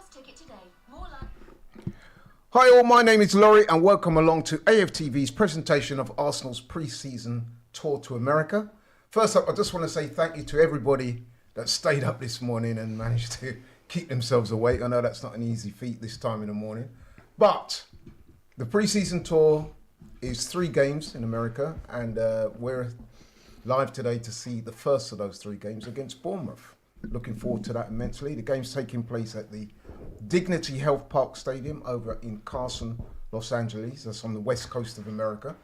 Fast ticket today. More like... Hi all, my name is Laurie and welcome along to AFTV's presentation of Arsenal's pre-season tour to America. First up, I just want to say thank you to everybody that stayed up this morning and managed to keep themselves awake. I know that's not an easy feat this time in the morning. But the pre-season tour is 3 games in America and we're live today to see the first of those 3 games against Bournemouth. Looking forward to that immensely. The game's taking place at the Dignity Health Park Stadium over in Carson, Los Angeles. That's on the west coast of America.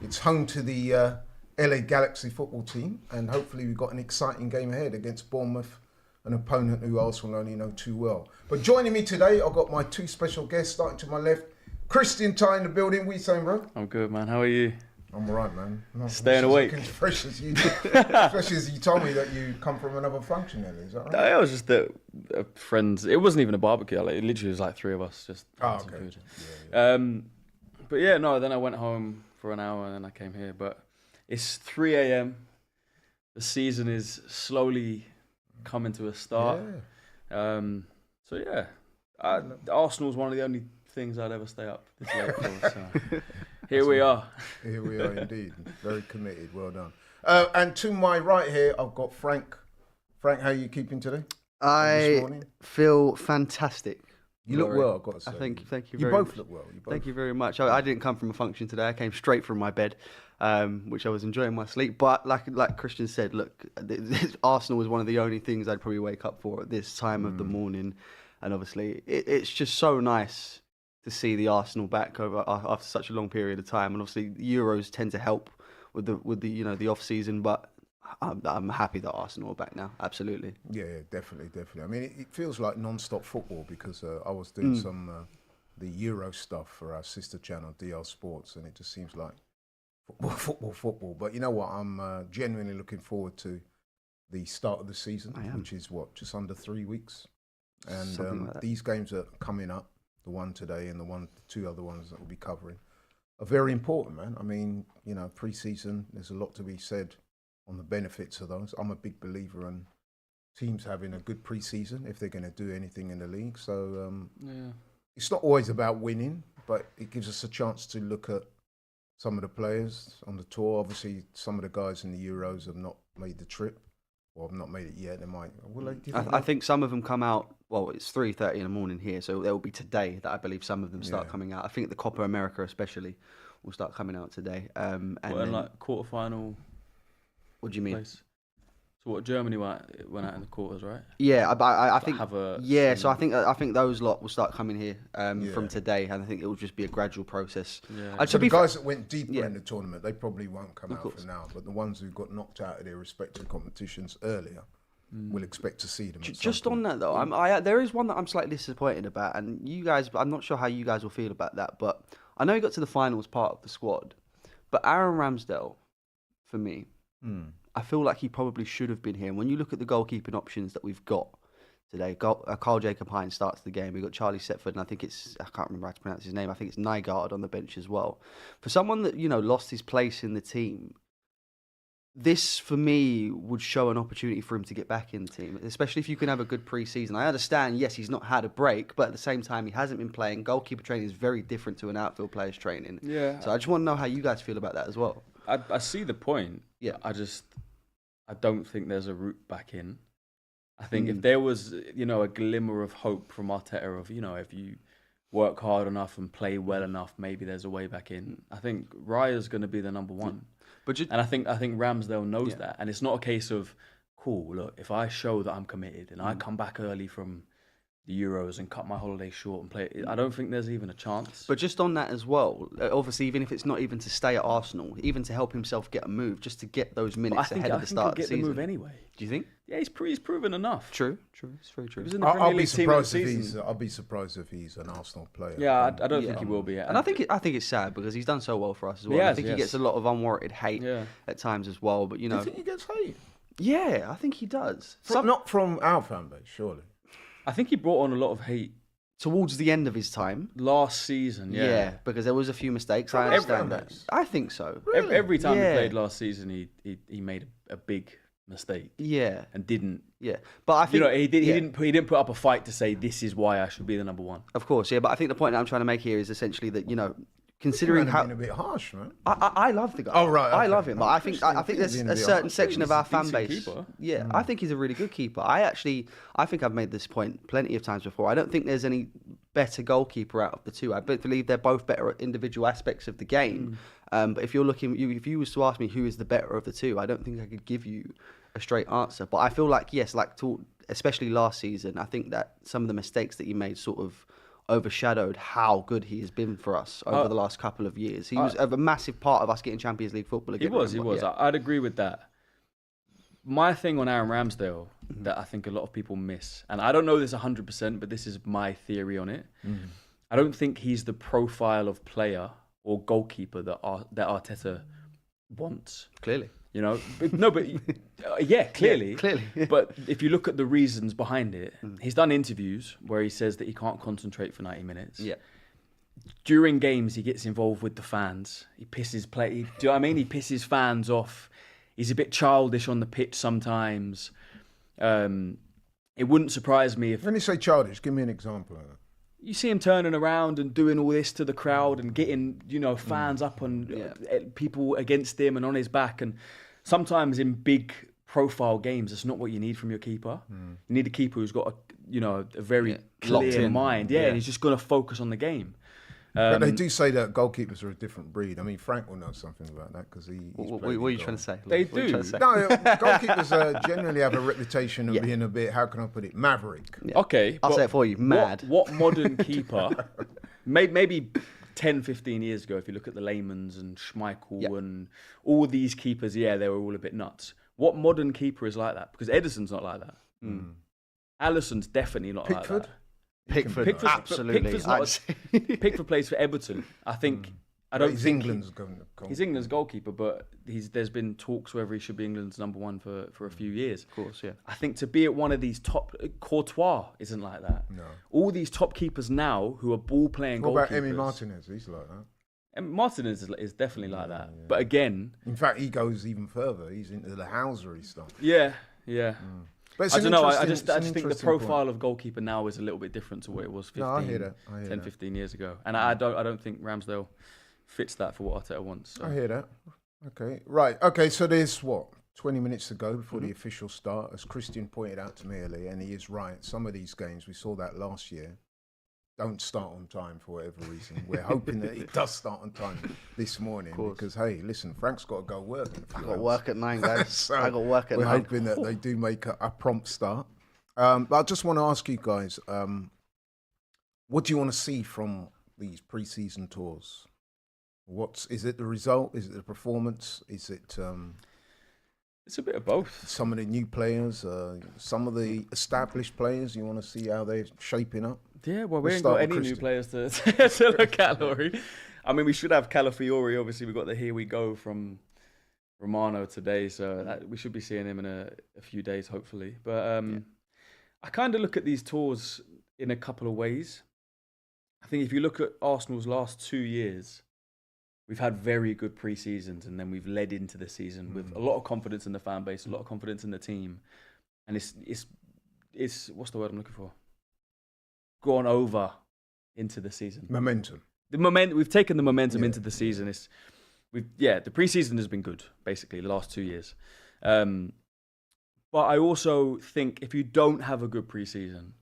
It's home to the LA Galaxy football team, and hopefully we've got an exciting game ahead against Bournemouth, an opponent who Arsenal only know too well. But joining me today, I've got my 2 special guests. Starting to my left, Christian Ty in the building. What are you saying, bro? I'm good, man. How are you? I'm all right, man. Staying awake. As fresh as you do. Especially as you told me that you come from another function, Ellie. Is that right? No, it was just friends. It wasn't even a barbecue. Like, it literally was like 3 of us just having some food. Yeah. But yeah, no, then I went home for an hour and then I came here. But it's 3 a.m. The season is slowly coming to a start. Yeah. So yeah, Arsenal's one of the only things I'd ever stay up this late for. So. Here we are. Here we are indeed. Very committed. Well done. And to my right here, I've got Frank. Frank, how are you keeping today? I feel fantastic. You look well, I've got to say. Thank you very much. You both look well. Thank you very much. I didn't come from a function today. I came straight from my bed, which I was enjoying my sleep. But like Christian said, look, Arsenal was one of the only things I'd probably wake up for at this time of the morning. And obviously, it's just so nice to see the Arsenal back after such a long period of time, and obviously the Euros tend to help with the the off season. But I'm happy that Arsenal are back now. Absolutely. Yeah, definitely. I mean, it feels like non-stop football because I was doing some the Euro stuff for our sister channel DL Sports, and it just seems like football. But you know what? I'm genuinely looking forward to the start of the season, which is just under 3 weeks, and like these games are coming up. The one today and the 2 other ones that we'll be covering are very important, man. I mean, pre-season, there's a lot to be said on the benefits of those. I'm a big believer in teams having a good pre-season if they're going to do anything in the league. So it's not always about winning, but it gives us a chance to look at some of the players on the tour. Obviously, some of the guys in the Euros have not made the trip. Well, I've not made it yet. They might. I think some of them come out. Well, it's 3:30 in the morning here, so it will be today that I believe some of them start coming out. I think the Copa America especially will start coming out today. And then, like quarterfinal. What do you mean? Place. So what Germany went out in the quarters, right? Yeah, I think. So I think those lot will start coming here from today, and I think it will just be a gradual process. Yeah. So the guys that went deeper in the tournament, they probably won't come out for now. But the ones who got knocked out of their respective competitions earlier, we'll expect to see them. Just on that though, there is one that I'm slightly disappointed about, and you guys, I'm not sure how you guys will feel about that, but I know he got to the finals part of the squad, but Aaron Ramsdale, for me. I feel like he probably should have been here. And when you look at the goalkeeping options that we've got today, Carl Jacob Hines starts the game. We've got Charlie Setford, and I can't remember how to pronounce his name. I think it's Nygaard on the bench as well. For someone that, lost his place in the team, this, for me, would show an opportunity for him to get back in the team, especially if you can have a good pre-season. I understand, yes, he's not had a break, but at the same time, he hasn't been playing. Goalkeeper training is very different to an outfield player's training. Yeah. So I just want to know how you guys feel about that as well. I see the point. Yeah. I don't think there's a route back in. I think if there was, a glimmer of hope from Arteta of, if you work hard enough and play well enough, maybe there's a way back in. I think Raya's going to be the number 1. And I think Ramsdale knows that. And it's not a case of, cool, look, if I show that I'm committed and I come back early from the Euros and cut my holiday short and play, I don't think there's even a chance. But just on that as well, obviously, even if it's not even to stay at Arsenal, even to help himself get a move, just to get those minutes ahead of the start of the season. He'll get the move anyway. Do you think? Yeah, he's proven enough. True. It's very true. He was in the Premier League team at the season. I'll be surprised if he's an Arsenal player. Yeah, I don't think he will be. And I think it's sad because he's done so well for us as well. I think he gets a lot of unwarranted hate at times as well. But you think he gets hate? Yeah, I think he does. Not from our fan base, surely. I think he brought on a lot of hate towards the end of his time last season. Yeah, because there was a few mistakes. I understand that. I think so. Really? Every time he played last season, he made a big mistake. Yeah, And didn't. yeah. But I think He didn't put up a fight to say this is why I should be the number one. Of course, yeah. But I think the point that I'm trying to make here is essentially that considering how been a bit harsh, man. I love the guy. Oh, right, I okay. love him. But I think there's being a a bit certain harsh. section of He's a our fan decent base. keeper. Yeah, I think he's a really good keeper. I think I've made this point plenty of times before. I don't think there's any better goalkeeper out of the two. I believe they're both better at individual aspects of the game. But if you was to ask me who is the better of the two, I don't think I could give you a straight answer. But I feel like especially last season, I think that some of the mistakes that he made sort of overshadowed how good he has been for us over the last couple of years. He was a massive part of us getting Champions League football again. He was. Yeah. I'd agree with that. My thing on Aaron Ramsdale that I think a lot of people miss, and I don't know this 100%, but this is my theory on it. I don't think he's the profile of player or goalkeeper that Arteta wants. Clearly. Clearly. Yeah, clearly. But if you look at the reasons behind it, he's done interviews where he says that he can't concentrate for 90 minutes. Yeah. During games, he gets involved with the fans. He pisses do you know what I mean? He pisses fans off. He's a bit childish on the pitch sometimes. It wouldn't surprise me if When you say childish, give me an example of that. you see him turning around and doing all this to the crowd and getting, fans up on people against him and on his back. And sometimes in big profile games, it's not what you need from your keeper. You need a keeper who's got a very clear mind. And he's just going to focus on the game. But they do say that goalkeepers are a different breed. I mean, Frank will know something about that because he's What played are you in trying to say? They What are you do. trying to say? No, goalkeepers generally have a reputation of being a bit, how can I put it, maverick. Yeah. Okay. I'll but say it for you, mad. What modern keeper, maybe 10, 15 years ago, if you look at the Leymans and Schmeichel and all these keepers, they were all a bit nuts. What modern keeper is like that? Because Edison's not like that. Alisson's definitely not like that. Pickford, absolutely. Pickford plays for Everton. I think. I don't He's think England's goalkeeper. he's England's goalkeeper, but there's been talks whether he should be England's number one for a few years. Of course, yeah. I think to be at one of these top, Courtois isn't like that. No. All these top keepers now who are ball playing goalkeepers. What about Emi Martinez? He's like that. And Martinez is definitely like that. Yeah. But again, in fact, he goes even further. He's into the housery stuff. Yeah. But I don't know. I just think the profile of goalkeeper now is a little bit different to what it was 15 years ago. And I don't think Ramsdale fits that for what Arteta wants. So. I hear that. Okay, right. Okay, so there's 20 minutes to go before the official start. As Christian pointed out to me earlier, and he is right. Some of these games, we saw that last year, don't start on time for whatever reason. We're hoping that it does start on time this morning because, hey, listen, Frank's got to go work. I got work at 9, guys. So I got work at 9. We're hoping that they do make a prompt start. But I just want to ask you guys, what do you want to see from these pre-season tours? Is it the result? Is it the performance? Is it... It's a bit of both. Some of the new players, some of the established players, you want to see how they're shaping up? Yeah, well, we ain't got any new players to look at, Laurie. I mean, we should have Calafiori. Obviously, we got the Here We Go from Romano today, so we should be seeing him in a few days, hopefully. But I kind of look at these tours in a couple of ways. I think if you look at Arsenal's last 2 years, we've had very good pre-seasons, and then we've led into the season with a lot of confidence in the fan base, a lot of confidence in the team, and it's what's the word I'm looking for? Gone over into the season. Momentum. We've taken the momentum into the season. The pre-season has been good, basically, the last 2 years. But I also think if you don't have a good pre-season,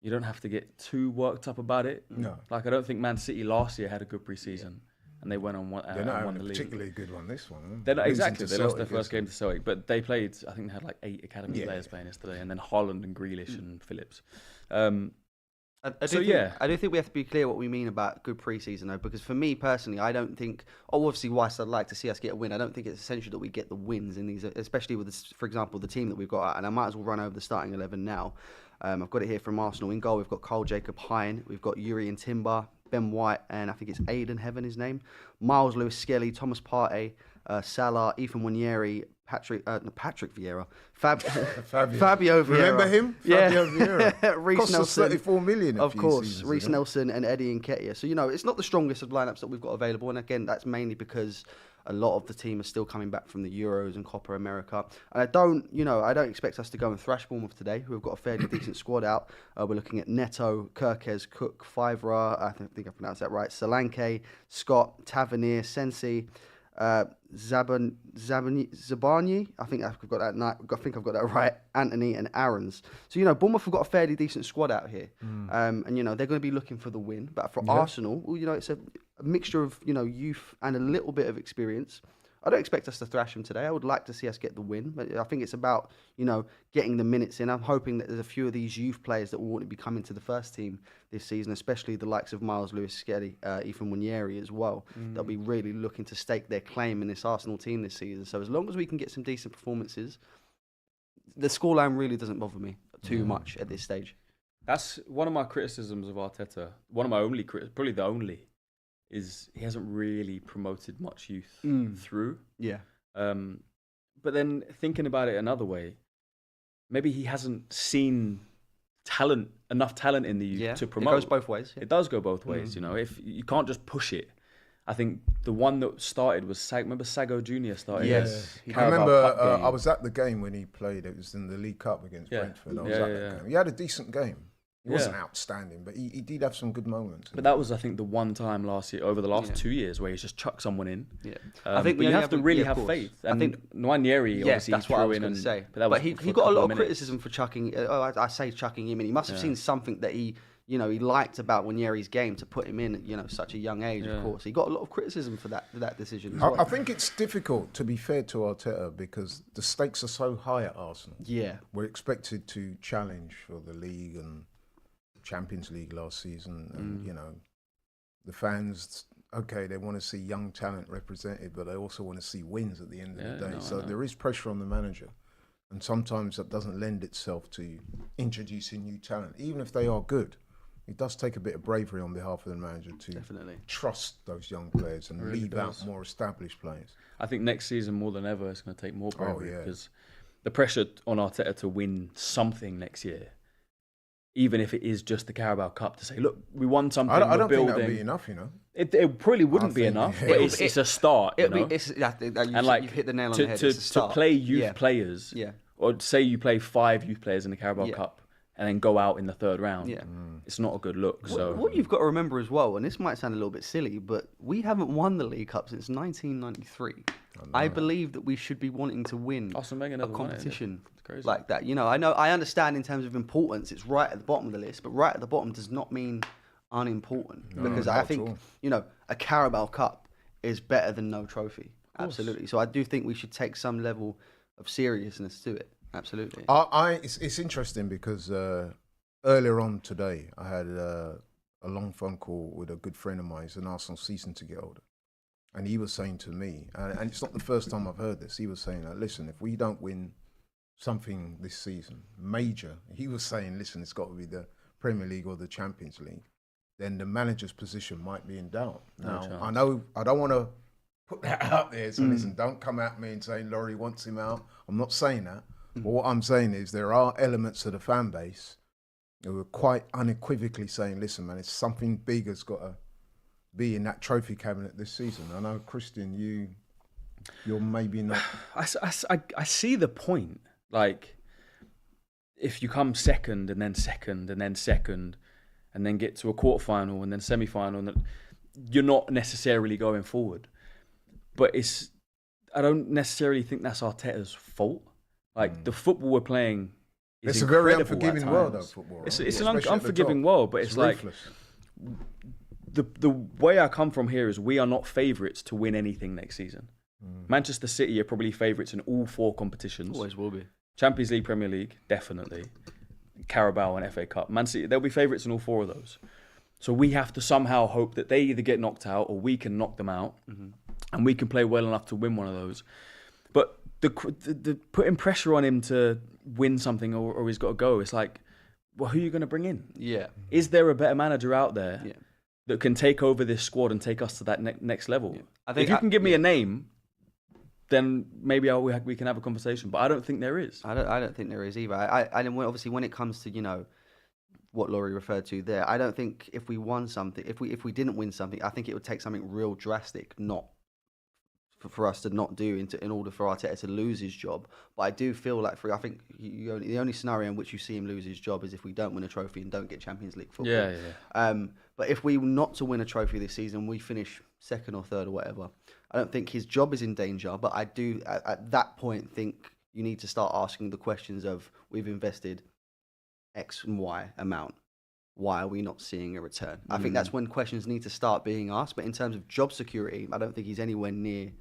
you don't have to get too worked up about it. No. Like, I don't think Man City last year had a good pre-season. And they went on one. They're not won the having a league. particularly good one this one. They're not, exactly. They lost their first game to Celtic, but they played. I think they had like 8 academy players playing yesterday, and then Haaland and Grealish and Phillips. I do think we have to be clear what we mean about good pre-season, though, because for me personally, I don't think. Obviously, whilst I'd like to see us get a win, I don't think it's essential that we get the wins in these, especially with, for example, the team that we've got. And I might as well run over the starting 11 now. I've got it here from Arsenal. In goal, we've got Cole Jacob Hine, we've got Yuri and Timber, Ben White, and I think it's Aidan Heaven, his name. Miles Lewis Skelly, Thomas Partey, Salah, Ethan Nwaneri, Patrick Vieira, Fabio. Fabio Vieira. Remember him? Yeah. Fabio Vieira. Reece Cost us Nelson. 34 million. Of course, Reece Nelson and Eddie Nketiah. So, it's not the strongest of lineups that we've got available. And again, that's mainly because a lot of the team are still coming back from the Euros and Copa America. And I don't expect us to go and thrash Bournemouth today, who have got a fairly decent squad out. We're looking at Neto, Kirkes, Cook, Fivra, I think I pronounced that right, Solanke, Scott, Tavernier, Sensi, Zabani, I think I've got that right, Anthony and Aarons. So, Bournemouth have got a fairly decent squad out here. And, they're going to be looking for the win. But for Arsenal, well, it's a mixture of, youth and a little bit of experience. I don't expect us to thrash them today. I would like to see us get the win, but I think it's about, getting the minutes in. I'm hoping that there's a few of these youth players that will want to be coming to the first team this season, especially the likes of Miles Lewis-Skelly, Ethan Nwaneri as well. They'll be really looking to stake their claim in this Arsenal team this season. So as long as we can get some decent performances, the scoreline really doesn't bother me too much at this stage. That's one of my criticisms of Arteta. One of my only probably the only, is he hasn't really promoted much youth through. Yeah. But then thinking about it another way, maybe he hasn't seen enough talent in the youth to promote. It goes both ways. Yeah. It does go both ways, If you can't just push it. I think the one that started was remember Sago Jr. started. Yes. I remember I was at the game when he played. It was in the League Cup against Brentford. I was at that game. He had a decent game. He wasn't outstanding, but he did have some good moments. But that was, I think, the one time last year, over the last 2 years, where he's just chucked someone in. Yeah, I think but you have to really have faith. And I think Nwaneri, obviously, that's what I was going to say. But he got a lot of criticism for chucking. I say chucking him in. He must have seen something that he liked about Nwaneri's game to put him in at such a young age. Of course, he got a lot of criticism for that decision. As well. I think it's difficult, to be fair to Arteta, because the stakes are so high at Arsenal. Yeah, we're expected to challenge for the league and Champions League last season, and the fans, they want to see young talent represented, but they also want to see wins at the end of the day. So there is pressure on the manager, and sometimes that doesn't lend itself to introducing new talent, even if they are good. It does take a bit of bravery on behalf of the manager to trust those young players and leave out more established players. I think next season more than ever it's going to take more bravery, because the pressure on Arteta to win something next year, even if it is just the Carabao Cup, to say, look, we won something. I don't think that would be enough, It probably wouldn't be enough, but it's a start. You've hit the nail on the head. To play youth players, or say you play 5 youth players in the Carabao Cup and then go out in the third round, it's not a good look. So what you've got to remember as well, and this might sound a little bit silly, but we haven't won the League Cup since 1993. I believe that we should be wanting to win a competition like that. I understand in terms of importance, it's right at the bottom of the list, but right at the bottom does not mean unimportant. Because I think, a Carabao Cup is better than no trophy. Absolutely. So I do think we should take some level of seriousness to it. Absolutely. It's interesting because earlier on today, I had a long phone call with a good friend of mine. He's an Arsenal season ticket holder. And he was saying to me, and it's not the first time I've heard this, he was saying, listen, if we don't win something this season, major, he was saying, listen, it's got to be the Premier League or the Champions League, then the manager's position might be in doubt. Now, I know I don't want to put that out there, so listen, don't come at me and say Laurie wants him out. I'm not saying that. But what I'm saying is there are elements of the fan base who are quite unequivocally saying, listen, man, it's something big has got to be in that trophy cabinet this season. I know, Christian, you're maybe not. I see the point. Like, if you come second and then second and then second and then get to a quarterfinal and then semi-final, you're not necessarily going forward. But I don't necessarily think that's Arteta's fault. Like, the football we're playing is it's a very unforgiving world, though, football. Right? It's an unforgiving world, but it's like the way I come from here is we are not favourites to win anything next season. Manchester City are probably favourites in all 4 competitions. Always will be. Champions League, Premier League, definitely. Carabao and FA Cup. Man City, they'll be favourites in all 4 of those. So we have to somehow hope that they either get knocked out or we can knock them out, and we can play well enough to win one of those. But the putting pressure on him to win something or he's got to go, it's like, well, who are you going to bring in? Yeah. Is there a better manager out there that can take over this squad and take us to that next level? Yeah. I think if you can give me a name, then maybe we can have a conversation. But I don't think there is. I don't think there is either. Obviously when it comes to what Laurie referred to there, I don't think if we won something, if we didn't win something, I think it would take something real drastic, not for us to not do in order for Arteta to lose his job. But I do feel like I think the only scenario in which you see him lose his job is if we don't win a trophy and don't get Champions League football. Yeah. But if we were not to win a trophy this season, we finish second or third or whatever, I don't think his job is in danger. But I do at that point think you need to start asking the questions of, we've invested X and Y amount. Why are we not seeing a return? I think that's when questions need to start being asked. But in terms of job security, I don't think he's anywhere near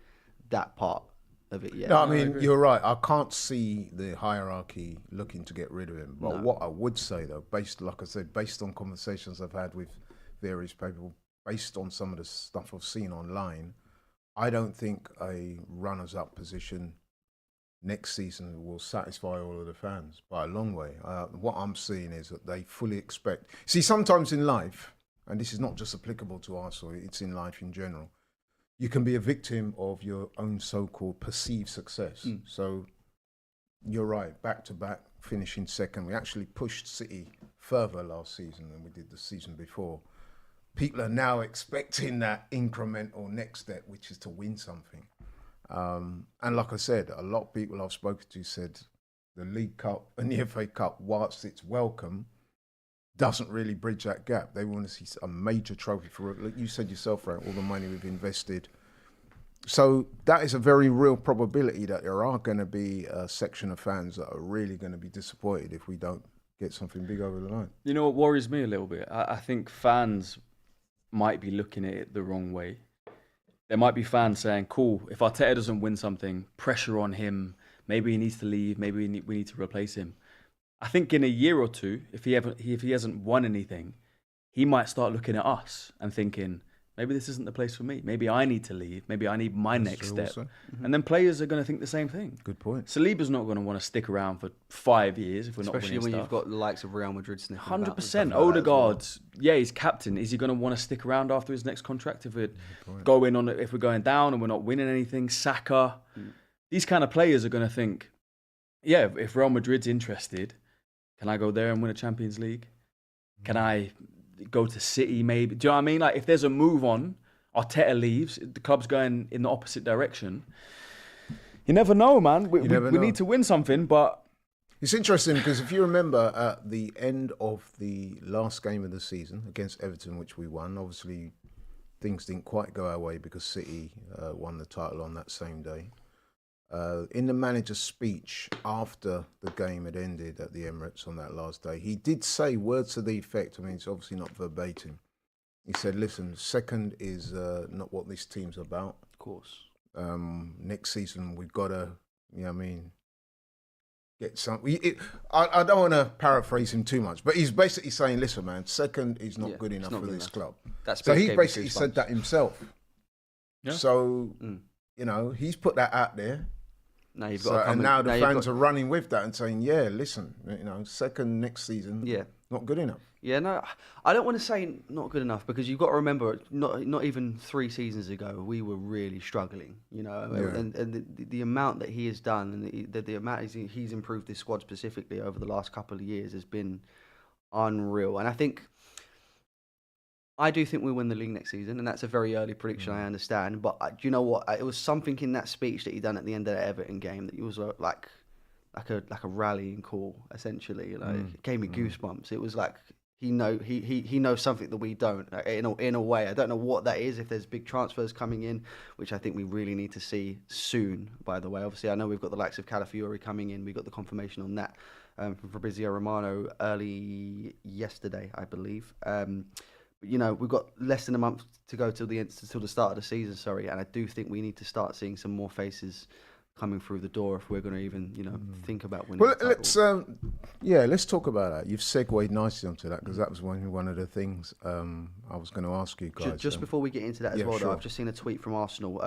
that part of it yet. No, I mean, you're right. I can't see the hierarchy looking to get rid of him. But what I would say, though, based on conversations I've had with various people, based on some of the stuff I've seen online, I don't think a runners-up position next season will satisfy all of the fans by a long way. What I'm seeing is that they fully expect... See, sometimes in life, and this is not just applicable to Arsenal, it's in life in general, you can be a victim of your own so-called perceived success. So you're right, back-to-back, finishing second. We actually pushed City further last season than we did the season before. People are now expecting that incremental next step, which is to win something. And like I said, a lot of people I've spoken to said the League Cup and the FA Cup, whilst it's welcome, doesn't really bridge that gap. They want to see a major trophy for it. Like you said yourself, right, all the money we've invested. So that is a very real probability that there are going to be a section of fans that are really going to be disappointed if we don't get something big over the line. You know what worries me a little bit? I think fans might be looking at it the wrong way. There might be fans saying, cool, if Arteta doesn't win something, pressure on him, maybe he needs to leave, maybe we need to replace him. I think in a year or two, if he hasn't won anything, he might start looking at us and thinking, maybe this isn't the place for me. Maybe I need to leave. Maybe I need my next step. And then players are going to think the same thing. Good point. Saliba's not going to want to stick around for 5 years if we're not winning stuff. Especially when you've got the likes of Real Madrid sniffing 100%. Odegaard, he's captain. Is he going to want to stick around after his next contract if we're going down and we're not winning anything? Saka. These kind of players are going to think, yeah, if Real Madrid's interested, can I go there and win a Champions League? Can I go to City maybe? Do you know what I mean? Like if there's a move on, Arteta leaves, the club's going in the opposite direction. You never know, man. We need to win something, but... It's interesting because if you remember at the end of the last game of the season against Everton, which we won, obviously things didn't quite go our way because City won the title on that same day. In the manager's speech after the game had ended at the Emirates on that last day, he did say words to the effect, I mean, it's obviously not verbatim. He said, listen, second is not what this team's about. Of course. Next season, we've got to, get some... I don't want to paraphrase him too much, but he's basically saying, listen, man, second is not good enough for this club. So he basically said that himself. Yeah. So, he's put that out there. Now you've got and now the fans are running with that and saying, yeah, listen, second next season, not good enough. Yeah, no, I don't want to say not good enough because you've got to remember, not even 3 seasons ago, we were really struggling, and the amount that he has done and the amount he's improved this squad specifically over the last couple of years has been unreal. And I do think we win the league next season, and that's a very early prediction, I understand. But do you know what? It was something in that speech that he done at the end of the Everton game that he was like a rallying call, essentially. It gave me goosebumps. It was like he knows something that we don't. In a way, I don't know what that is. If there's big transfers coming in, which I think we really need to see soon. By the way, obviously, I know we've got the likes of Calafiori coming in. We got the confirmation on that from Fabrizio Romano early yesterday, I believe. We've got less than a month to go till the start of the season, and I do think we need to start seeing some more faces coming through the door if we're going to even, think about winning. Well, let's talk about that. You've segued nicely onto that because that was one of the things I was going to ask you guys. Just before we get into that as well, though, I've just seen a tweet from Arsenal.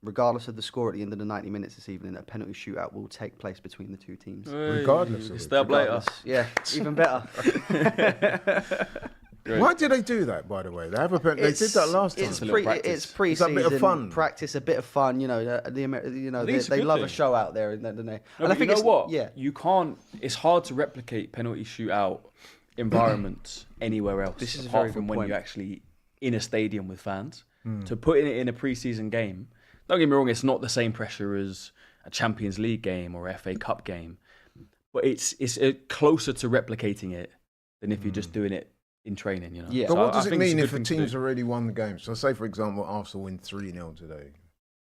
Regardless of the score at the end of the 90 minutes this evening, a penalty shootout will take place between the two teams. Regardless of it. Stay up later. Yeah, even better. Why did they do that, by the way? They did that last time. It's a little practice. it's pre-season. It's a bit of fun. Practice, a bit of fun. You know, they love a show out there, don't they? No, And I think you know what? Yeah, You can't. It's hard to replicate penalty shootout environments anywhere else. This is a apart very from good when point. you're actually in a stadium with fans. To put it in a pre-season game, don't get me wrong, it's not the same pressure as a Champions League game or FA Cup game, but it's closer to replicating it than if you're just doing it in training. You know. Yeah. But So what I does it think it's mean a if good a thing to team's do. already won the game? So say, for example, Arsenal win 3-0 today,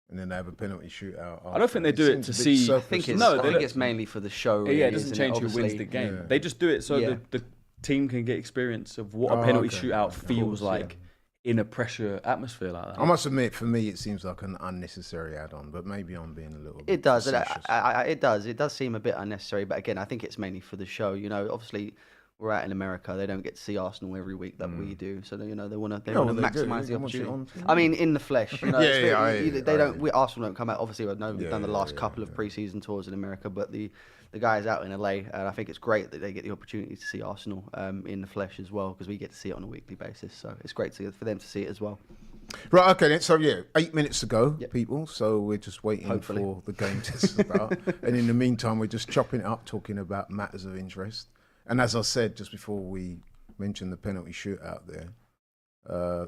and then they have a penalty shootout. I don't think they do it to see- I think it's No, I they think don't. it's mainly for the show. Yeah, Really, it doesn't isn't change who wins Obviously, the game. Yeah. They just do it so Yeah. the team can get experience of what Oh, a penalty okay. shootout Of feels course, like in a pressure atmosphere like that. I must admit, for me, it seems like an unnecessary add-on, but maybe I'm being a little bit It does. facetious. It does. It does seem a bit unnecessary, but again, I think it's mainly for the show. You know, obviously, we're out in America. They don't get to see Arsenal every week that we do. So they want to Yeah, well, they do. maximise They the watch it opportunity. on I mean, in the flesh. You know, Yeah, it's yeah, I very- hear you, they I don't. hear We Arsenal don't come out. Obviously, I know we've Yeah, done the yeah, last yeah, couple of yeah. pre-season tours in America, but the guys out in LA, and I think it's great that they get the opportunity to see Arsenal in the flesh as well, because we get to see it on a weekly basis. So it's great for them to see it as well. Right, okay, then. So, yeah, 8 minutes to go, Yep. people. So we're just waiting Hopefully. for the game to start. And in the meantime, we're just chopping it up, talking about matters of interest. And as I said just before we mentioned the penalty shootout there,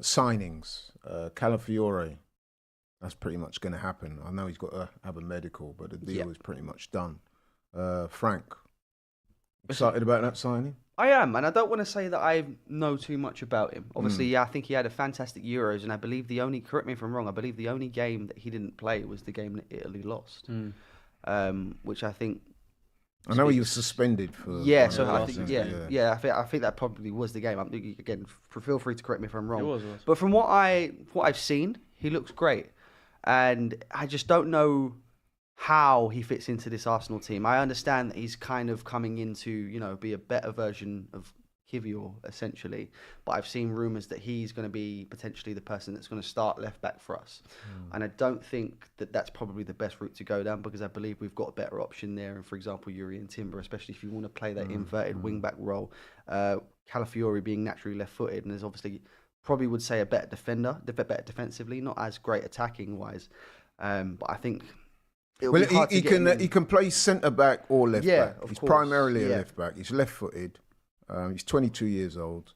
signings, Calafiori, that's pretty much going to happen. I know he's got to have a medical, but the deal Yep. is pretty much done. Frank, excited about that signing? I am, and I don't want to say that I know too much about him. Obviously, yeah, I think he had a fantastic Euros, and I believe correct me if I'm wrong, I believe the only game that he didn't play was the game that Italy lost, which I think. I know he was suspended for. Yeah, one so of the I last think games, I think that probably was the game. Again, feel free to correct me if I'm wrong. It was. But from what I've seen, he looks great, and I just don't know how he fits into this Arsenal team. I understand that he's kind of coming in to be a better version of Kivior, essentially. But I've seen rumours that he's going to be potentially the person that's going to start left back for us. And I don't think that that's probably the best route to go down, because I believe we've got a better option there. And for example, Yuri and Timber, especially if you want to play that inverted wing back role. Calafiori being naturally left footed, and is obviously probably would say a better defender, better defensively, not as great attacking wise. But I think. Well, he can play centre back or left back. Of He's course. primarily a left back. He's left footed. He's 22 years old.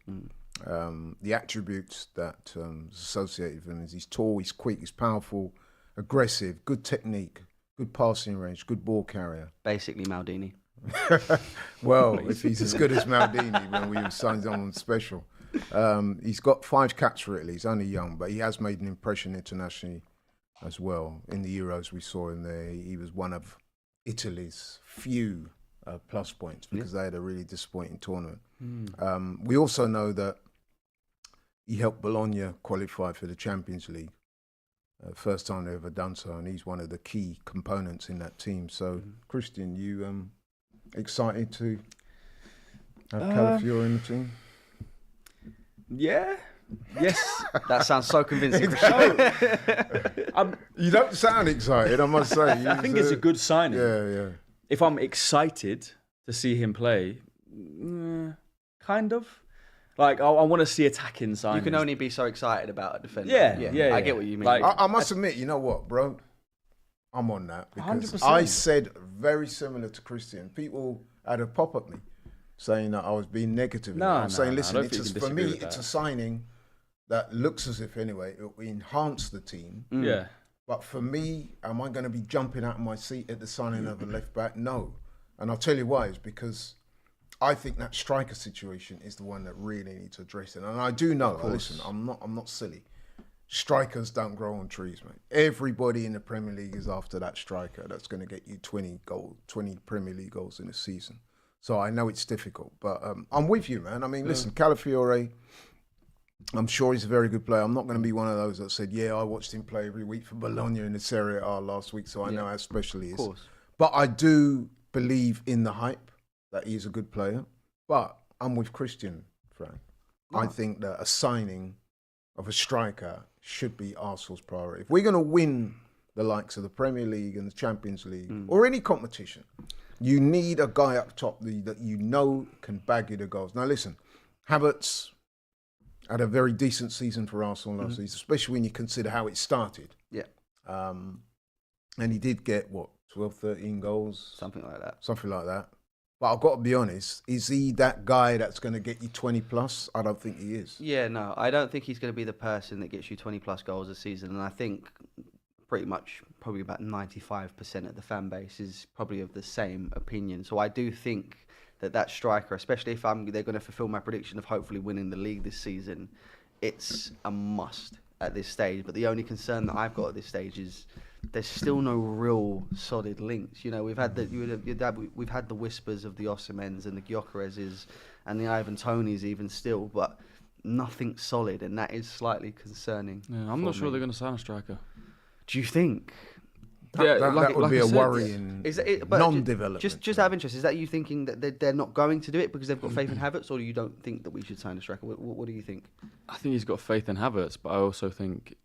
The attributes that associated with him is he's tall, he's quick, he's powerful, aggressive, good technique, good passing range, good ball carrier. Basically, Maldini. Well, if he's as good as Maldini when we signed someone special. He's got 5 caps for Italy. He's only young, but he has made an impression internationally as well. In the Euros, we saw him there. He was one of Italy's few plus points because they had a really disappointing tournament. We also know that he helped Bologna qualify for the Champions League. First time they've ever done so, and he's one of the key components in that team. So, Christian, you excited to have Calafiori in the team? Yeah. Yes. That sounds so convincing. You don't sound excited, I must say. I think it's a good signing. Yeah. If I'm excited to see him play, kind of. Like, I want to see attacking signings. You can only be so excited about a defender. Yeah. I get what you mean. Like- I must admit, you know what, bro? I'm on that because 100%. I said very similar to Christian. People had a pop at me saying that I was being negative. No, I'm saying, no, I listen, don't think you can for disagree me, with it's that. a signing that looks as if, anyway, it will enhance the team. Yeah. But for me, am I going to be jumping out of my seat at the signing of a left back? No. And I'll tell you why. It's because I think that striker situation is the one that really needs addressing. And I do know, listen, I'm not silly. Strikers don't grow on trees, mate. Everybody in the Premier League is after that striker that's going to get you 20 Premier League goals in a season. So I know it's difficult, but I'm with you, man. I mean, listen, Calafiori, I'm sure he's a very good player. I'm not going to be one of those that said, I watched him play every week for Bologna in the Serie A last week, so I know how special he is. Of course. But I do believe in the hype that he's a good player. But I'm with Christian, Frank. I think that a signing of a striker should be Arsenal's priority. If we're going to win the likes of the Premier League and the Champions League or any competition, you need a guy up top that you know can bag you the goals. Now, listen, Havertz, had a very decent season for Arsenal last season, especially when you consider how it started. Yeah. And he did get, 12, 13 goals? Something like that. Something like that. But I've got to be honest, is he that guy that's going to get you 20 plus? I don't think he is. Yeah, no, I don't think he's going to be the person that gets you 20 plus goals a season. And I think pretty much probably about 95% of the fan base is probably of the same opinion. So I do think that striker, especially if they're going to fulfill my prediction of hopefully winning the league this season, it's a must at this stage. But the only concern that I've got at this stage is there's still no real solid links. You know, we've had we've had the whispers of the Osimhens and the Gyökereses and the Ivan Tonys even still, but nothing solid, and that is slightly concerning. Yeah, I'm not sure they're going to sign a striker. Do you think? That would be a worrying non-development. Just out of interest, is that you thinking that they're not going to do it because they've got faith in Havertz, or you don't think that we should sign a striker? What do you think? I think he's got faith in Havertz, but I also think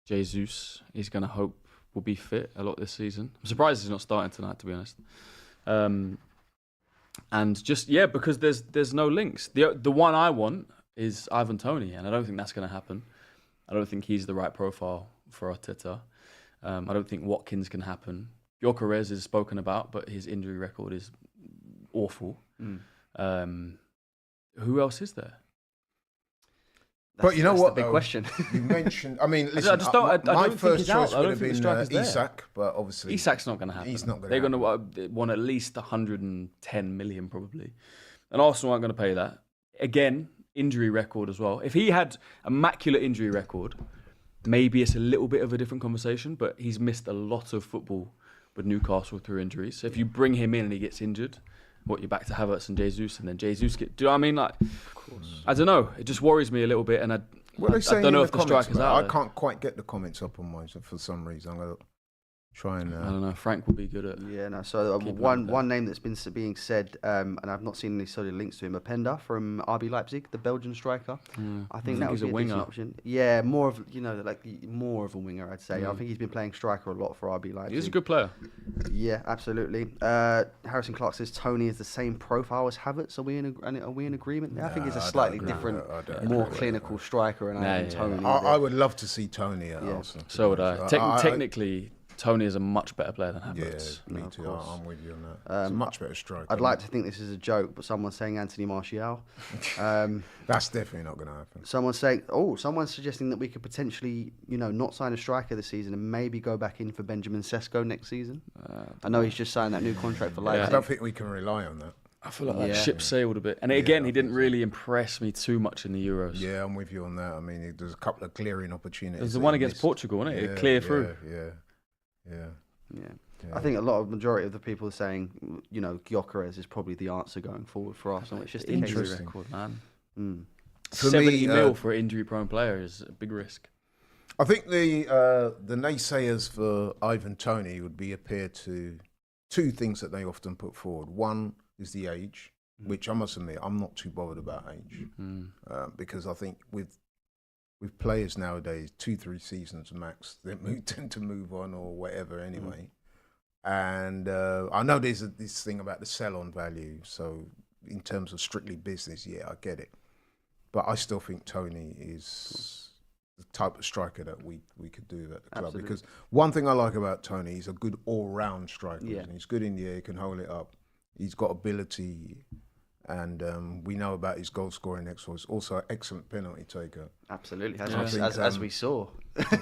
Jesus is going to hope will be fit a lot this season. I'm surprised he's not starting tonight, to be honest. And just because there's no links. The one I want is Ivan Toney, and I don't think that's going to happen. I don't think he's the right profile for Arteta. I don't think Watkins can happen. Gyökeres is spoken about, but his injury record is awful. Who else is there? But you know what? The big question. You mentioned. I mean, listen. I just don't. My first choice would have been Isak, Isak, but obviously Isak's not going to happen. He's not going. They're going to want at least 110 million probably, and Arsenal aren't going to pay that. Again, injury record as well. If he had immaculate injury record, maybe it's a little bit of a different conversation. But he's missed a lot of football with Newcastle through injuries. So if you bring him in and he gets injured, you're back to Havertz and Jesus, and then Jesus do you know what I mean? Like, of course. I don't know. It just worries me a little bit, and I don't know if the striker's out. I can't quite get the comments up on mine for some reason. I'm gonna try and. I don't know. Frank will be good at. Yeah, no. So one name that's been being said, and I've not seen any solid links to him. Openda from RB Leipzig, the Belgian striker. I think that would be a decent option. Yeah, more of more of a winger, I'd say. I think he's been playing striker a lot for RB Leipzig. He's a good player. Yeah, absolutely. Harrison Clark says Toney is the same profile as Havertz. Are we in agreement there? I think he's a slightly different, more clinical striker, and Toney. I would love to see Toney at Arsenal. So would I. Technically, Toney is a much better player than Havertz. Yeah, me too. I'm with you on that. It's a much better striker. I'd like to think this is a joke, but someone's saying Anthony Martial. That's definitely not going to happen. Someone's suggesting that we could potentially, not sign a striker this season and maybe go back in for Benjamin Sesko next season. I know he's just signed that new contract for Leipzig. I don't think we can rely on that. I feel like that ship sailed a bit. And again, he didn't really impress me too much in the Euros. Yeah, I'm with you on that. I mean, there's a couple of glaring opportunities. There's the one against Portugal, wasn't it? It cleared through. Yeah. I think a majority of the people are saying, Gyökeres is probably the answer going forward for Arsenal. It's just the injury record, man. 70 mil for an injury-prone player is a big risk. I think the naysayers for Ivan Toney would appear to two things that they often put forward. One is the age, which I must admit I'm not too bothered about age, because I think with players nowadays, 2-3 seasons max, they tend to move on or whatever anyway. And I know there's this thing about the sell-on value. So in terms of strictly business, I get it. But I still think Toney is the type of striker that we could do at the club. Absolutely. Because one thing I like about Toney, he's a good all-round striker. Yeah. He's good in the air, he can hold it up. He's got ability. And we know about his goal scoring exploits. Also, an excellent penalty taker. Absolutely, as we saw.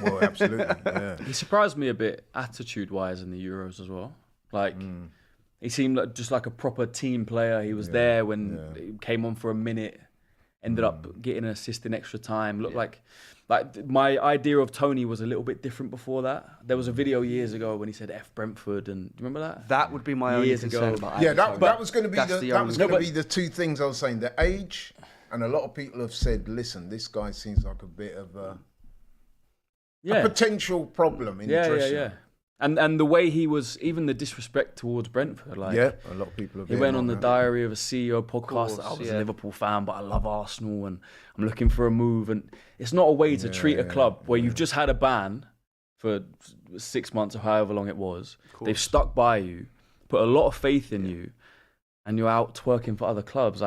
Well, absolutely, yeah. He surprised me a bit attitude-wise in the Euros as well. He seemed just like a proper team player. He was there when he came on for a minute, ended up getting an assist in extra time. Looked like my idea of Toney was a little bit different before that. There was a video years ago when he said F Brentford, and do you remember that? That would be my only concern. That was going to be the two things I was saying: the age, and a lot of people have said, "Listen, this guy seems like a bit of a potential problem in the dressing room." And the way he was, even the disrespect towards Brentford, a lot of people have. He went on the Diary of a CEO podcast. I was a Liverpool fan, but I love Arsenal, and I'm looking for a move. And it's not a way to treat a club where you've just had a ban for 6 months or however long it was. They've stuck by you, put a lot of faith in you, and you're out twerking for other clubs.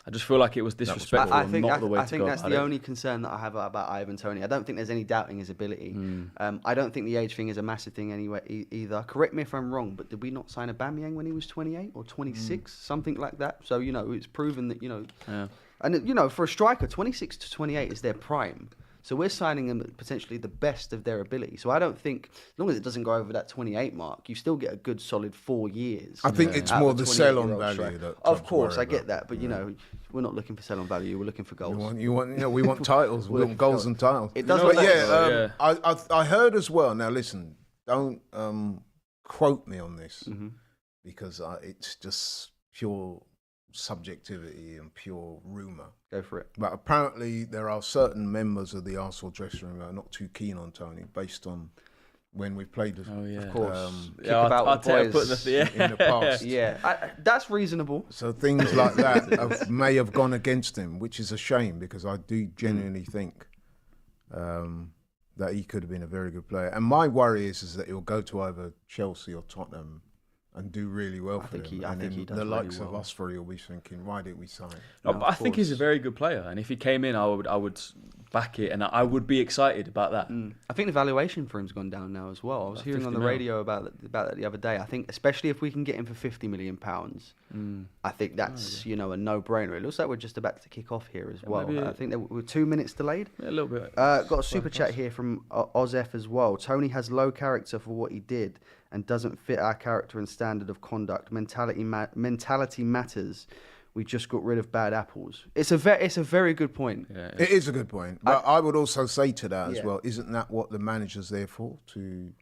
I just feel like it was disrespectful I and think not the way to go. I think that's about the it. only concern that I have about Ivan Toney. I don't think there's any doubting his ability. I don't think the age thing is a massive thing anyway either. Correct me if I'm wrong, but did we not sign Aubameyang when he was 28 or 26, something like that? So it's proven that Yeah. and for a striker, 26 to 28 is their prime. So we're signing them at potentially the best of their ability. So I don't think, as long as it doesn't go over that 28 mark, you still get a good solid 4 years. I think it's out more of a the sell-on 28-year-old value. striker. That Of course, I about. get that, but we're not looking for sell-on value. We're looking for goals. We want titles. We want goals and titles. It does But look yeah, like I heard as well. Now listen, don't quote me on this because it's just pure subjectivity and pure rumour. Go for it. But apparently there are certain members of the Arsenal dressing room who are not too keen on Tony based on when we played with Of course. Yeah, Kickabout Arteta boys. put the in the past. Yeah, that's reasonable. So things like that may have gone against him, which is a shame because I do genuinely think that he could have been a very good player. And my worry is that he'll go to either Chelsea or Tottenham and do really well for them. I think he does the really likes of well. us three will be thinking, why didn't we sign him? No, No, but I of think he's a course. very good player, and if he came in, I would back it, and I would be excited about that. I think the valuation for him's gone down now as well. I was hearing on the 50 mil. radio about that the other day. I think, especially if we can get him for £50 million, I think that's a no-brainer. It looks like we're just about to kick off here as well. maybe- I think that we're 2 minutes delayed. Yeah, a little bit. Got a super chat here from Ozef as well. Tony has low character for what he did and doesn't fit our character and standard of conduct. Mentality matters. We just got rid of bad apples. It's a very good point. Yeah, It is a good point. But I would also say to that as Yeah. well, isn't that what the manager's there for? To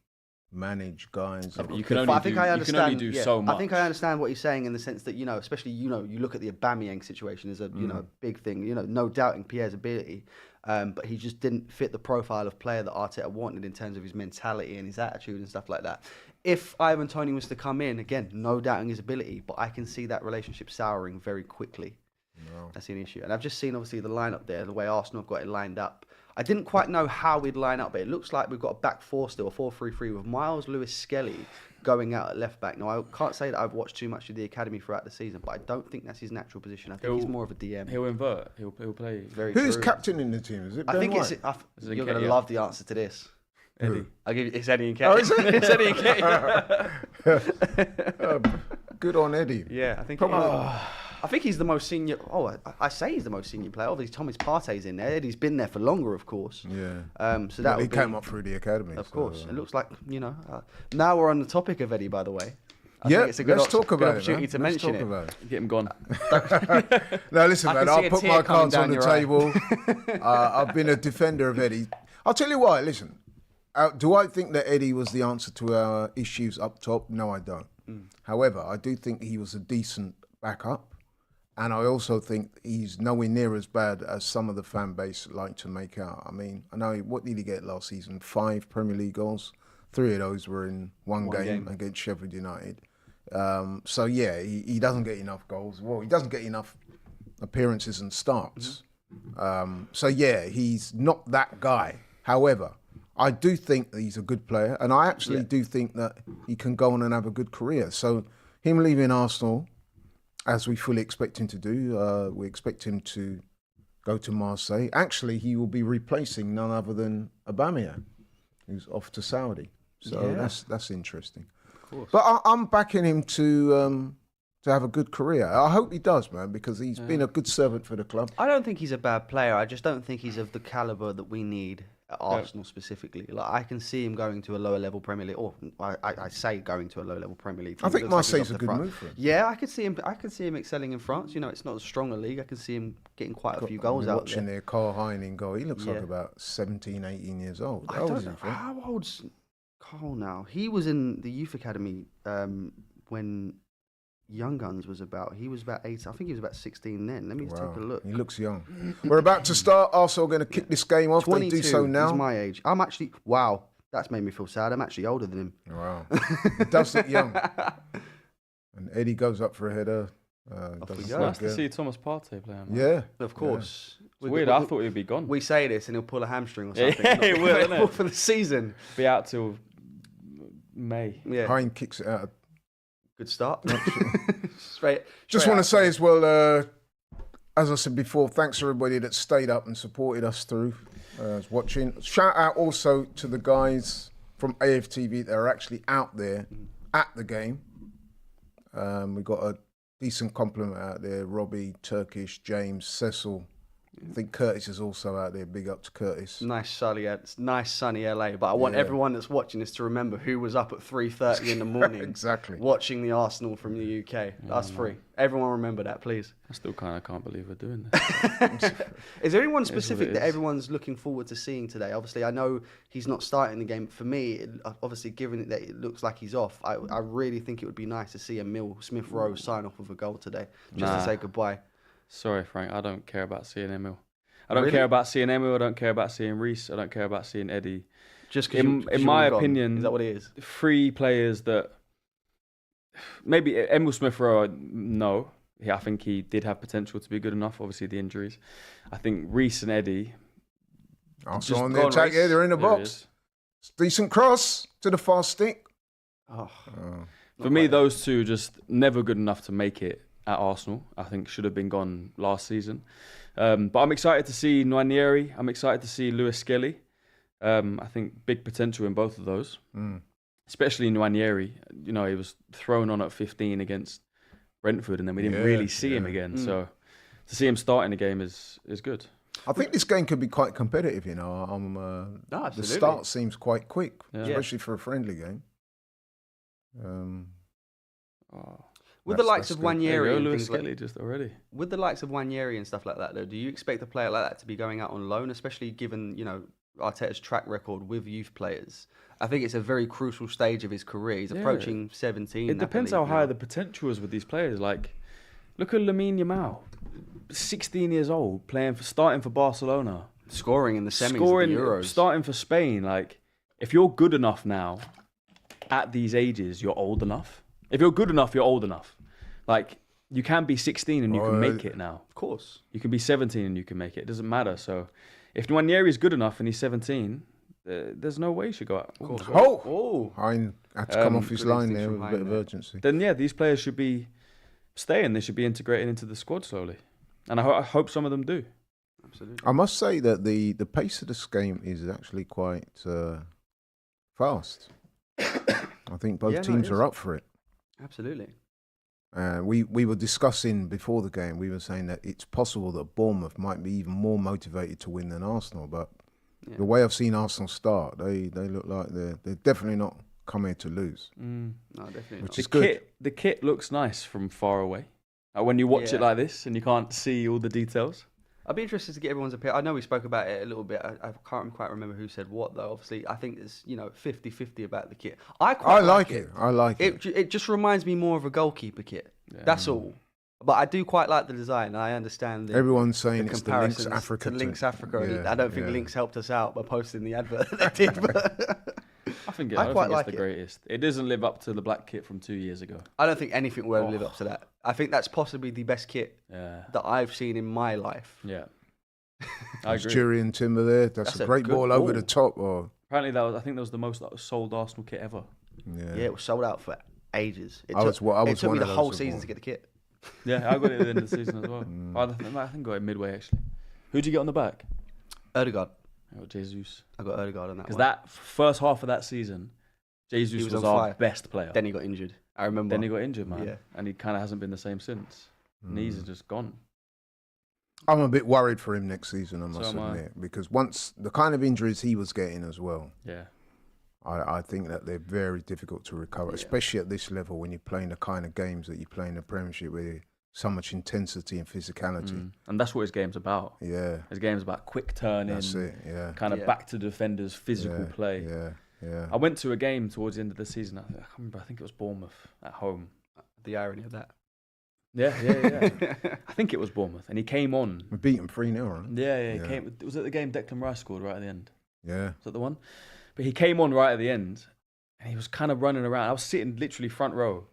manage guys? You can But only do so much. I think I understand what he's saying in the sense that especially you look at the Aubameyang situation as a a big thing. No doubting Pierre's ability, but he just didn't fit the profile of player that Arteta wanted in terms of his mentality and his attitude and stuff like that. If Ivan Toney was to come in again, no doubting his ability, but I can see that relationship souring very quickly. No. That's an issue, and I've just seen obviously the lineup there, the way Arsenal have got it lined up. I didn't quite know how we'd line up, but it looks like we've got a back four still, a 4-3-3 with Miles Lewis-Skelly going out at left back. Now, I can't say that I've watched too much of the academy throughout the season, but I don't think that's his natural position. I think he's more of a DM. He'll invert. He'll play. Very Who's true. captain in the team? Is it Ben I think White? you're going to Nketiah. love the answer to this. Eddie. I'll give you, it's Eddie and Oh, is Nketiah. it? It's Eddie and Nketiah. Good on Eddie. Yeah, I think. Probably- I think he's the most senior. Oh, I say he's the most senior player. Obviously, Thomas Partey's in there. Eddie's been there for longer, of course. Yeah. So that Well, he would be, came up through the academy. of so, course. It looks like now we're on the topic of Eddie. By the way, I yeah, think it's a good let's talk good about it. opportunity Man. to Let's mention talk it. about it. Get him gone. No, listen, I man. can see I'll a put tear my coming cards on down the your eye. table. I've been a defender of Eddie. I'll tell you why. Listen, do I think that Eddie was the answer to our issues up top? No, I don't. However, I do think he was a decent backup. And I also think he's nowhere near as bad as some of the fan base like to make out. I mean, I know, what did he get last season? 5 Premier League goals. 3 of those were in one game against Sheffield United. So, yeah, he doesn't get enough goals. Well, he doesn't get enough appearances and starts. So, yeah, he's not that guy. However, I do think that he's a good player. And I actually do think that he can go on and have a good career. So, him leaving Arsenal, as we fully expect him to do, we expect him to go to Marseille. Actually, he will be replacing none other than Aubameyang, who's off to Saudi. So that's interesting. Of course. But I'm backing him to have a good career. I hope he does, man, because he's been a good servant for the club. I don't think he's a bad player. I just don't think he's of the caliber that we need at Arsenal specifically. Like, I can see him going to a lower level Premier League, or I say going to a lower level Premier League. I think It looks like he's Marseille's off a to good France. move for him. Yeah, I could see him excelling in France. It's not as strong a league. I can see him getting quite a few goals out Watching there. there, Carl Hein in goal. He looks like Yeah. about 17, 18 years old. I How old don't is he, know. Fred? How old's Carl now? He was in the youth academy when Young Guns was about. He was about 8. I think he was about 16 then. Let me just take a look. He looks young. We're about to start. Arsenal going to kick this game off. They 22. do so now. He's my age. I'm actually, wow, that's made me feel sad. I'm actually older than him. Wow. He does look young. And Eddie goes up for a header. we Doesn't go. look Nice to good. see Thomas Partey playing. Man. Yeah. Of course. It's weird. I thought he'd be gone. We say this and he'll pull a hamstring or Yeah, something. he will, Not innit? for the season. Be out till May. Yeah. Hein kicks it out. Good start. straight. Just straight want to out. say as well, as I said before, thanks to everybody that stayed up and supported us through watching. Shout out also to the guys from AFTV that are actually out there at the game. We got a decent compliment out there. Robbie, Turkish, James, Cecil. I think Curtis is also out there. Big up to Curtis. Nice sunny LA. But I want everyone that's watching this to remember who was up at 3:30 in the morning, Exactly. watching the Arsenal from the UK. Us three. Everyone remember that, please. I still kind of can't believe we're doing this. Is there anyone what specific it that is. everyone's looking forward to seeing today? Obviously, I know he's not starting the game. For me, obviously, given it that it looks like he's off, I really think it would be nice to see Emil Smith-Rowe sign off with a goal today, just to say goodbye. Sorry, Frank. I don't care about seeing Emil. I don't Really? care about seeing Emil. I don't care about seeing Reece. I don't care about seeing Eddie. Just because In my opinion, is that what it is? 3 players that maybe Emil Smith-Rowe, no. I think he did have potential to be good enough. Obviously, the injuries. I think Reece and Eddie. Also Just on go the on, attack, Reece. yeah, they're in the There it box. is. Decent cross to the far stick. Oh, For me, those two just never good enough to make it at Arsenal. I think should have been gone last season. But I'm excited to see Nwaneri. I'm excited to see Lewis Skelly. I think big potential in both of those. Especially Nwaneri. You know, he was thrown on at 15 against Brentford, and then we didn't really see him again. So to see him start in the game is good. I think this game could be quite competitive, you know. The absolutely. start seems quite quick, Yeah. especially for a friendly game. With the likes that's of good. Nwaneri and Lewis things like, Skelly just already. with the likes of Nwaneri and stuff like that, though, do you expect a player like that to be going out on loan, especially given Arteta's track record with youth players? I think it's a very crucial stage of his career. He's approaching 17. It depends how high the potential is with these players. Like, look at Lamine Yamal, 16 years old, starting for Barcelona, scoring in the semis of the Euros. starting for Spain. Like, if you're good enough now, at these ages, you're old enough. If you're good enough, you're old enough. Like, you can be 16 and you can make it now. Of course. You can be 17 and you can make it. It doesn't matter. So, if Nwaneri is good enough and he's 17, there's no way he should go out. Hein had to come off his good line instinct there from with a bit Hein of there. urgency. Then, yeah, these players should be staying. They should be integrated into the squad slowly. And I hope some of them do. Absolutely. I must say that the pace of this game is actually quite fast. I think both Yeah, no, teams it are is. up for it. Absolutely. We were discussing before the game, we were saying that it's possible that Bournemouth might be even more motivated to win than Arsenal, but the way I've seen Arsenal start, they look like they're definitely not coming to lose, No, definitely which not. is good. The kit looks nice from far away. Like when you watch it like this and you can't see all the details. I'd be interested to get everyone's opinion. I know we spoke about it a little bit. I can't quite remember who said what, though. Obviously, I think it's 50-50 about the kit. I like it. I like it. It just reminds me more of a goalkeeper kit. That's all. But I do quite like the design. I understand Everyone's saying it's the Lynx comparisons Africa. to Lynx Africa. Yeah, I don't think Lynx helped us out by posting the advert that they did. But I think I quite it's like the it. greatest. It doesn't live up to the black kit from 2 years ago. I don't think anything will ever live up to that. I think that's possibly the best kit that I've seen in my life. Yeah. I agree. Jury and Timber there. That's a great good ball over ball. the top. Apparently, I think that was the most sold Arsenal kit ever. Yeah. Yeah, it was sold out for ages. It I was took one me of the those whole that season bought. to get the kit. Yeah, I got it at the end of the season as well. I think I got it midway, actually. Who'd you get on the back? Odegaard. I got Jesus. I got Odegaard on that Because one. that first half of that season, Jesus was was on our fire. best player. Then he got injured. I remember. Then he got injured, man. Yeah. And he kind of hasn't been the same since. Knees are just gone. I'm a bit worried for him next season, I must am I. admit, because once the kind of injuries he was getting as well, Yeah. I think that they're very difficult to recover, especially at this level when you're playing the kind of games that you play in the Premiership with so much intensity and physicality. And that's what his game's about. Yeah, His game's about quick turning, that's it. Yeah, kind of back to defenders, physical play. Yeah. I went to a game towards the end of the season. I can't remember. I think it was Bournemouth at home. The irony of that. Yeah. I think it was Bournemouth, and he came on. We beat him 3-0, right? Yeah. He came. Was it the game Declan Rice scored right at the end? Yeah. Was that the one? But he came on right at the end, and he was kind of running around. I was sitting literally front row,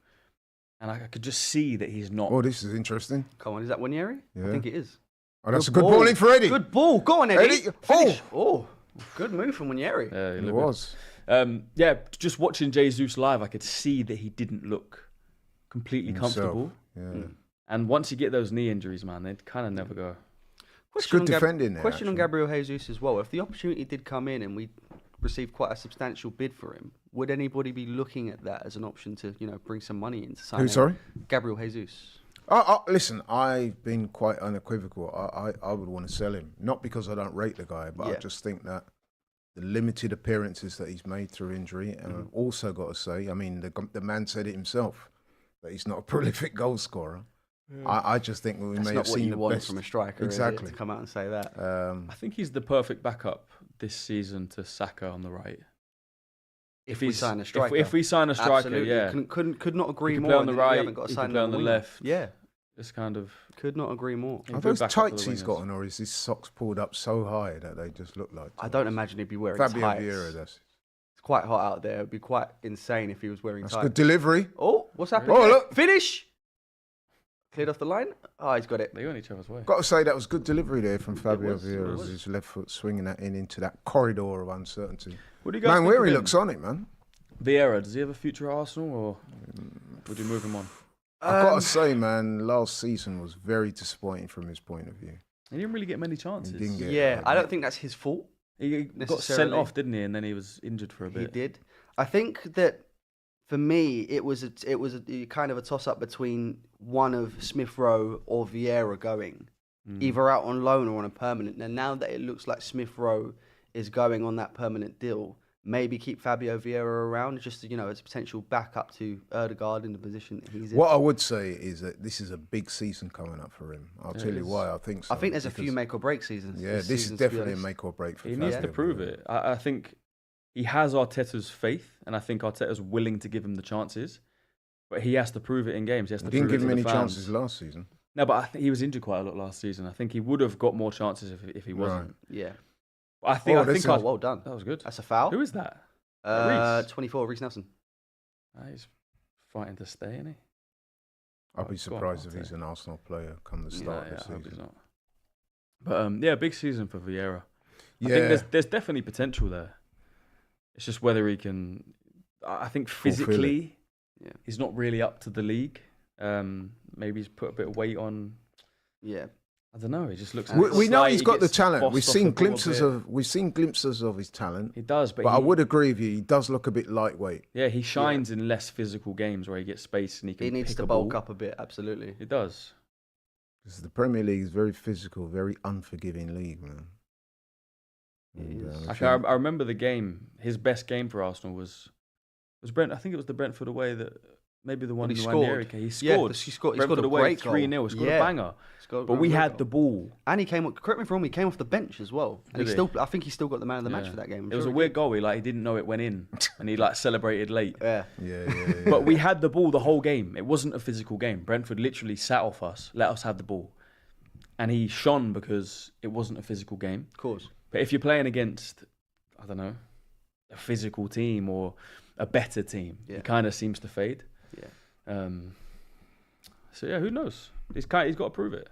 and I could just see that he's not. Oh, this is interesting. Come on, is that Nwaneri? Yeah. I think it is. Oh, that's a good ball in for Eddie. Good ball. Go on, Eddie. Eddie. Finish. Oh, good move from Nwaneri. Yeah, It was. Just watching Jesus live, I could see that he didn't look completely Himself. comfortable. Yeah. And once you get those knee injuries, man, they kind of never go. It's good defending there. Question on actually. Gabriel Jesus as well. If the opportunity did come in and we received quite a substantial bid for him, would anybody be looking at that as an option to, bring some money in to sign Who, him? sorry? Gabriel Jesus. Listen, I've been quite unequivocal. I would want to sell him. Not because I don't rate the guy, but I just think that the limited appearances that he's made through injury, and I've also got to say, I mean, the man said it himself, that he's not a prolific goal scorer. I just think we That's may not have what seen you the want best from a striker, exactly is it, to come out and say that. I think he's the perfect backup this season to Saka on the right. If we sign a striker. If we sign a striker, Absolutely. yeah. Could not agree He can more. play on the We right, haven't got to he sign can play on another the winger. left. Yeah. It's kind of... Could not agree more. Are those tights he's got on, or is his socks pulled up so high that they just look like... I don't imagine he'd be wearing Fabio tights. Vieira, that's... It's quite hot out there. It'd be quite insane if he was wearing That's tights. good delivery. Oh, what's happening? Oh, there? look. Finish! Cleared off the line. Oh, he's got it. They go in each other's way. Got to say that was good delivery there from Fabio was, Vieira. it was. His left foot swinging that into that corridor of uncertainty. What do you guys Man, think where of he him? looks on it, man. Vieira, does he have a future at Arsenal, or would you move him on? I got to say, man, last season was very disappointing from his point of view. He didn't really get many chances. He didn't get... Yeah, I don't think that's his fault. He got sent necessarily. off, didn't he? And then he was injured for a bit. He did. I think that for me, it was a kind of a toss up between one of Smith Rowe or Vieira going, either out on loan or on a permanent. And now that it looks like Smith Rowe is going on that permanent deal, maybe keep Fabio Vieira around just as a potential backup to Erdegaard in the position that he's in. What I would say is that this is a big season coming up for him. I'll tell you is. why I think so. I think there's a few because- make or break seasons. Yeah, this is season, to be definitely a honest. make or break for He Fabio needs to prove Vieira. it. I think he has Arteta's faith, and I think Arteta's willing to give him the chances. But he has to prove it in games. He has to He didn't prove give it him to any the fans. chances last season. No, but I think he was injured quite a lot last season. I think he would have got more chances if he wasn't. Right. Yeah. I think. Oh, I think. that's Oh, well done. that was good. That's a foul. Who is that? Reece? 24, Reece Nelson. He's fighting to stay, isn't he? I'll be go on, surprised if Arte. he's an Arsenal player come the start of the I hope he's season. not. But yeah, big season for Vieira. I Yeah, think there's definitely potential there. It's just whether he can. I think Fulfill it. physically, Yeah. he's not really up to the league. Maybe he's put a bit of weight on. Yeah. I don't know. He just looks. we know slight, he's he got the gets talent. bossed We've off seen the ball a glimpses of his talent. bit. He does, but But I would agree with you. He does look a bit lightweight. Yeah, he shines in less physical games where he gets space and he can. He needs pick to a bulk ball. up a bit, absolutely. He does. Because the Premier League is very physical, very unforgiving league, man. It And, is. if Actually, you- I remember the game. His best game for Arsenal was Brent. I think it was the Brentford away that maybe the one he in scored. Ranieri. He Yeah, scored. he scored Brentford a away great goal. 3-0. He scored Yeah. a banger. But we had the ball. And he came. Correct me if I'm wrong. He came off the bench as well, and Did he he? still. I think he still got the man of the match Yeah. for that game. I'm It was sure a he weird did. goal. He he didn't know it went in, and he celebrated late. Yeah. yeah. But we had the ball the whole game. It wasn't a physical game. Brentford literally sat off us, let us have the ball, and he shone because it wasn't a physical game. Of course. But if you're playing against, I don't know, a physical team or a better team, Yeah. it kind of seems to fade. Yeah. So yeah, who knows? He's got to prove it.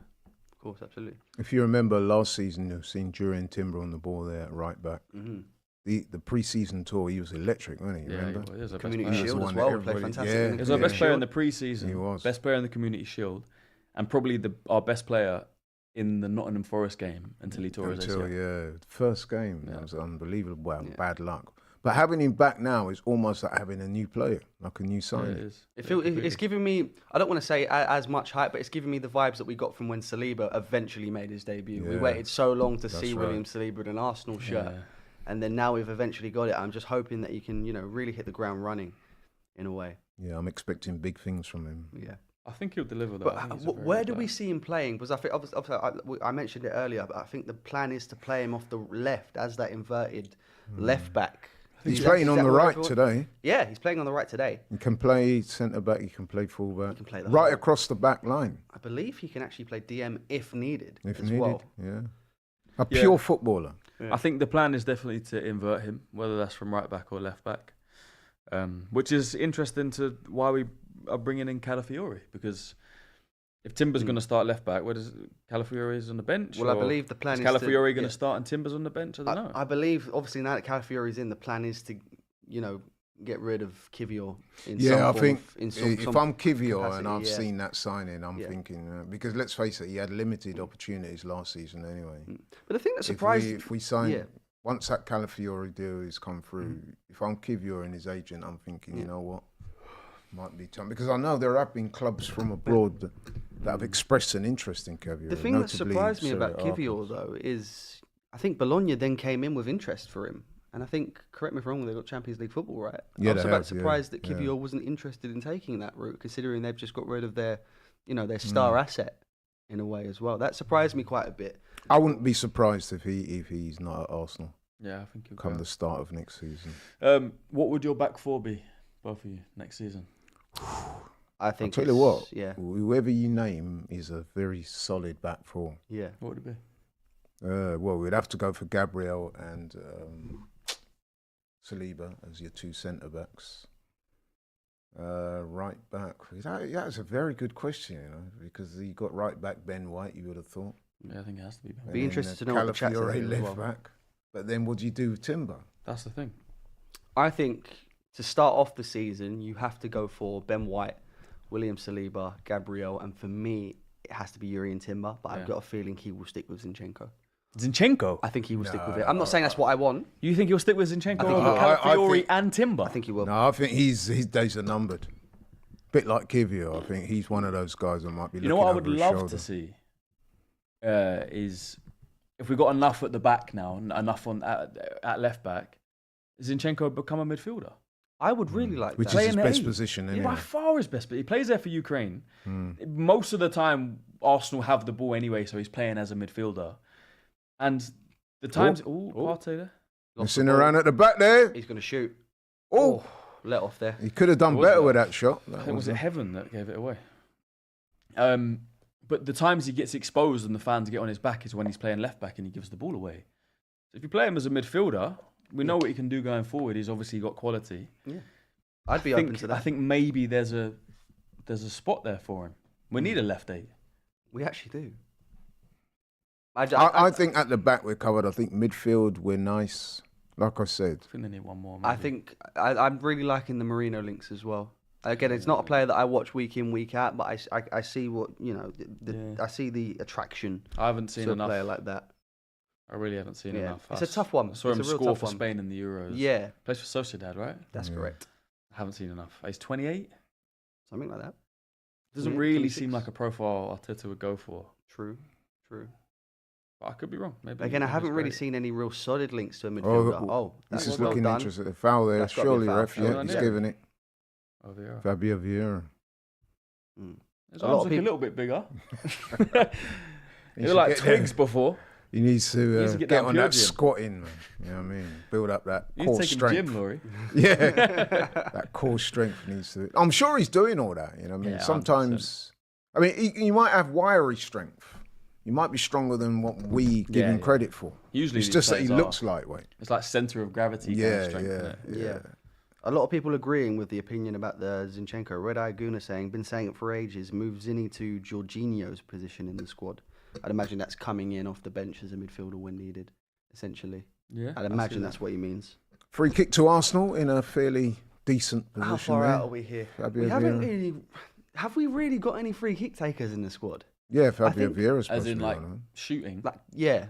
Of course, absolutely. If you remember last season, you've seen Jurien Timber on the ball there at right back. Mm-hmm. The pre-season tour, he was electric, wasn't he? Yeah, Remember? he was our best Community player. He was Shield the as one well. that Played everybody- fantastic. yeah. in He the was our Community best player in Shield. the pre-season. He was. Best player in the Community Shield, and probably our best player in the Nottingham Forest game until he tore his Until, ACL. first game, Yeah. that was unbelievable. Well, Yeah. bad luck. But having him back now is almost like having a new player, like a new Yeah, signing. it is. It's giving me. I don't want to say as much hype, but it's giving me the vibes that we got from when Saliba eventually made his debut. We Yeah. waited so long to That's see right. William Saliba in an Arsenal shirt, Yeah. and then now we've eventually got it. I'm just hoping that he can, really hit the ground running, in a way. Yeah, I'm expecting big things from him. Yeah. I think he'll deliver. Though. But I think he's a very where good do we player. see him playing? Because I think obviously I mentioned it earlier, but I think the plan is to play him off the left as that inverted left back. He's Is that- playing is on that the what right everyone- today. Yeah, he's playing on the right today. He can play centre back. He can play full back. He can play the right whole- across the back line I believe he can actually play DM if needed if as needed. well. Yeah, a Yeah. pure footballer. Yeah. I think the plan is definitely to invert him, whether that's from right back or left back, which is interesting to why we are bringing in Calafiori, because if Timber's going to start left back, where does Calafiori is on the bench? Well, I or believe the plan is is Calafiori going yeah. to start and Timbers on the bench? I don't know. I believe, obviously, now that Calafiori's in, the plan is to, get rid of Kivior in Yeah, I some think form in some if I'm Kivior capacity, and I've yeah. seen that signing, I'm thinking because let's face it, he had limited opportunities last season anyway. But the thing that surprised If we sign yeah. once that Calafiori deal has come through, if I'm Kivior and his agent, I'm thinking, you know what, might be time because I know there have been clubs from abroad that have expressed an interest in Kivior. The thing that notably surprised me about Serie A Kivior, clubs. though, is I think Bologna then came in with interest for him. And I think, correct me if I'm wrong, they got Champions League football, right? Yeah, I was they about have, surprised that yeah. Kivior wasn't interested in taking that route, considering they've just got rid of their, their star asset in a way as well. That surprised me quite a bit. I wouldn't be surprised if he's not at Arsenal Yeah, I think he'll come go. the start of next season. What would your back four be, both of you, next season? I think I'll tell you what, yeah, whoever you name is a very solid back four. yeah. What would it be? Well, we'd have to go for Gabriel and Saliba as your two centre backs. Right back. That's a very good question, because you got right back Ben White. You would have thought. Yeah, I think it has to be. And Be then interested to know what the chat says Calafiori here as left well. back. But then what do you do with Timber? That's the thing. I think to start off the season, you have to go for Ben White, William Saliba, Gabriel, and for me, it has to be Yuri and Timber. But I've Yeah. got a feeling he will stick with Zinchenko. Zinchenko? I think he will stick with it. I'm not saying that's what I want. You think he'll stick with Zinchenko I think over he will. Calafiori I think- and Timber? I think he will. No, I think his days are numbered. Bit like Kivior. I think he's one of those guys that might be You looking know what I over would his love shoulder. to see is if we got enough at the back now, enough on at left back, Zinchenko become a midfielder. I would really like Which that. is Playing his at best 8. position, Yeah, anyway. by far his best, but he plays there for Ukraine. Most of the time, Arsenal have the ball anyway, so he's playing as a midfielder. And the times, Partey there. Lost Messing the ball. around at the back there. He's going to shoot. Oh, Let off there. he could have done It was better that. with that shot. I think was it Heaven that gave it away. But the times he gets exposed and the fans get on his back is when he's playing left back and he gives the ball away. So if you play him as a midfielder, we know what he can do going forward. He's obviously got quality. Yeah. I'd be open to that. I think maybe there's a spot there for him. We need a left 8. We actually do. I think at the back we're covered. I think midfield we're nice. Like I said, I think they need one more. I maybe. think I'm really liking the Marino links as well. Again, it's not a player that I watch week in, week out, but I see what, I see the attraction I haven't seen to a enough. player like that. I really haven't seen Yeah. enough. It's a tough one. I saw It's him a real score tough for one. Spain in the Euros. Yeah, Plays for Sociedad, right? that's correct. I haven't seen enough. He's 28. Something like that. Doesn't 28, really 26. seem like a profile Arteta would go for. True. But I could be wrong. Maybe. Again, I maybe haven't he's really great. seen any real solid links to a midfielder. this that's is well looking done. interesting. The foul there, That's gotta be a surely, foul. ref. Yeah, Well he's done, giving it. Oh, they are. Fabio Vieira. His A lot arms of look a people- little bit bigger. He They should look like get there. twigs before. He needs to, He needs to get get that on that pure gym. squatting, man. You know what I mean? Build up that You core need to take him strength. to gym, Laurie. Yeah, that core strength needs to. I'm sure he's doing all that. You know what I mean? Yeah, Sometimes, I mean, he might have wiry strength. He might be stronger than what we give Yeah, him yeah. credit for. Usually It's these just that he players looks lightweight. It's like centre of gravity kind Yeah, of strength. Isn't it? yeah. A lot of people agreeing with the opinion about the Zinchenko. Red Eye Guna saying, been saying it for ages, move Zinni to Jorginho's position in the squad. I'd imagine that's coming in off the bench as a midfielder when needed, essentially. Yeah. I'd imagine that's what he means. Free kick to Arsenal in a fairly decent position. How far there. out are we here? Fabio We haven't Vieira. really... Have we really got any free kick takers in the squad? Yeah, Fabio think- Vieira's As supposed in to be like one of them. shooting. Like, yeah.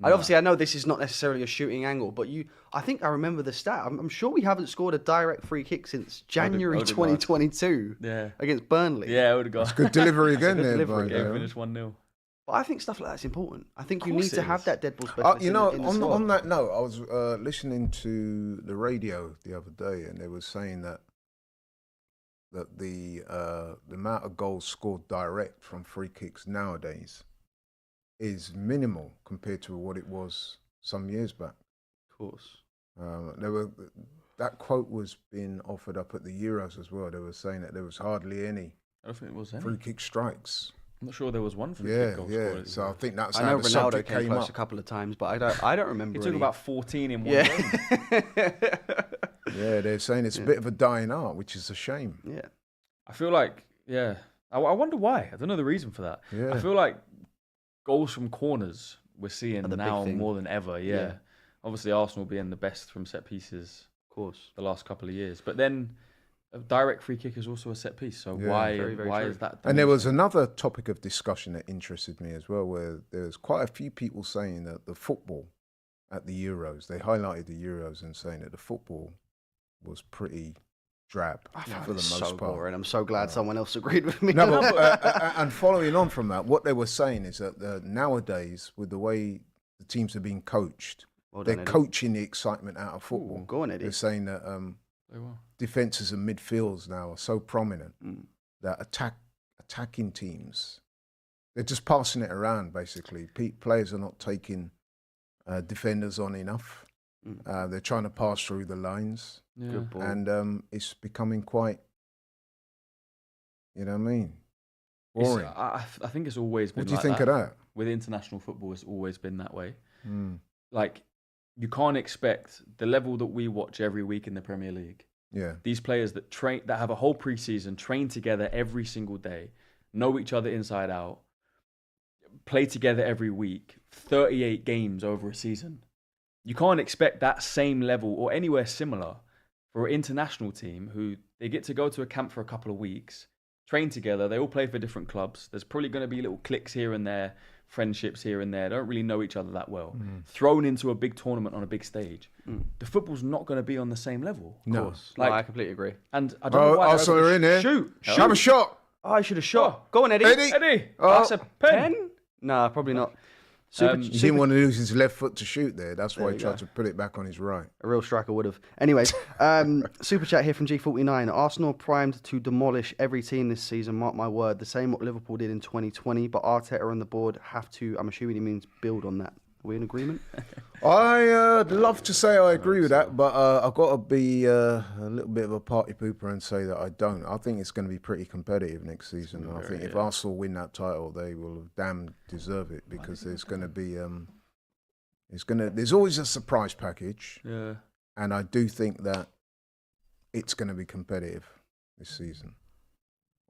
I know this is not necessarily a shooting angle, but I think I remember the stat. I'm sure we haven't scored a direct free kick since January Odegaard. 2022 Yeah. against Burnley. Yeah, Odegaard. Good delivery again good there, delivery. by Game Vieira. finished 1-0. But I think stuff like that's important. I think you course need to it have is. that dead ball specialist You know, in the on, squad. on that note, I was listening to the radio the other day, and they were saying that the amount of goals scored direct from free kicks nowadays is minimal compared to what it was some years back. Of course. That quote was being offered up at the Euros as well. They were saying that there was hardly any I don't think it was any. free kick strikes. I'm not sure there was one free Yeah, kick goal yeah. scored. So I think that's I how know the Ronaldo subject came came close up. a couple of times, but I don't remember. He took any. about 14 in one Yeah. game. Yeah, they're saying it's a bit of a dying art, which is a shame. Yeah. I feel like, yeah. I wonder why. I don't know the reason for that. Yeah. I feel like goals from corners we're seeing Are the big now thing. more than ever. Yeah. Yeah. Obviously, Arsenal being the best from set pieces. Of course. the last couple of years. But then a direct free kick is also a set piece. So Yeah. why Very, very true. is that? And there was another topic of discussion that interested me as well, where there was quite a few people saying that the football at the Euros, they highlighted the Euros and saying that the football was pretty drab for the most so part. boring. I'm so glad someone else agreed with me. No, but, and following on from that, what they were saying is that nowadays, with the way the teams are being coached, Well they're done, Eddie. coaching the excitement out of football. Go on, Eddie. They're saying that Very well. defences and midfields now are so prominent Mm. that attacking teams, they're just passing it around, basically. Players are not taking defenders on enough. They're trying to pass through the lines. Yeah. Good ball. And it's becoming quite, you know what I mean? It's- Boring. I think it's always been What do you like think that. of that? With international football, it's always been that way. Mm. Like, you can't expect the level that we watch every week in the Premier League. Yeah. These players that have a whole preseason, train together every single day, know each other inside out, play together every week, 38 games over a season. You can't expect that same level or anywhere similar for an international team who they get to go to a camp for a couple of weeks, train together, they all play for different clubs. There's probably going to be little cliques here and there, friendships here and there. They don't really know each other that well. Thrown into a big tournament on a big stage. The football's not going to be on the same level. No. Of course. Like- No, I completely agree. And I don't know why. Arsenal are in here. Shoot. Have a shot. Oh, I should have shot. Go on, Eddie. Eddie. Eddie, Oh. that's a pen. Pen? Nah, probably not. He didn't want to lose his left foot to shoot there. That's why he you tried go. to put it back on his right. A real striker would have. Anyways, super chat here from G49. Arsenal primed to demolish every team this season. Mark my word. The same what Liverpool did in 2020. But Arteta and the board have to, I'm assuming he means build on that. Are we in agreement? I'd love to say I agree with that, but I've got to be a little bit of a party pooper and say that I don't. I think it's going to be pretty competitive next season. I think if Arsenal win that title, they will damn deserve it because there's going to be there's always a surprise package, Yeah. and I do think that it's going to be competitive this season.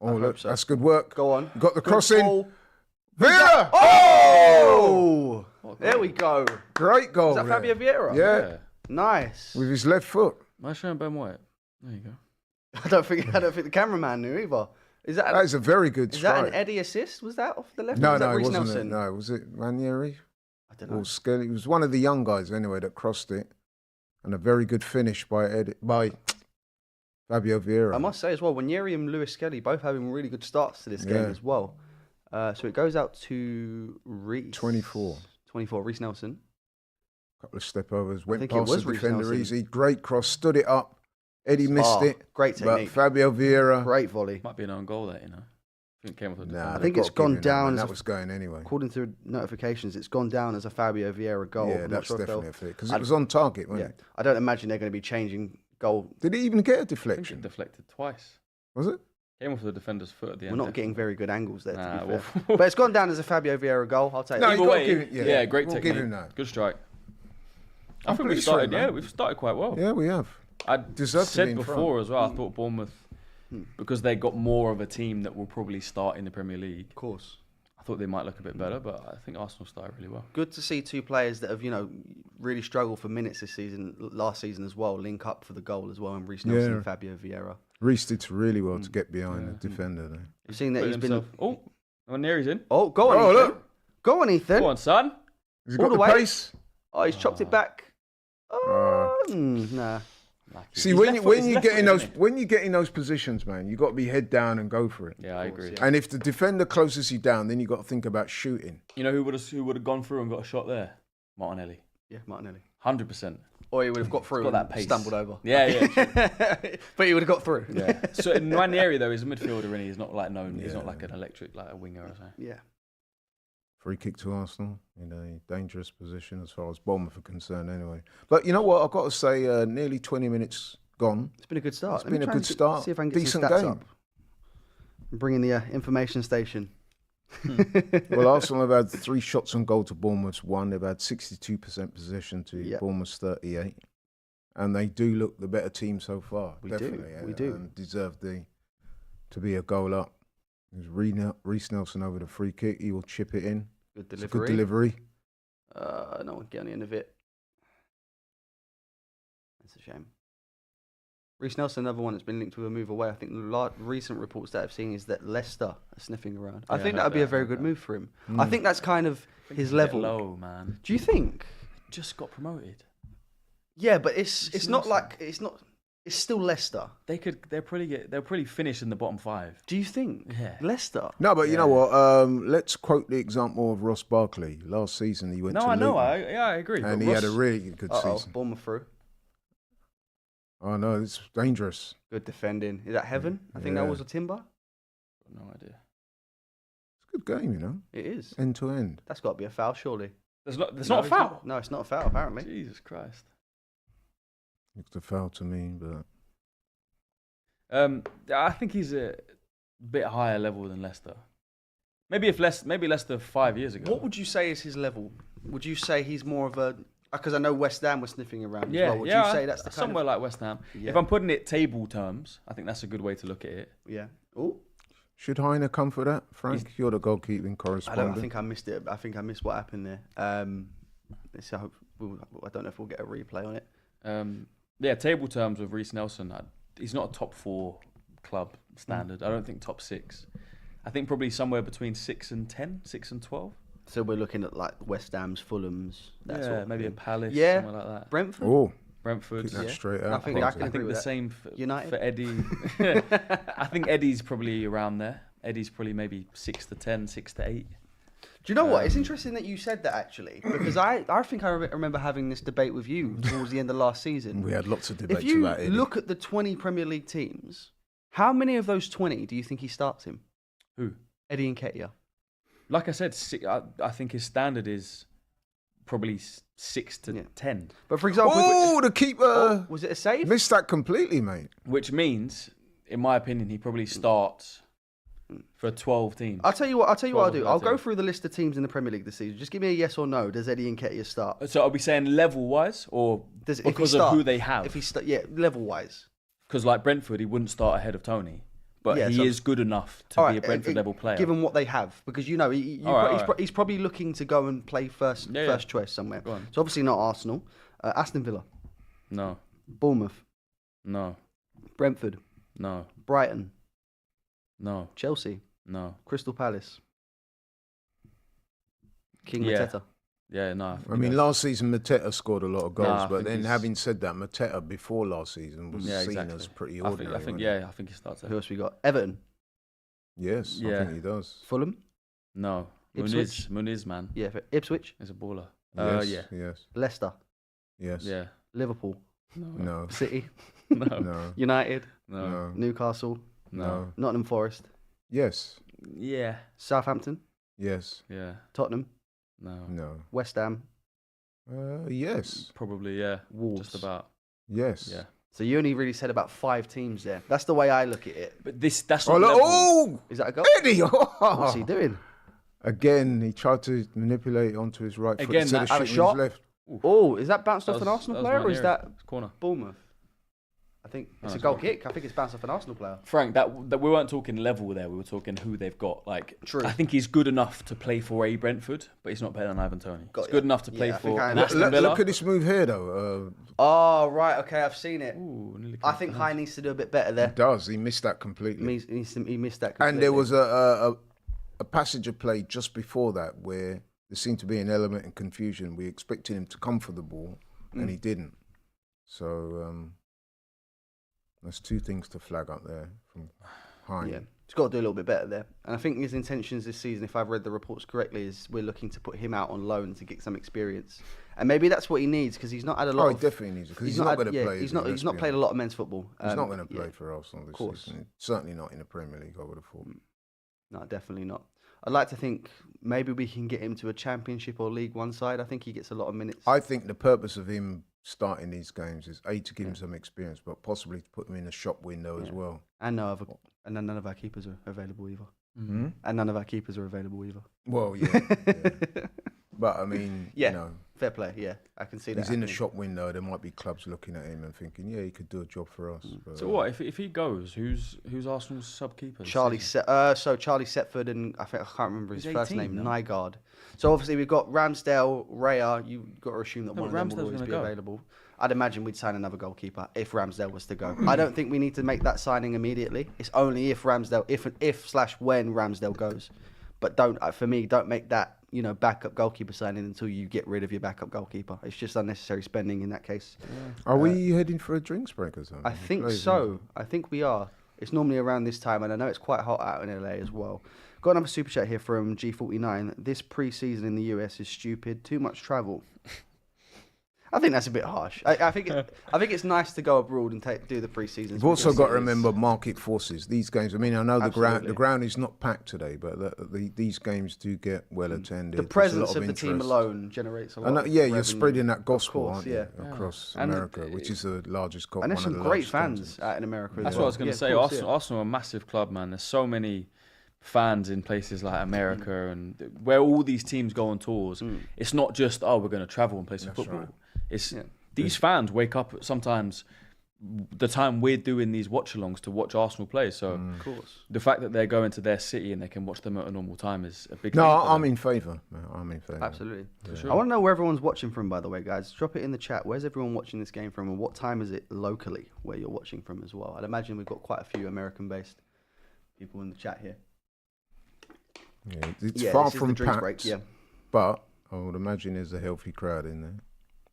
Oh, hope look, so. that's good work. Go on. Got the Good cross in. ball. Vieira! Oh! There we go. Great goal. Is that Fabio there. Vieira? Yeah, Nice. with his left foot. Am I showing Ben White? There you go. I don't think the cameraman knew either. Is that That is a very good is that strike. an Eddie assist? Was that off the left? No, or was that it Reece wasn't. Nelson? No, was it Ranieri? I don't Or know. Skelly? It was one of the young guys anyway that crossed it, and a very good finish by Fabio Vieira. I must say as well, when Yeri and Lewis Skelly both having really good starts to this game Yeah. as well. So it goes out to Reece. 24. 24, Reece Nelson. Couple of step overs, went think it past was the Reece defender Nelson. easy. Great cross, stood it up. Eddie missed it. Great But technique. Fabio Vieira. Great volley. Might be an own goal there, you know. I think it came off the Nah, defender. I think they've it's got to gone give him that, down man. as That a- was going anyway. According to notifications, it's gone down as a Fabio Vieira goal. Yeah, I'm not that's sure if definitely they'll- a fit because it was on target, wasn't Yeah, it? I don't imagine they're going to be changing goal. Did he even get a I think it deflection? deflected twice. Was it? Came off the defender's foot at the We're end. not getting very good angles there, to Nah, be fair. well- But it's gone down as a Fabio Vieira goal. I'll take No, it. you Either gotta way, give it- yeah, great we'll technique. give him that. Good strike. I I'm think we pretty started. sure, Yeah, man. we've started quite well. Yeah, we have. I Deserved to be said in before front. as well. I thought Bournemouth, because they got more of a team that will probably start in the Premier League. Of course. I thought they might look a bit better, but I think Arsenal started really well. Good to see two players that have, really struggled for minutes this season, last season as well, link up for the goal as well, and Reece Nelson Yeah. and Fabio Vieira. Reece did really well to get behind the defender there. You've seen that Put he's been. himself- Oh, Ranieri's in. Oh, go on, Oh, Ethan. look. Go on, Ethan. Go on, son. Has he All got the the way. pace? Oh, he's chopped it back. Nah. See, He's when left foot- you he's left get in footed, those isn't he? when you get in those positions, man, you got to be head down and go for it. Yeah, I agree. yeah. And if the defender closes you down, then you got to think about shooting. You know who would have gone through and got a shot there? Martinelli. Yeah, Martinelli. 100%. Or he would have got through got and that pace. stumbled over. Yeah, yeah. But he would have got through. Yeah. So Ranieri though is a midfielder, and he's not like known. He's not Yeah. like an electric, like a winger or something. Yeah. Free kick to Arsenal in a dangerous position as far as Bournemouth are concerned, anyway. But you know what? I've got to say, nearly 20 minutes gone. It's been a good start. It's Let me been a try good and start. See if I can get Decent some stats game. up. I'm bringing the information station. Well, Arsenal have had 3 shots on goal to Bournemouth's 1. They've had 62% possession to Yep. Bournemouth's 38. And they do look the better team so far. We do, definitely. we do. And deserve to be a goal up. There's Reece Nelson over the free kick. He will chip it in. Good It's a delivery. good delivery. No one get on the end of it. That's a shame. Reece Nelson, another one that's been linked with a move away. I think the recent reports that I've seen is that Leicester are sniffing around. I Yeah, think I that would be a heard very that. good move for him. I think that's kind of his level. Low, man. Do you think? Just got promoted. Yeah, but it's not Nelson. like it's still Leicester. They'll probably finish in the bottom 5. Do you think? Yeah. Leicester. No, but you know what? Let's quote the example of Ross Barkley. Last season, he went No, to I know. Luton, I agree. and but he had a Ross- really good season. Bournemouth through. Oh no, it's dangerous. Good defending. Is that heaven? I think that Yeah. was a timber. No idea. It's a good game, you know, It is. end to end. That's got to be a foul, surely. There's not No, a it's not. foul. No, it's not a foul, apparently. Jesus Christ. It's a foul to me, but I think he's a bit higher level than Leicester. Maybe Leicester 5 years ago. What would you say is his level? Would you say he's more of a... Because I know West Ham was sniffing around Yeah, as well. Would yeah. you say that's the kind somewhere of... like West Ham. Yeah. If I'm putting it table terms, I think that's a good way to look at it. Yeah. Oh, should Heiner come for that? Frank, you're the goalkeeping I correspondent. think I missed it. I think I missed what happened there. Let's see, I don't know if we'll get a replay on it. Yeah, table terms with Reece Nelson, he's not a top 4 club standard. I don't think top 6. I think probably somewhere between 6 and 10, 6 and 12. So we're looking at like West Ham's, Fulham's, that sort of maybe a thing. Palace, Yeah. somewhere like that. Brentford. Oh, Brentford. keep that Yeah. straight I out. think I can I agree think with the that. same for United? for Eddie. I think Eddie's probably around there. Eddie's probably maybe 6 to 10, 6 to 8. Do you know what? It's interesting that you said that actually, because I think I remember having this debate with you towards the end of last season. We had lots of debates If you about it. look at the 20 Premier League teams, how many of those 20 do you think he starts in? Who? Eddie Nketiah. Like I said, I think his standard is probably 6 to Yeah. 10, But for example, Oh, the keeper was it a save? missed that completely, mate. which means, in my opinion, he probably starts for 12 teams. I'll tell you what I'll do. 12, I'll go 13. through the list of teams in the Premier League this season. Just give me a yes or no. Does Eddie Nketiah start? So are we saying level-wise or Does, if he because start, of who they have? If he yeah, level wise. Because like Brentford, he wouldn't start ahead of Tony. But Yeah, he so- is good enough to be a Brentford level player. Given what they have, because you know he's probably looking to go and play first choice somewhere. Go on. So obviously not Arsenal, Aston Villa, No, Bournemouth, no, Brentford, no, Brighton, no, Chelsea, no. Crystal Palace, King Yeah. Mateta. Yeah, no. I mean, last season Mateta scored a lot of goals, Nah, I but think then he's- having said that, Mateta before last season was Yeah, seen exactly. as pretty I think, ordinary. I think wasn't I think he starts Who ahead. else we got? Everton, Yes, I Yeah. think he does. Fulham, No, Ipswich? Muniz, man, yeah, Ipswich, is a baller. Yes, Yeah, yes, Leicester, yes. yeah. Liverpool, No, City, No, no, United, no, no, Newcastle, no. Nottingham Forest, yes, Yeah, Southampton, yes, yeah. Tottenham, No, no, West Ham, yes, probably yeah. Wolves. Just about. yes. Yeah. So you only really said about 5 teams there. That's the way I look at it. But that's Oh, not look, level. oh, Is that a goal? Eddie! What's he doing? Again, he tried to manipulate onto his right foot Again, instead of that- have a shooting shot? his left. Oh, is that bounced That off an was- Arsenal that was player or is Ranieri. that It's corner? Bournemouth? I think it's a it's goal corner. kick. I think it's bounced off an Arsenal player. Frank, that we weren't talking level there. We were talking who they've got. Like, True. I think he's good enough to play for a Brentford, but he's not better than Ivan Toney. Got He's ya. good enough to play Yeah, I think for I an know. Aston Villa. Look at this move here, though. Oh, right. Okay, I've seen it. Ooh, nearly I came think to High needs to do a bit better He there. does. He missed that completely. He missed that completely. And there was a passage of play just before that where there seemed to be an element of confusion. We expected him to come for the ball, and he didn't. So that's 2 things to flag up there from Hine. Yeah, he's got to do a little bit better there. And I think his intentions this season, if I've read the reports correctly, is we're looking to put him out on loan to get some experience. And maybe that's what he needs because he's not had a lot Oh, he of... definitely needs it because he's not going to play. He's is not. he? He's Let's not be played a honest. lot of men's football. He's not going to yeah. play for Arsenal this course. season. Certainly not in the Premier League, I would have thought. No, definitely not. I'd like to think maybe we can get him to a Championship or League One side. I think he gets a lot of minutes. I think the purpose of him starting these games is A, to give him some experience, but possibly to put him in a shop window as well. And none of our keepers are available either. Mm-hmm. And none of our keepers are available either. Well, yeah. But I mean, Yeah. you know, Fair play. Yeah, I can see that. he's in the happening. shop window. There might be clubs looking at him and thinking, yeah, he could do a job for us. But, So what if he goes? Who's Arsenal's sub keeper? Charlie Charlie Setford and I can't remember his He's first 18, name. no? Nygaard. So obviously we've got Ramsdale, Raya. You've got to assume that No, one but of them will Ramsdale's always gonna be go. available. I'd imagine we'd sign another goalkeeper if Ramsdale was to go. I don't think we need to make that signing immediately. It's only if when Ramsdale goes. But don't make that, backup goalkeeper signing until you get rid of your backup goalkeeper. It's just unnecessary spending in that case. Are we heading for a drinks break or something? I think so. I think we are. It's normally around this time, and I know it's quite hot out in LA as well. Got another super chat here from G49. This pre-season in the US is stupid. Too much travel. I think that's a bit harsh. I think it's nice to go abroad and do the pre-season. You've also got to remember market forces. These games. I mean, I know the ground is not packed today, but these games do get well attended. The presence of the team alone generates a lot. You're spreading that gospel, aren't you, yeah. across America, which is the largest. And there's some great fans out in America. That's what I was going to say. Arsenal are a massive club, man. There's so many fans in places like America and where all these teams go on tours. It's not just we're going to travel and play some football. Right. It's these fans wake up sometimes the time we're doing these watch-alongs to watch Arsenal play. So of course, the fact that they're going to their city and they can watch them at a normal time is a big. No, I'm in favour. Absolutely. For sure. I want to know where everyone's watching from, by the way, guys. Drop it in the chat. Where's everyone watching this game from, and what time is it locally where you're watching from as well? I'd imagine we've got quite a few American-based people in the chat here. Yeah, it's far from packed. Break, but I would imagine there's a healthy crowd in there.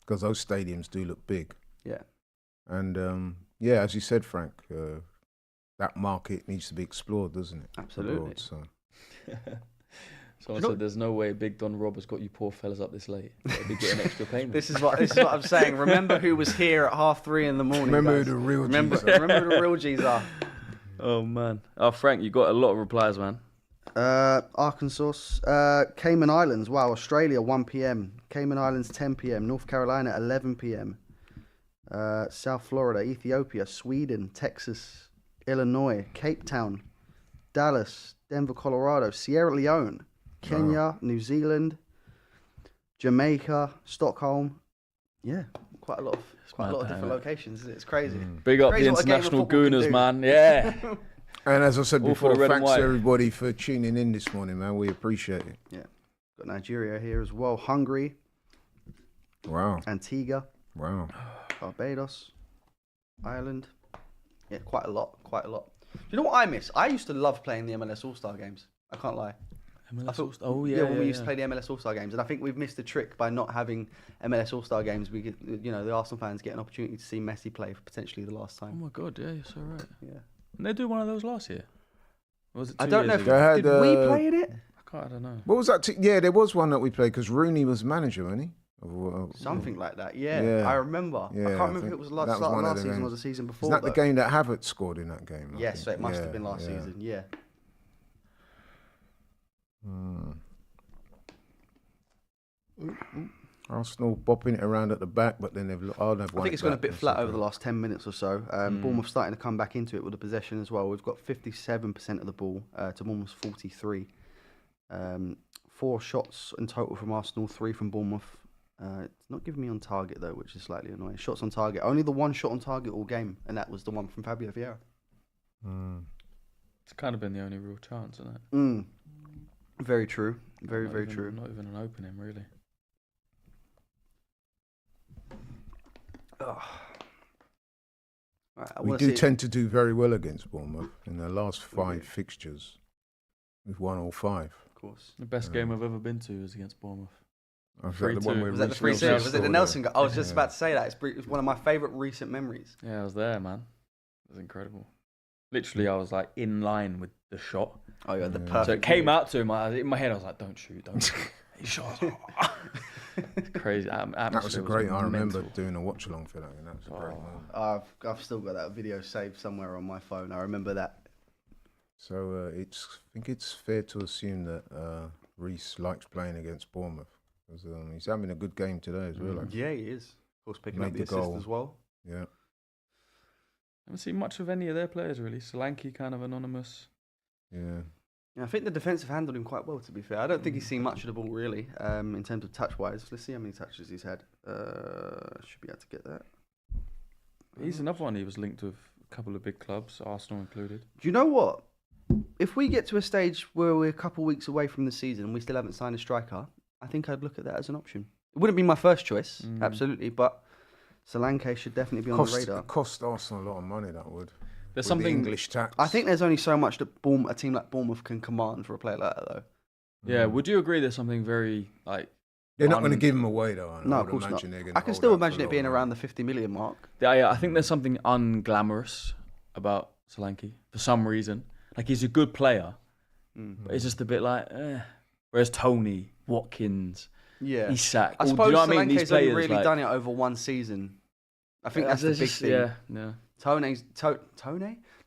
Because those stadiums do look big. Yeah. And, as you said, Frank, that market needs to be explored, doesn't it? Absolutely. Abroad, Someone said there's no way Big Don Rob has got you poor fellas up this late. They'll be getting extra payment. This is what I'm saying. Remember who was here at 3:30 in the morning. Remember guys. who the real G's are. Remember who the real G's are. Oh, man. Oh, Frank, you got a lot of replies, man. Arkansas, Cayman Islands. Wow, Australia 1 p.m. Cayman Islands 10 p.m. North Carolina 11 p.m. South Florida, Ethiopia, Sweden, Texas, Illinois, Cape Town, Dallas, Denver, Colorado, Sierra Leone, Kenya, New Zealand, Jamaica, Stockholm. Yeah, quite a lot of different locations. It's crazy. Big up Crazy the international Gooners, man. Yeah. And as I said All before, for the red and thanks to white. everybody for tuning in this morning, man. We appreciate it. Yeah. Got Nigeria here as well. Hungary, Wow. Antigua, Wow. Barbados, Ireland. Yeah, quite a lot. Do you know what I miss? I used to love playing the MLS All-Star games. I can't lie. When we used to play the MLS All-Star games, and I think we've missed a trick by not having MLS All-Star games. We could, the Arsenal fans get an opportunity to see Messi play for potentially the last Oh time. my God, yeah, you're so right. Yeah. Didn't they do one of those last year? Or was it I 2 don't know years if ago? They had, did we play in it? I don't know. What was that? There was one that we played because Rooney was manager, wasn't he? Something like that. Yeah, Yeah. I remember. Yeah, I I can't remember think if it was that last was one of the season or games. the season before. Is that the but- game that Havertz scored in that game? I Yes, so think? it must have been last season. Yeah. Arsenal bopping it around at the back, but then they've won I think it's gone a bit flat over the last 10 minutes or so. Bournemouth starting to come back into it with the possession as well. We've got 57% of the ball to Bournemouth's 43. 4 shots in total from Arsenal, 3 from Bournemouth. It's not giving me on target though, which is slightly annoying. Shots on target, only the one shot on target all game, and that was the one from Fabio Vieira. It's kind of been the only real chance, isn't it? Very true. Very true. Not even an opening, really. Right, We do tend to do very well against Bournemouth. In the last 5 fixtures, we've won all 5. Of course. The best game I've ever been to is against Bournemouth. Was that the one 3-2. where Was that the Reece 3-2? Nelson Was it the scored, Nelson goal? I was just Yeah. about to say that. It's one of my favourite recent memories. Yeah, I was there, man. It was incredible. Literally, I was like in line with the shot. Oh, yeah, the Yeah. perfect. So it came view. out to him. In my head, I was like, "Don't shoot, don't shoot." He shot. It's crazy. That was a great. I remember doing a watch along for that, and that was a Oh. great moment. I've still got that video saved somewhere on my phone. I remember that. So I think it's fair to assume that Reece likes playing against Bournemouth because he's having a good game today as well. Yeah, he is. Of course, picking Made up the the assist goal. as well. Yeah. I haven't seen much of any of their players really. Solanke kind of anonymous. Yeah. Yeah, I think the defence have handled him quite well, to be fair. I don't think he's seen much of the ball, really, in terms of touch-wise. Let's see how many touches he's had. Should be able to get that. He's another one. He was linked with a couple of big clubs, Arsenal included. Do you know what? If we get to a stage where we're a couple weeks away from the season and we still haven't signed a striker, I think I'd look at that as an option. It wouldn't be my first choice, absolutely, but Solanke should definitely be on the radar. It cost Arsenal a lot of money, that would. There's With something. the English tax. I think there's only so much that a team like Bournemouth can command for a player like that, though. Yeah. Would you agree? There's something very like. They're not going to give him away, though. No, of course not. I can still imagine it being around the 50 million mark. Yeah, I think there's something unglamorous about Solanke for some reason. Like he's a good player, but it's just a bit like. Whereas Tony, Watkins, Isak, I suppose do you know what I mean? These Solanke's only players really like, done it over one season. I think that's the big thing. Yeah.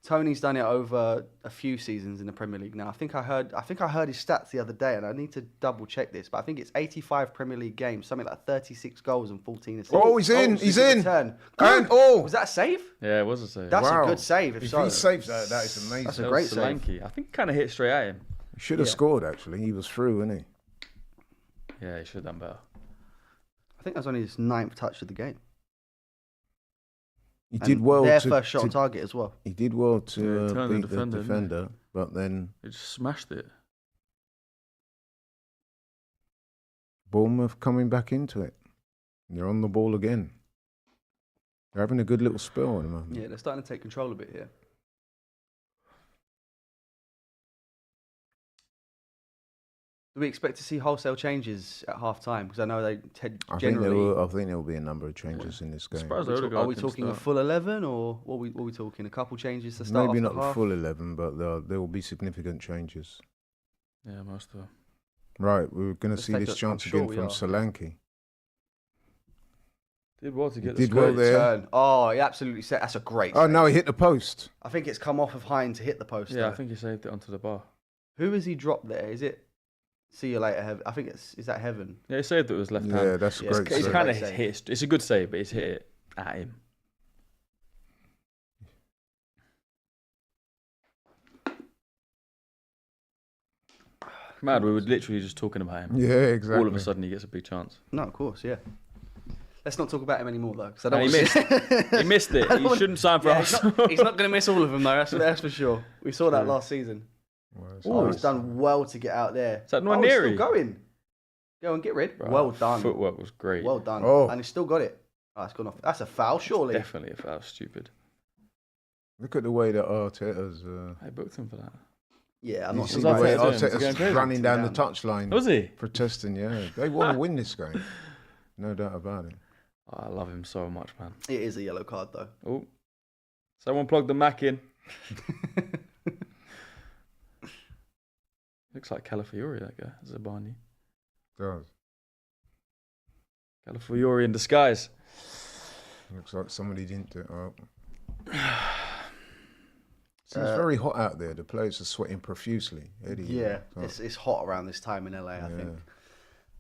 Tony's done it over a few seasons in the Premier League now. I think I heard his stats the other day, and I need to double check this, but I think it's 85 Premier League games, something like 36 goals and 14 assists. Oh, he's in! So He's in! Return. And Was that a save? Yeah, it was a save. That's a good save. If so. he saves that, that is amazing. That's a great save. Solanke. I think kind of hit straight at him. He should have scored, actually. He was through, wasn't he? Yeah, he should have done better. I think that was only his 9th touch of the game. He did well. Their first shot on target as well. He did well to turn beat the the defender, defender, but then He just smashed it. Bournemouth coming back into it. They're on the ball again. They're having a good little spell at the moment. Yeah, they're starting to take control a bit here. Do we expect to see wholesale changes at half time? Because I know they generally. I think there will be a number of changes in this game. Surprised Are we talking a full 11 or what are we talking? A couple changes to start Maybe off not the half? full 11, but there will be significant changes. Yeah, most of them. Right, we're going to Let's see take this a- chance I'm sure again we from are. Solanke. Did well to get He the did well score. there. Turn. Oh, he absolutely set. That's a great. Oh, save. no, he hit the post. I think it's come off of Hine to hit the post. Yeah, though. I think he saved it onto the bar. Who has he dropped there? Is it? See you later, Heaven. I think is that Heaven? Yeah, he saved it with his left Yeah, hand. that's a Yeah, great it's It's save. kind of Great save. hit. It's a good save, but it's hit it at him. Mad, we were literally just talking about him. Yeah, exactly. All of a sudden, he gets a big chance. No, of course, yeah. Let's not talk about him anymore though, because I And don't. he want missed. He missed it. He shouldn't sign for us. He's not going to miss all of them though. That's for sure. We saw that True. last season. Well, it's Oh, nice. he's done well to get out there. Is that Oh, he's still Nwaneri? going. Go and get rid. Well done. Footwork was great. Well done. Oh. And he's still got it. Oh, it's gone off. That's a foul, surely. Definitely a foul. Stupid. Look at the way that Arteta's. I booked him for that. Yeah, I'm You not see Was the Arteta way doing? Arteta's Was he going crazy? running down the Down. touchline Was he? protesting. Yeah, they want to win this game. No doubt about it. Oh, I love him so much, man. It is a yellow card though. Oh, someone plugged the Mac in. Looks like Calafiori, that guy. Zabani. Does. Calafiori in disguise. Looks like somebody didn't do it. Oh. It's very hot out there. The players are sweating profusely. Eddie, Yeah, so- it's hot around this time in LA, I think.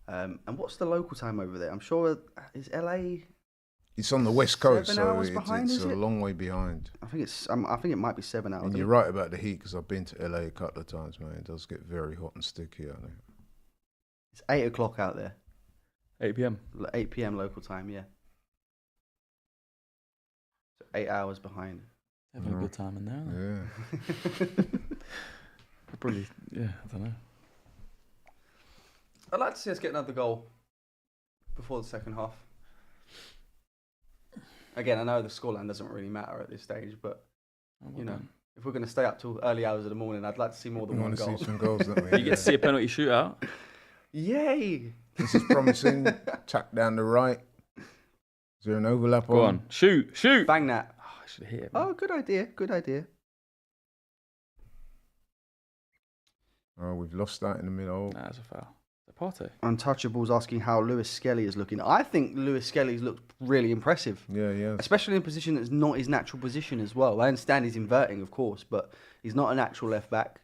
And what's the local time over there? I'm sure is LA. It's on the west coast, 7 so hours behind, it's is a it? long way behind. I think it's. I think it might be 7 hours. And you're right about the heat because I've been to LA a couple of times, man. It does get very hot and sticky out there. It's 8 o'clock out there. 8 p.m. 8 p.m. local time. Yeah. So 8 hours behind. Having a good time in there. Aren't Yeah. they? Probably, yeah, I don't know. I'd like to see us get another goal before the second half. Again, I know the scoreline doesn't really matter at this stage, but Oh, well you know, done. if we're going to stay up till early hours of the morning, I'd like to see more We than one want to goal. see some goals, don't we? You get to see a penalty shootout. Yay! This is promising. Tack down the right. Is there an overlap Go on, shoot, shoot. Bang that. Oh, I should have hit it. Man. Oh, good idea. Good idea. Oh, we've lost that in the middle. Nah, that's a foul. The Partey. Untouchables asking how Lewis Skelly is looking. I think Lewis Skelly's looked really impressive, Yeah, yeah. especially in a position that's not his natural position as well. I understand he's inverting, of course, but he's not a natural left back.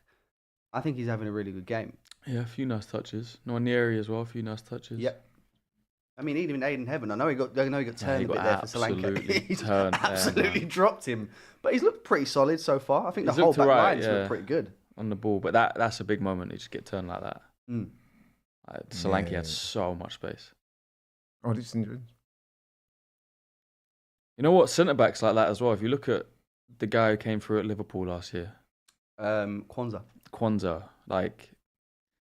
I think he's having a really good game. Yeah, a few nice touches. Nwaneri as well, a few nice touches. Yep. I mean, even Aiden Heaven. I know he got turned he a bit got there for Solanke. absolutely He's turned there, absolutely man. dropped him, but he's looked pretty solid so far. I think He's the whole looked back alright, line's yeah. looked pretty good. On the ball, but that's a big moment. He just get turned like that. Mm. Solanke Yeah. had so much space. Oh, this is You know what? Centre backs like that as well. If you look at the guy who came through at Liverpool last year, Kwanzaa. Kwanzaa, like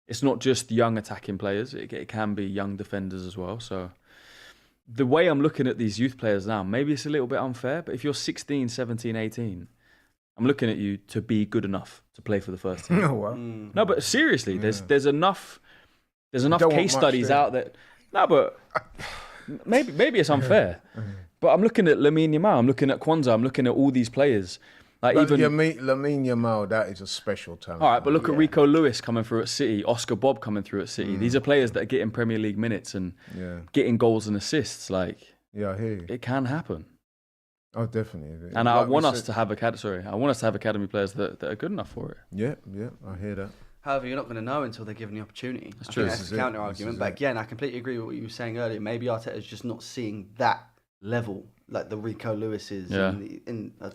it's not just young attacking players. It can be young defenders as well. So the way I'm looking at these youth players now, maybe it's a little bit unfair, but if you're 16, 17, 18, I'm looking at you to be good enough to play for the first team. Oh, well. No, but seriously, there's enough Don't case want much, studies do you? out there. No, but maybe it's unfair. But I'm looking at Lamine Yamal, I'm looking at Kwanzaa, I'm looking at all these players. Like But even Lamine Yamal, that is a special talent. all right, but look at Rico Lewis coming through at City, Oscar Bob coming through at City. These are players that are getting Premier League minutes and getting goals and assists. Like, yeah, I hear you. it can happen. Oh, definitely. And Like I we want us said- to have academy players that are good enough for it. Yeah, I hear that. However, you're not going to know until they're given the opportunity. That's I true. think This that's is the it. counter This argument. is But it. again, I completely agree with what you were saying earlier. Maybe Arteta's just not seeing that level, like the Rico Lewises. Yeah.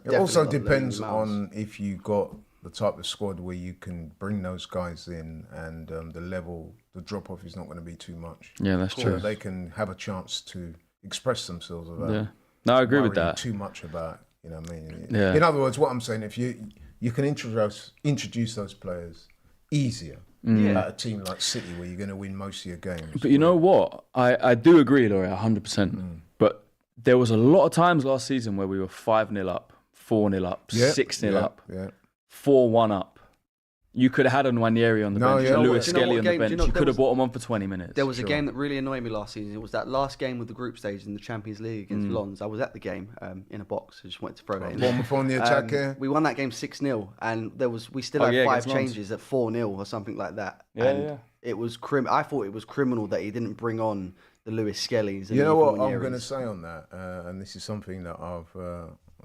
It also depends on if you got the type of squad where you can bring those guys in and the drop-off is not going to be too much. Yeah, that's So true. they can have a chance to express themselves without Yeah. No, I agree with worrying that. too much about, you know what I mean? Yeah. In other words, what I'm saying, if you can introduce those players easier at a team like City where you're going to win most of your games. But you know what? I do agree, Laurie, 100%. But there was a lot of times last season where we were 5-0 up, 4-0 up, 6-0 up, Yeah. 4-1 up. You could have had Nwaneri on the No, bench, yeah. Lewis Do you know Skelly what on the game- do you bench. know- You there could have was- brought him on for 20 minutes. There was a Sure. game that really annoyed me last season. It was that last game with the group stage in the Champions League against Lens. I was at the game in a box. I just wanted to throw that in. Bournemouth on the attack here. We won that game 6-0, and we still Oh, had yeah, 5 against Lens. changes at 4-0 or something like that. Yeah, and yeah. it was I thought it was criminal that he didn't bring on the Lewis Skellys. And You know the what I'm Nwaneris. going to say on that, and this is something that I've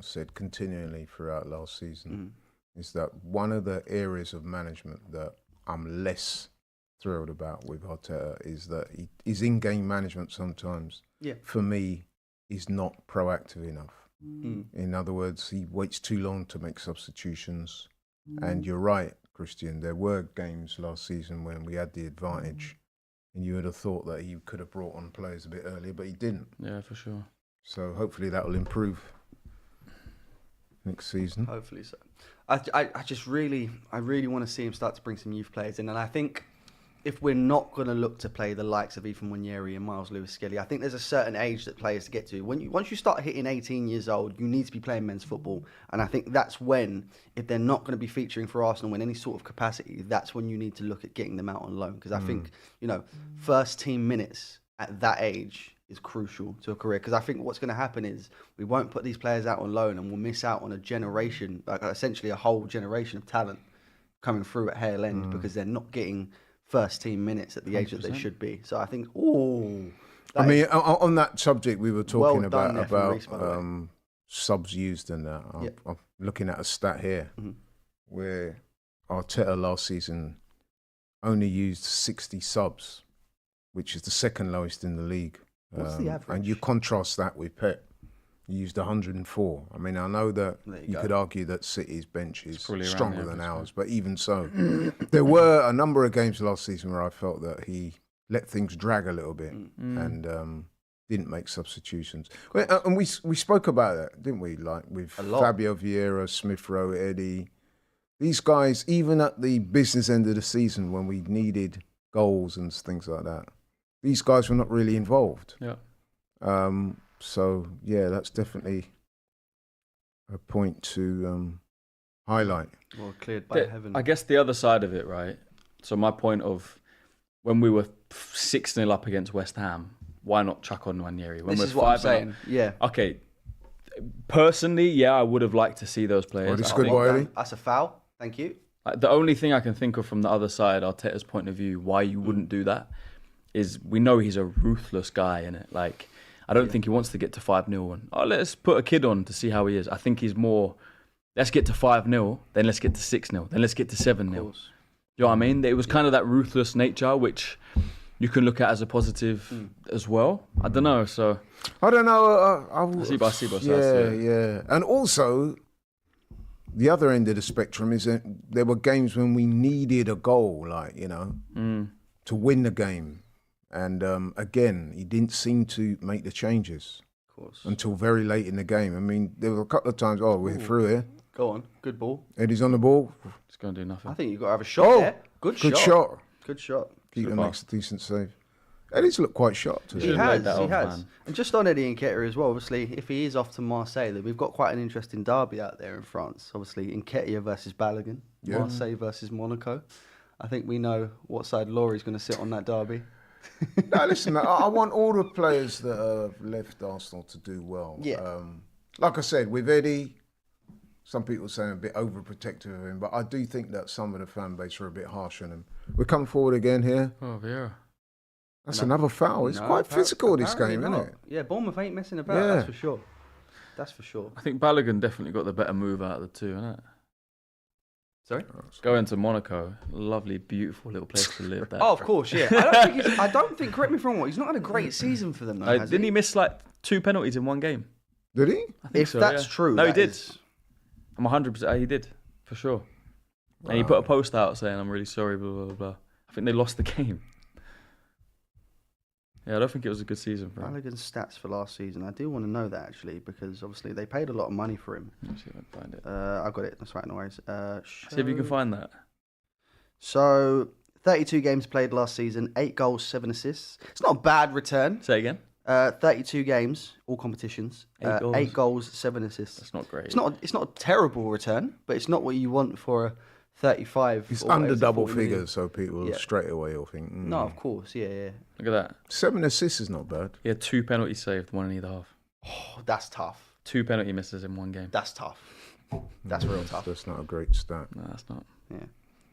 said continually throughout last season, is that one of the areas of management that I'm less thrilled about with Arteta is that his in-game management sometimes, for me, is not proactive enough. In other words, he waits too long to make substitutions. And you're right, Christian, there were games last season when we had the advantage and you would have thought that he could have brought on players a bit earlier, but he didn't. Yeah, for sure. So hopefully that will improve next season. Hopefully so. I really want to see him start to bring some youth players in, and I think if we're not going to look to play the likes of Ethan Nwaneri and Miles Lewis Skelly, I think there's a certain age that players to get to. Once you start hitting 18 years old, you need to be playing men's football, and I think that's when, if they're not going to be featuring for Arsenal in any sort of capacity, that's when you need to look at getting them out on loan, because I think first team minutes at that age is crucial to a career, because I think what's going to happen is we won't put these players out on loan and we'll miss out on a generation, like essentially a whole generation of talent coming through at Hale End because they're not getting first team minutes at the age that they should be. So I think, I mean, on that subject, we were talking Well done there from about Reece, by the way. subs used and that. Yep. I'm looking at a stat here where Arteta last season only used 60 subs, which is the second lowest in the league. What's the average? And you contrast that with Pep. He used 104. I mean, I know that There you you go. could argue that City's bench is probably around stronger the than average, ours, but even so, there were a number of games last season where I felt that he let things drag a little bit and didn't make substitutions. And we spoke about that, didn't we? Like with A lot. Fabio Vieira, Smith Rowe, Eddie. These guys, even at the business end of the season when we needed goals and things like that, these guys were not really involved. Yeah. So yeah, that's definitely a point to highlight. well, cleared by heaven. I guess the other side of it, right? So my point of when we were 6-0 up against West Ham, why not chuck on Nwaneri? When This we're is what I'm 5-0 saying. Yeah. Okay. Personally, yeah, I would have liked to see those players. Oh, this I good think- boy, Eddie. That's a foul. Thank you. The only thing I can think of from the other side, Arteta's point of view, why you wouldn't do that, is we know he's a ruthless guy, innit? Like, I don't think he wants to get to 5-0 and, let's put a kid on to see how he is. I think he's more, let's get to 5-0, then let's get to 6-0, then let's get to 7-0. You know what I mean? It was kind of that ruthless nature, which you can look at as a positive as well. I don't know, so... I don't know. I see both sides, Yeah. And also, the other end of the spectrum is that there were games when we needed a goal, like, to win the game. And again, he didn't seem to make the changes Of course. until very late in the game. I mean, there were a couple of times, we're through here. Go on. Good ball. Eddie's on the ball. It's going to do nothing. I think you've got to have a shot there. Good Good shot. shot. Good shot. Keeper Super. makes a decent save. Eddie's looked quite sharp today. He Should've laid has, that he off, has. man. And just on Eddie Nketiah as well, obviously, if he is off to Marseille, then we've got quite an interesting derby out there in France. Obviously, Nketiah versus Balogun, Yeah. Marseille versus Monaco. I think we know what side Laurie's going to sit on that derby. No, listen, man, I want all the players that have left Arsenal to do well. Yeah. Like I said, with Eddie, some people saying a bit overprotective of him, but I do think that some of the fan base are a bit harsh on him. We're coming forward again here. Oh, yeah. That's another foul. It's No, quite physical, this apparently game, isn't not. it? Yeah, Bournemouth ain't messing about, Yeah. that's for sure. That's for sure. I think Balogun definitely got the better move out of the two, innit? Sorry? Going to Monaco, lovely, beautiful little place to live. That. Oh, of course, yeah. I don't think, correct me if I'm wrong, he's not had a great season for them, though, has Didn't he miss like 2 penalties in one game? Did he? I think If so, that's yeah. true, No, he that did. is- I'm 100%. He did, for sure. And he put a post out saying, "I'm really sorry." Blah blah blah. Blah. I think they lost the game. Yeah, I don't think it was a good season for him. Balogun's stats for last season. I do want to know that actually because obviously they paid a lot of money for him. Let's see if I can find it. I got it. That's right, no worries. See if you can find that. So 32 games played last season, 8 goals, 7 assists. It's not a bad return. Say again. 32 games, all competitions. 8 goals. 8 goals, 7 assists. That's not great. It's not a terrible return, but it's not what you want for a 35. It's or whatever, under double 40 million. figures, so people Yeah. straight away will think. No, of course, yeah. Look at that. 7 assists is not bad. He had 2 penalties saved, 1 in either half. Oh, that's tough. 2 penalty misses in one game. That's tough. That's real tough. That's not a great stat. No, that's not. Yeah.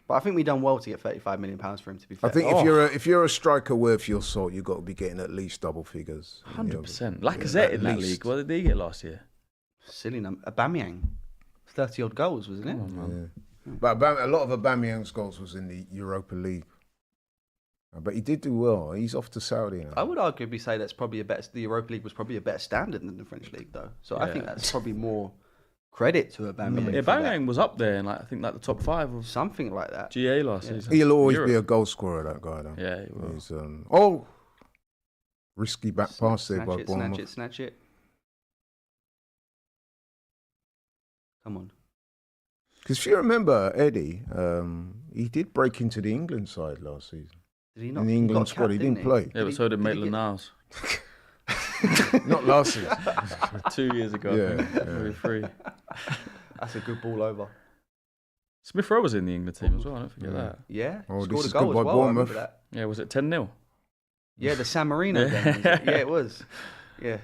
But I think we've done well to get £35 million for him, to be I fair. think if you're a striker worth your salt, you've got to be getting at least double figures. 100%. Lacazette in that least. league. What did he get last year? Silly number. Aubameyang. 30-odd goals, wasn't it? Come on, man. Yeah. But a lot of Aubameyang's goals was in the Europa League. But he did do well. He's off to Saudi now. I would arguably say that's probably the Europa League was probably a better standard than the French league, though. So I think Yeah. that's probably more credit to Aubameyang. Yeah, for that. Bangang was up there in I think the top 5 of Something like that. GA last season. He'll always Europe. be a goal scorer, that guy, though. Yeah, he will. He's, risky back pass there by Bournemouth. Snatch it. Come on. Because if you remember, Eddie, he did break into the England side last season. Did he not? In the he England got squad, he capped, didn't play. Yeah, but so did he Maitland get- Niles. Not last season. 2 years ago. Yeah, I think. yeah. Maybe 3. That's a good ball over. Smith Rowe was in the England team as well. Don't forget Yeah. that. Yeah. Oh, this Scored a is goal good as by well. I remember Bournemouth. that. Yeah, was it 10-0? Yeah, the San Marino game. Was it? Yeah, it was. Yeah.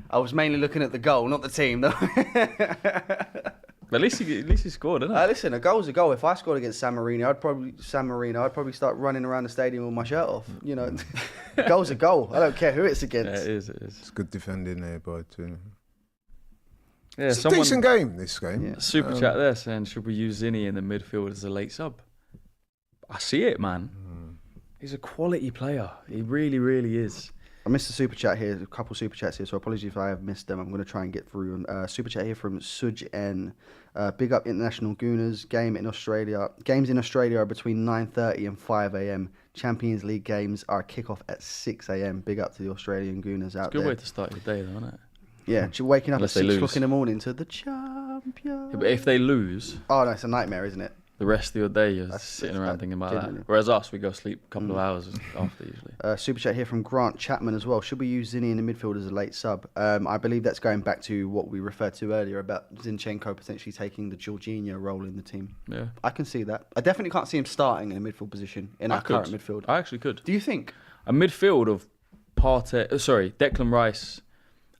I was mainly looking at the goal, not the team, though. But at least he scored, didn't he? Listen, a goal's a goal. If I scored against San Marino, I'd probably start running around the stadium with my shirt off. You know, a goal's a goal. I don't care who it's Yeah, against. it is. It's good defending there by two. Yeah, It's a decent game, this game. Yeah. Super chat there saying, should we use Zinni in the midfield as a late sub? I see it, man. He's a quality player. He really, really is. I missed a super chat here, a couple super chats here, so apologies if I have missed them. I'm going to try and get through them. Super chat here from Suj N. Big up International Gooners. Games in Australia are between 9:30 and 5 a.m. Champions League games are kickoff at 6 a.m. Big up to the Australian Gooners out Good there. way to start your day, though, isn't it? Yeah, waking up Unless at they 6 o'clock lose. in the morning to the champion. Yeah, but if they lose, Oh, no, it's a nightmare, isn't it? the rest of your day you're That's sitting bad, around thinking about that. genuinely. Whereas us, we go sleep a couple of hours after usually. Super chat here from Grant Chapman as well. Should we use Zinni in the midfield as a late sub? I believe that's going back to what we referred to earlier about Zinchenko potentially taking the Jorginho role in the team. Yeah, I can see that. I definitely can't see him starting in a midfield position in our current midfield. I actually could. Do you think? A midfield of Declan Rice,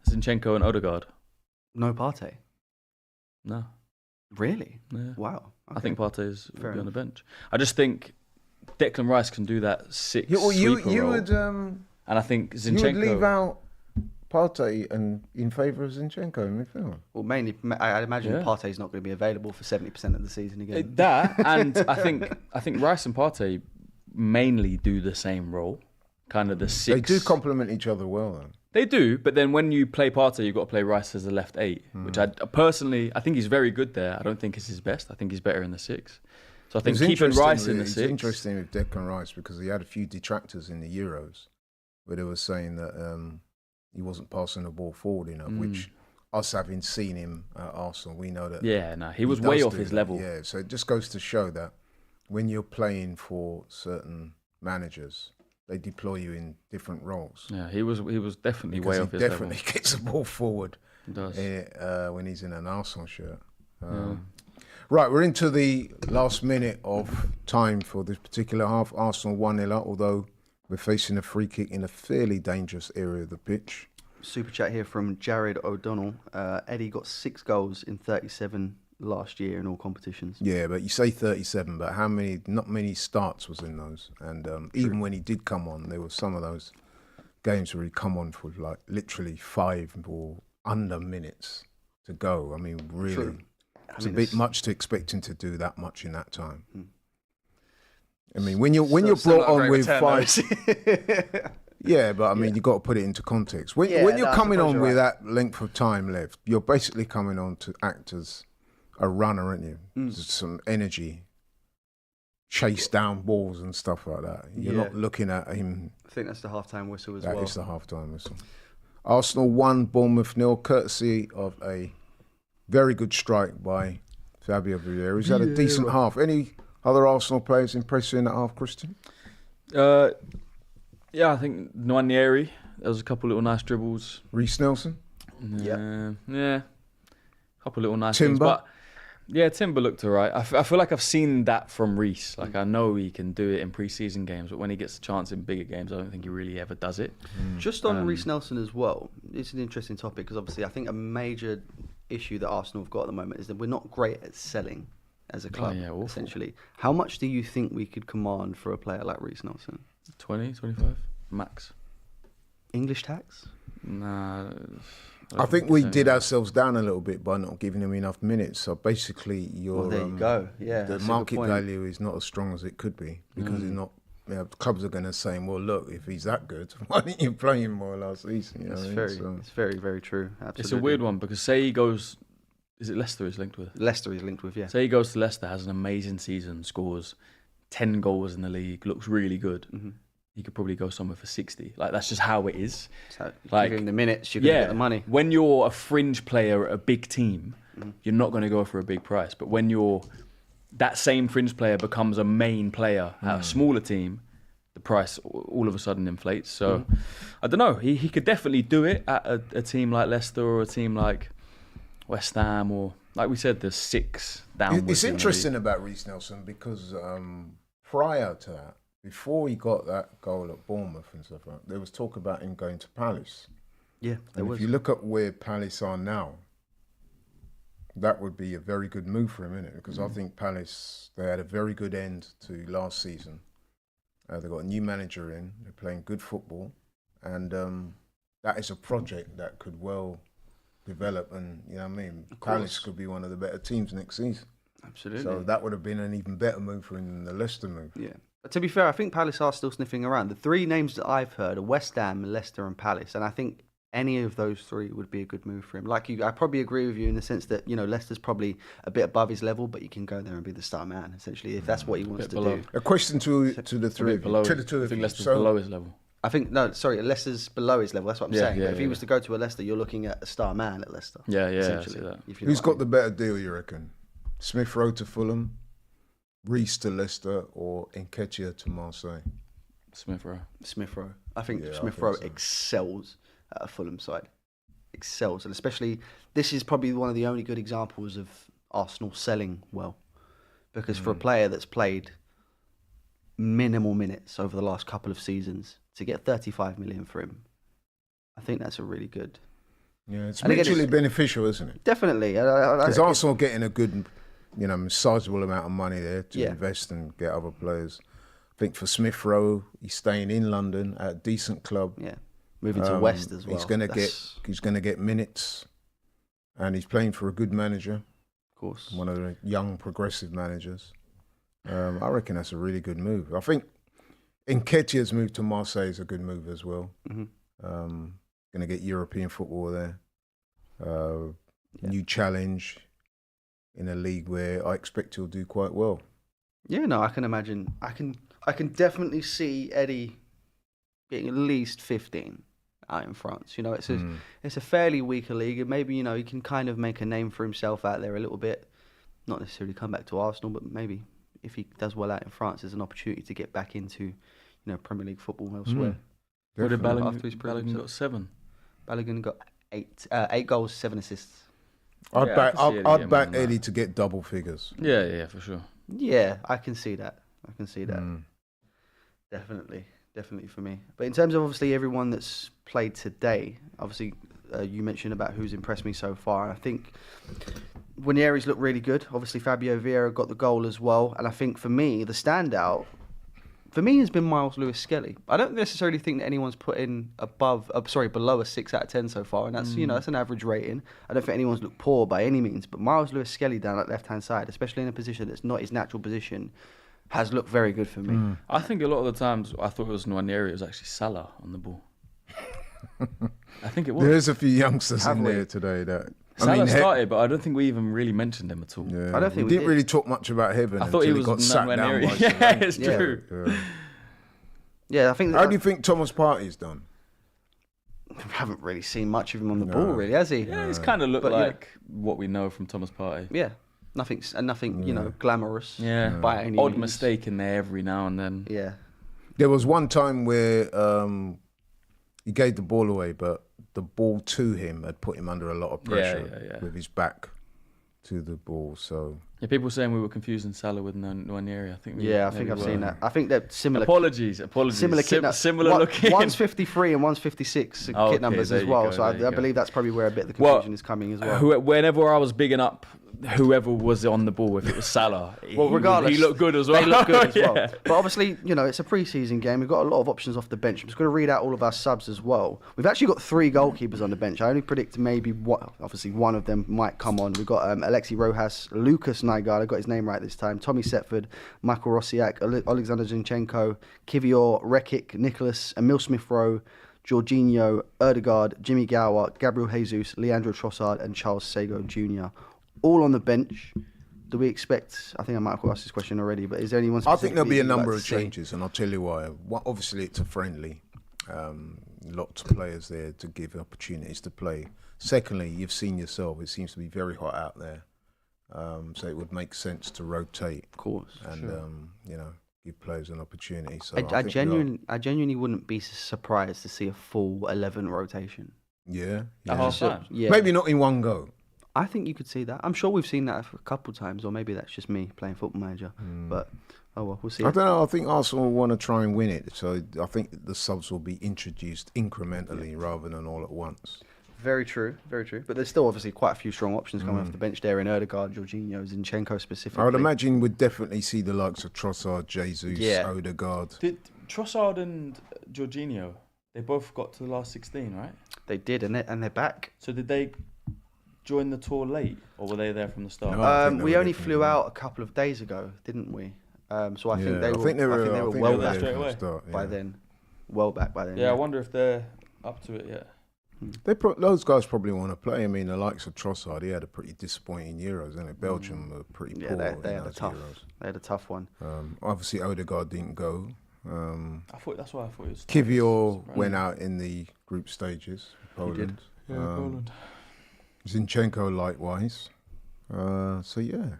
Zinchenko, and Odegaard. No Partey? No. Really? Yeah. Wow. I think Partey's Fair would be on the enough. bench. I just think Declan Rice can do that six You sweeper role. would And I think you Zinchenko. would leave out Partey and in favour of Zinchenko in midfield. Well, mainly, I'd imagine Yeah. Partey's not going to be available for 70% of the season again. That and I think Rice and Partey mainly do the same role, kind of the six. They do complement each other well, though. They do, but then when you play Partey, you've got to play Rice as a left 8, which I personally I think he's very good there. I don't think it's his best. I think he's better in the 6. So I think It's keeping interesting Rice in the it's 6. interesting with Declan Rice because he had a few detractors in the Euros where they were saying that he wasn't passing the ball forward enough, which us having seen him at Arsenal, we know that. Yeah, no, he was does way off do his that. level. Yeah, so it just goes to show that when you're playing for certain managers, they deploy you in different roles. Yeah, he was definitely Because way he off his definitely level. gets the ball forward He does. when he's in an Arsenal shirt. Right, we're into the last minute of time for this particular half. Arsenal 1-0 up, although we're facing a free kick in a fairly dangerous area of the pitch. Super chat here from Jared O'Donnell. Eddie got 6 goals in 37 last year in all competitions. Yeah, but you say 37, but how many? Not many starts was in those. And even when he did come on, there were some of those games where he come on for like literally 5 or under minutes to go. I mean, really, True. it's a bit much to expect him to do that much in that time. I mean, when you're brought on with 5, yeah, but I mean, you got to put it into context. When you're coming on with that length of time left, you're basically coming on to act as a runner, aren't you? Just some energy, chase down balls and stuff like that. You're not looking at him. I think that's the half-time whistle as That well. is the half-time whistle. Arsenal 1, Bournemouth 0, courtesy of a very good strike by Fabio Vieira. He's had a decent half. Any other Arsenal players impressed you in that half, Christian? Yeah, I think Nwaneri. There was a couple little nice dribbles. Reece Nelson? Yeah, a couple little nice Timber? things. But yeah, Timber looked alright. I feel like I've seen that from Reece. Like I know he can do it in pre-season games, but when he gets a chance in bigger games, I don't think he really ever does it. Just on Reece Nelson as well, it's an interesting topic because obviously I think a major issue that Arsenal have got at the moment is that we're not great at selling as a club, yeah, awful. essentially. How much do you think we could command for a player like Reece Nelson? 20, 25 max. English tax? Nah. I think we did ourselves down a little bit by not giving him enough minutes. So basically, Well, there you go. Yeah, the that's a good market point. value is not as strong as it could be because it's not. Clubs are going to say, "Well, look, if he's that good, why didn't you play him more last season?" You know It's what I very, mean? So- it's very, very true. Absolutely. It's a weird one because say he goes, is it Leicester he's linked with? Leicester is linked with, yeah. Say he goes to Leicester, has an amazing season, scores 10 goals in the league, looks really good. He could probably go somewhere for 60. Like that's just how it is. So Like, giving the minutes, you're going to get the money. When you're a fringe player at a big team, you're not going to go for a big price. But when that same fringe player becomes a main player at a smaller team, the price all of a sudden inflates. So I don't know. He could definitely do it at a team like Leicester or a team like West Ham or, like we said, there's 6 downwards. It's in the interesting about Reece Nelson because prior to that, before he got that goal at Bournemouth and stuff like that, there was talk about him going to Palace. Yeah, there And was. if you look at where Palace are now, that would be a very good move for him, isn't it? Because I think Palace, they had a very good end to last season. They've got a new manager in, they're playing good football, and that is a project that could well develop, and you know what I mean? Palace could be one of the better teams next season. Absolutely. So that would have been an even better move for him than the Leicester move. Yeah. But to be fair, I think Palace are still sniffing around. The 3 names that I've heard are West Ham, Leicester and Palace. And I think any of those 3 would be a good move for him. Like you, I probably agree with you in the sense that, you know, Leicester's probably a bit above his level, but you can go there and be the star man, essentially, if that's what he wants to below. do. A question to the A three bit of you, below. to the two I of think you. Leicester's So- below his level. I think, no, sorry, Leicester's below his level. That's what I'm Yeah, saying. yeah, But if he yeah. was to go to a Leicester, you're looking at a star man at Leicester. Yeah, yeah, I essentially, see that. if you know Who's what I got the better deal, you reckon? Smith Rowe to Fulham, Reece to Leicester, or Nketiah to Marseille? Smith Rowe. mean? Smith Rowe. I think Yeah, I Smith think Rowe so. excels at a Fulham side. Excels. And especially, this is probably one of the only good examples of Arsenal selling well. Because for a player that's played minimal minutes over the last couple of seasons, to get 35 million for him, I think that's a really good. Yeah, it's And again, mutually it's- beneficial, isn't it? Definitely. Because Arsenal are getting a good, sizable amount of money there to Yeah. invest and get other players. I think for Smith Rowe, he's staying in London at a decent club. Yeah. Moving to West as well. He's gonna That's- get minutes, and he's playing for a good manager, Of course. one of the young progressive managers. I reckon that's a really good move. I think Nketiah's move to Marseille is a good move as well. Going to get European football there. New challenge in a league where I expect he'll do quite well. Yeah, no, I can imagine. I can definitely see Eddie getting at least 15 out in France. You know, it's a fairly weaker league, and maybe, you know, he can kind of make a name for himself out there a little bit. Not necessarily come back to Arsenal, but maybe if he does well out in France, there's an opportunity to get back into, Premier League football elsewhere. What did Definitely. After his Balogun Preseason. got 7? Balogun got 8 goals, 7 assists. I'd Yeah, I back, can see Eddie I'd getting more back than Eddie that. to get double figures. Yeah, for sure. Yeah, I can see that. Definitely for me. But in terms of obviously everyone that's played today, obviously you mentioned about who's impressed me so far. I think Winieri's looked really good. Obviously Fabio Vieira got the goal as well. And I think for me, the standout, for me, has been Miles Lewis-Skelly. I don't necessarily think that anyone's put in below a 6 out of 10 so far. And that's, that's an average rating. I don't think anyone's looked poor by any means. But Miles Lewis-Skelly down that left-hand side, especially in a position that's not his natural position, has looked very good for me. I think a lot of the times I thought it was Nwaneri, it was actually Salah on the ball. I think it was. There's a few youngsters Have in we? there today that. Salah started, but I don't think we even really mentioned him at all. Yeah, I don't think we didn't did. really talk much about Heaven. I thought he until was got sat down Nwaneri. by Yeah, Solanke. it's true. Yeah. Yeah, I think How do you think Thomas Partey's done? I haven't really seen much of him on the ball, really, has he? Yeah, he's kind of looked But, like what we know from Thomas Partey. Yeah, nothing, glamorous. Yeah, by any odd means. mistake in there every now and then. Yeah, There was one time where he gave the ball away, but the ball to him had put him under a lot of pressure Yeah. with his back to the ball. So Yeah, people saying we were confusing Salah with Nwaneri. I think. I think I've seen that. I think they're similar. Apologies. Similar kit similar looking. One's 53 and one's 56 kit numbers there as you well. go, So I there you go. believe that's probably where a bit of the confusion is coming as well. Whenever I was bigging up whoever was on the ball, if it was Salah, Well, regardless, he looked good as well. They look good as well. Yeah. But obviously, it's a pre-season game. We've got a lot of options off the bench. I'm just going to read out all of our subs as well. We've actually got 3 goalkeepers on the bench. I only predict maybe obviously one of them might come on. We've got Alexi Rojas, Lucas Nygaard, I got his name right this time, Tommy Setford, Michael Rosiak, Alexander Zinchenko, Kivior, Rekic, Nicholas, Emil Smith-Rowe, Jorginho, Erdegaard, Jimmy Gower, Gabriel Jesus, Leandro Trossard and Charles Sago Jr. All on the bench. Do we expect, I think I might have asked this question already, but is there anyone I think there'll be a specifically you'd number like of to see? changes, and I'll tell you why. Obviously, it's a friendly. Lots of players there to give opportunities to play. Secondly, you've seen yourself, it seems to be very hot out there. So it would make sense to rotate. Of course. And, give players an opportunity. So I think genuinely wouldn't be surprised to see a full 11 rotation. Yeah. The half time. Yeah. Maybe not in one go. I think you could see that. I'm sure we've seen that a couple of times, or maybe that's just me playing Football Manager. But, we'll see. I don't know. I think Arsenal want to try and win it. So I think the subs will be introduced incrementally rather than all at once. Very true, very true. But there's still obviously quite a few strong options coming off the bench there in Erdegaard, Jorginho, Zinchenko specifically. I would imagine we'd definitely see the likes of Trossard, Jesus, Yeah. Odegaard. Did Trossard and Jorginho, they both got to the last 16, right? They did, and they're back. So did they join the tour late, or were they there from the start? No. I think they We were only definitely flew there. out a couple of days ago, didn't we? So I think Yeah, they were well there back straight away. by then. Well back by then. Yeah, I wonder if they're up to it yet. Those guys probably want to play. I mean, the likes of Trossard, he had a pretty disappointing Euros, didn't it? Belgium were pretty Yeah, poor they in had a those tough. Euros. They had a tough one. Obviously, Odegaard didn't go. That's why I thought it was. Kivior surprising. went out in the group stages. Poland. Yeah, Poland. Zinchenko likewise. So yeah.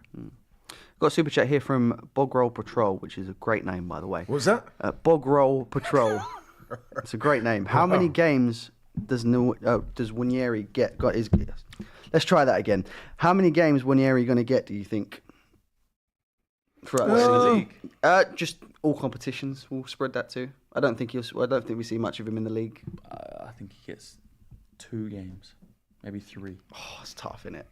Got a super chat here from Bog Roll Patrol, which is a great name, by the way. What was that? Bog Roll Patrol. It's a great name. How many games does Winieri get? Let's try that again. How many games Winieri going to get? Do you think? Throughout the league, just all competitions. We'll spread that too. I don't think we see much of him in the league. I think he gets 2 games, maybe 3. Oh, it's tough, isn't it?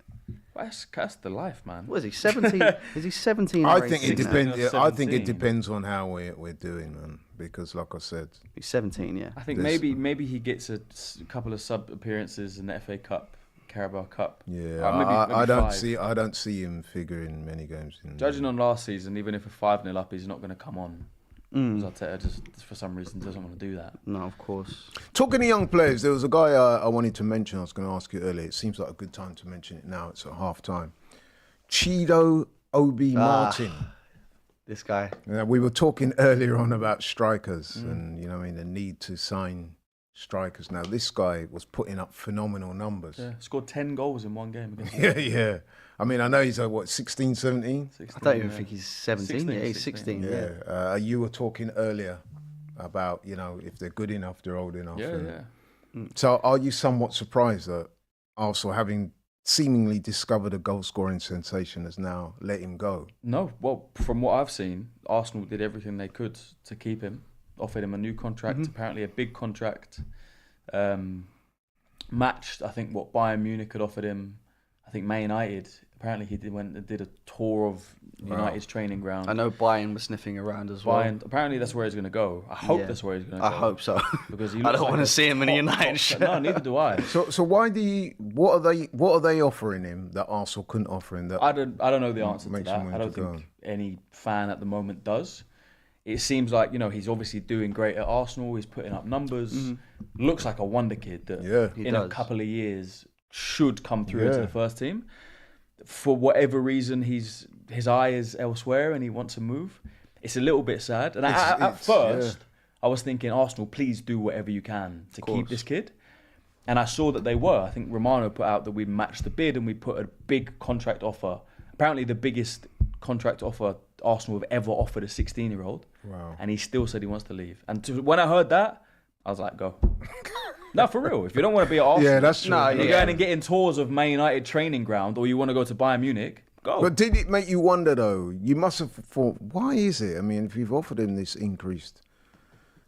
That's the life, man. What is he? 17? Is he 17? I or think it 18 now? depends. now? I think it 17. depends on how we're doing, man. Because, like I said, He's 17. Yeah. I think This- maybe he gets a couple of sub appearances in the FA Cup, Carabao Cup. yeah, Maybe I don't 5. I don't see him figuring many games. Judging on last season, even if we're 5-0 up, he's not going to come on. Mm. Because Arteta just for some reason doesn't want to do that. No, of course. Talking to young players, there was a guy I wanted to mention. I was going to ask you earlier. It seems like a good time to mention it now. It's at half time. Chido Obi Martin. This guy. We were talking earlier on about strikers and, the need to sign strikers. Now, this guy was putting up phenomenal numbers. Yeah, scored 10 goals in one game against Yeah. I mean, I know he's 16, 17? 16, I don't even yeah. think he's 17. 16, yeah, he's 16. Yeah. You were talking earlier about, if they're good enough, they're old enough. Yeah. So are you somewhat surprised that Arsenal, having seemingly discovered a goal-scoring sensation, has now let him go? No, well, from what I've seen, Arsenal did everything they could to keep him. Offered him a new contract, apparently a big contract. Matched, I think, what Bayern Munich had offered him. I think Man United. Apparently, he did a tour of United's training ground. I know Bayern was sniffing around as well. Apparently, that's where he's going to go. I hope that's where he's going to go. I hope so. Because I don't want to see him in a United shirt. No, neither do I. So why what are they offering him that Arsenal couldn't offer him? That I don't know the answer to makes that. him want I don't to go think on? any fan at the moment does. It seems like, he's obviously doing great at Arsenal. He's putting up numbers. Looks like a wonder kid that in a couple of years should come through into the first team. For whatever reason, his eye is elsewhere and he wants to move. It's a little bit sad. And at first, I was thinking, Arsenal, please do whatever you can to keep this kid. And I saw that they were. I think Romano put out that we matched the bid and we put a big contract offer. Apparently the biggest contract offer Arsenal have ever offered a 16-year-old. Wow. And he still said he wants to leave. And when I heard that, I was like, go. No, for real. If you don't want to be at Arsenal, that's true. You're going and getting tours of Man United training ground, or you want to go to Bayern Munich, go. But did it make you wonder, though? You must have thought, why is it? I mean, if you've offered him this increased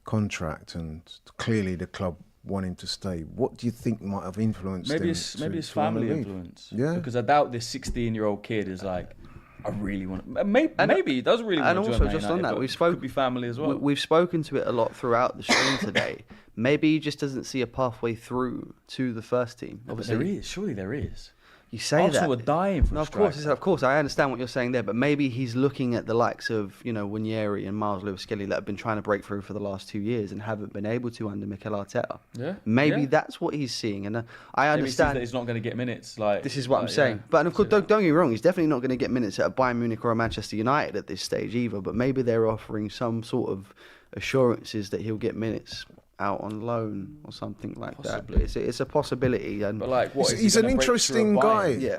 contract and clearly the club want him to stay, what do you think might have influenced him? Maybe it's to family wanna leave? influence. Yeah. Because I doubt this 16-year-old kid is like, I really want to. Maybe he does really want to. And also, just on that, could be family as well. We've spoken to it a lot throughout the stream today. Maybe he just doesn't see a pathway through to the first team. Obviously, there is. Surely there is. You say Arsenal that. are dying for No, a of striker. course, I understand what you're saying there, but maybe he's looking at the likes of, Winieri and Miles Lewis-Skelly that have been trying to break through for the last 2 years and haven't been able to under Mikel Arteta. Yeah. Maybe yeah. that's what he's seeing, and I Maybe he sees understand that he's not going to get minutes. This is what I'm saying. But and of course, don't get me wrong, he's definitely not going to get minutes at a Bayern Munich or a Manchester United at this stage either. But maybe they're offering some sort of assurances that he'll get minutes out on loan or something like Possibly. that. It's a possibility. And But what? He's an interesting guy. yeah.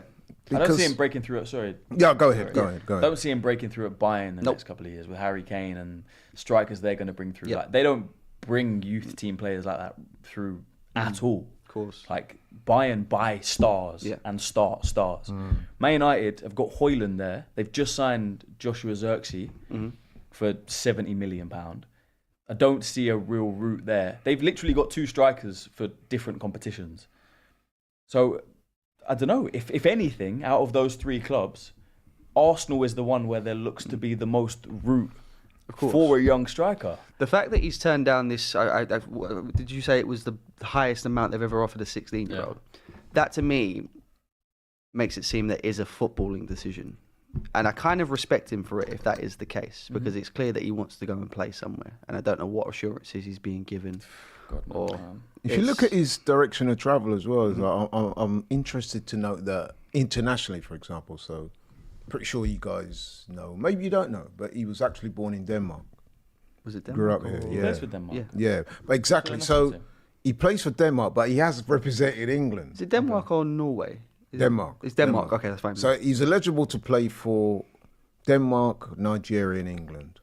I don't see him breaking through. Sorry. Yeah, go ahead. I don't see him breaking through at Bayern the next couple of years with Harry Kane and strikers they're going to bring through. Yep. Like, they don't bring youth team players like that through at all. Of course. Like Bayern buy stars and stars. Man United have got Højlund there. They've just signed Joshua Zirkzee for £70 million. I don't see a real route there. They've literally got 2 strikers for different competitions. So I don't know. If anything, out of those 3 clubs, Arsenal is the one where there looks to be the most route for a young striker. The fact that he's turned down this, did you say it was the highest amount they've ever offered a 16-year-old? Yeah. That to me makes it seem that is a footballing decision. And I kind of respect him for it if that is the case, because it's clear that he wants to go and play somewhere. And I don't know what assurances he's being given. If you look at his direction of travel as well, I'm interested to note that internationally, for example, so pretty sure you guys know, maybe you don't know, but he was actually born in Denmark. Was it Grew Denmark? up here, He plays for Denmark. Yeah, but exactly. So he plays for Denmark, but he has represented England. Is it Denmark or Norway? Denmark. It's Denmark. Okay, that's fine. So he's eligible to play for Denmark, Nigeria, and England.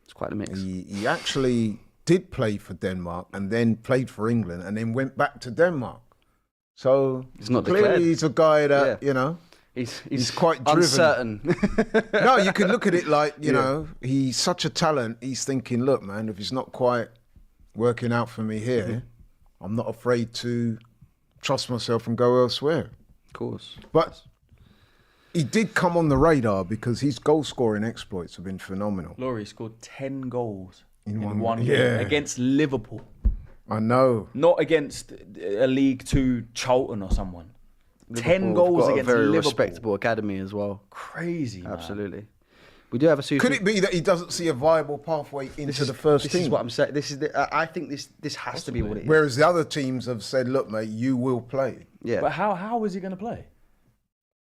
It's quite a mix. He actually did play for Denmark and then played for England and then went back to Denmark. So he's not clearly declared. He's a guy that, he's quite driven. Uncertain. No, you could look at it like, he's such a talent. He's thinking, look, man, if it's not quite working out for me here, I'm not afraid to trust myself and go elsewhere. Of course. But he did come on the radar because his goal-scoring exploits have been phenomenal. Laurie scored 10 goals in one game against Liverpool. I know. Not against a League 2 Charlton or someone. Liverpool 10 goals got against a very Liverpool. respectable academy as well. Crazy, man. Absolutely. We do have a Susan. Could it be that he doesn't see a viable pathway into the first team? This is what I'm saying. I think this has to be what it is. Whereas the other teams have said, look, mate, you will play. Yeah. But how is he going to play?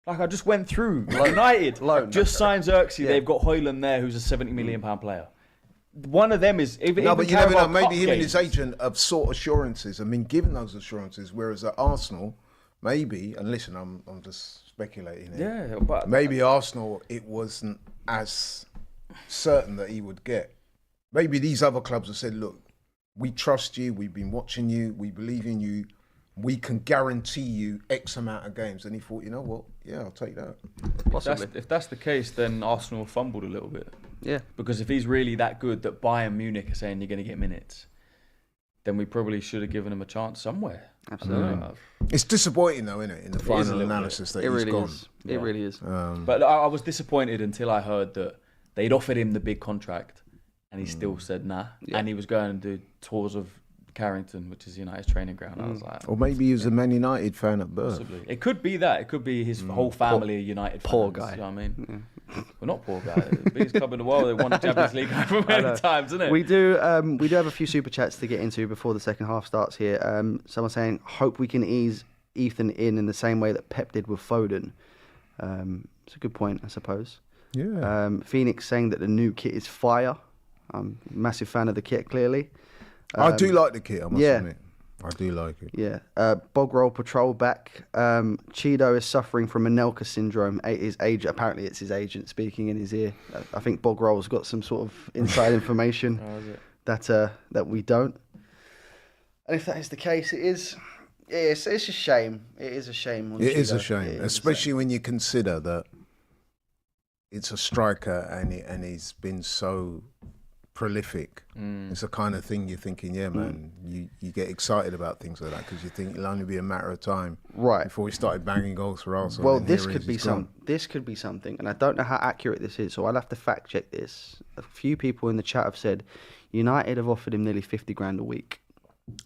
Like, I just went through. United Loan. just signed Xerxes. They've got Højlund there, who's a £70 million player. One of them is... But you never know. Maybe him and his agent have sought assurances. I mean, given those assurances, whereas at Arsenal, maybe, and listen, I'm just speculating here. Yeah, but... Maybe Arsenal, it wasn't as certain that he would get. maybe these other clubs have said, look, we trust you, we've been watching you, we believe in you, we can guarantee you X amount of games. And he thought, you know what? Yeah, I'll take that. Possibly. If that's the case, then Arsenal fumbled a little bit. Yeah. Because if he's really that good that Bayern Munich are saying you're going to get minutes, then we probably should have given him a chance somewhere. Absolutely. It's disappointing though, isn't it? In the is a final little analysis that It he's really gone. is. It really is. But I was disappointed until I heard that they'd offered him the big contract and he still said nah. Yeah. And he was going to do tours of Carrington, which is United's training ground. I was like, Or maybe he was a Man United fan at birth. possibly. It could be that. It could be his whole family are United fans. poor guy. You know what I mean? Well, not poor guy. The biggest club in the world. They won the Champions League over many times, isn't it? We do have a few super chats to get into before the second half starts here. Someone saying, hope we can ease Ethan in the same way that Pep did with Foden. It's a good point, I suppose. Yeah. Phoenix saying that the new kit is fire. I'm a massive fan of the kit, clearly. I do like the kit, I must yeah. admit. I do like it. Yeah. Bog Roll Patrol back. Cheeto is suffering from Anelka syndrome. Apparently it's his agent speaking in his ear. I think Bog Roll's got some sort of inside information that we don't. And if that is the case, it's a shame. It is a shame. It is a shame, especially when you consider that it's a striker and he's been so prolific. It's the kind of thing you're thinking, yeah, man, you get excited about things like that because you think it'll only be a matter of time before he started banging goals for Arsenal. Well, this could be something, and I don't know how accurate this is, so I'll have to fact check this. A few people in the chat have said United have offered him nearly 50 grand a week.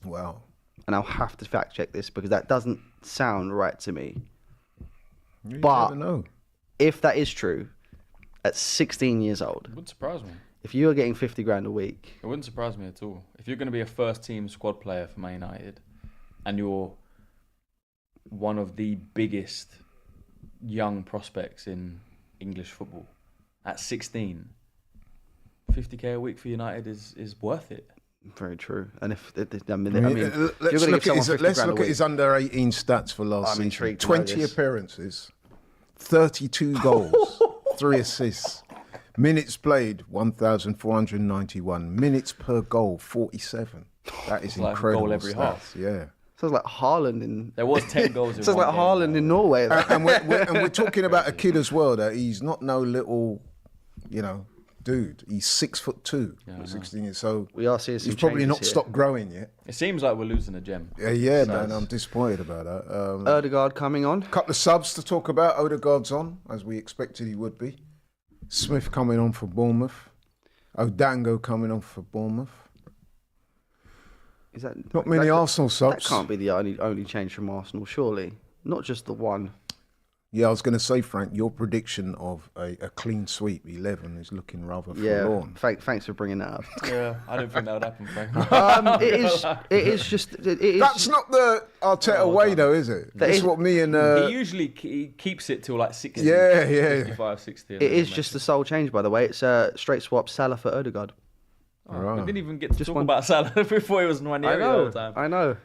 Wow. And I'll have to fact check this because that doesn't sound right to me. You But never know. if that is true, at 16 years old, It wouldn't surprise me. if you are getting 50 grand a week, It wouldn't surprise me at all. If you're going to be a first-team squad player for Man United and you're one of the biggest young prospects in English football at 16, 50k a week for United is worth it. very true. And if I Let's mean, if you're look going to give someone 50 let's grand a look at week, his under 18 stats for last I'm season. intrigued to know 20 this. appearances, 32 goals, 3 assists. Minutes played, 1,491. Minutes per goal, 47. That is It's like a incredible goal every stats. half. Yeah. sounds like Haaland in. There was 10 goals in Sounds one like game, Haaland though. in Norway. And we're talking about a kid as well that he's not no little, dude. He's 6'2", Yeah, I know. 16 years. So We are seeing some he's probably changes not here. stopped growing yet. It seems like we're losing a gem. Yeah, man. I'm disappointed about that. Odegaard coming on. Couple of subs to talk about. Odegaard's on, as we expected he would be. Smith coming on for Bournemouth. O'Dango coming on for Bournemouth. Is that Not many Arsenal subs. That can't be the only change from Arsenal, surely. Not just the one. Yeah, I was going to say, Frank, your prediction of a clean sweep 11 is looking rather Yeah. forlorn. Thanks for bringing that up. Yeah, I don't think that would happen, Frank. It is just. It is. That's not the Arteta way, though, is it? That's is- what me and... He usually keeps it till like 60. Yeah. 55, 60. It is just the sole change, by the way. It's a straight swap Salah for Odegaard. We didn't even get to Just talk one- about Salah before he was Nwaneri the whole time. I know.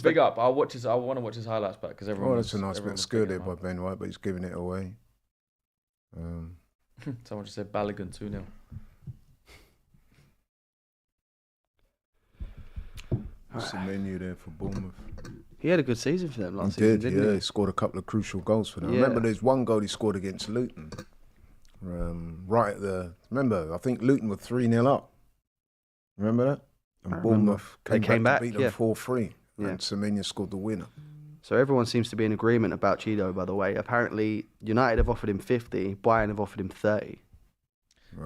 Big up. I want to watch his highlights back because everyone. Oh, that's a nice bit everyone of was skill picking there him by Ben White, but he's giving it away. up. Someone just said Balogun 2-0. What's the menu there for Bournemouth? He had a good season for them He last season, did, didn't yeah. he? He scored a couple of crucial goals for them. Yeah. Remember, there's one goal he scored against Luton. Right at the... Remember, I think Luton were 3-0 up. Remember that? And I remember. Bournemouth They came back, to beat them yeah. 4-3. Yeah. And Semenya scored the winner. So everyone seems to be in agreement about Cheeto, by the way. Apparently, United have offered him 50, Bayern have offered him 30.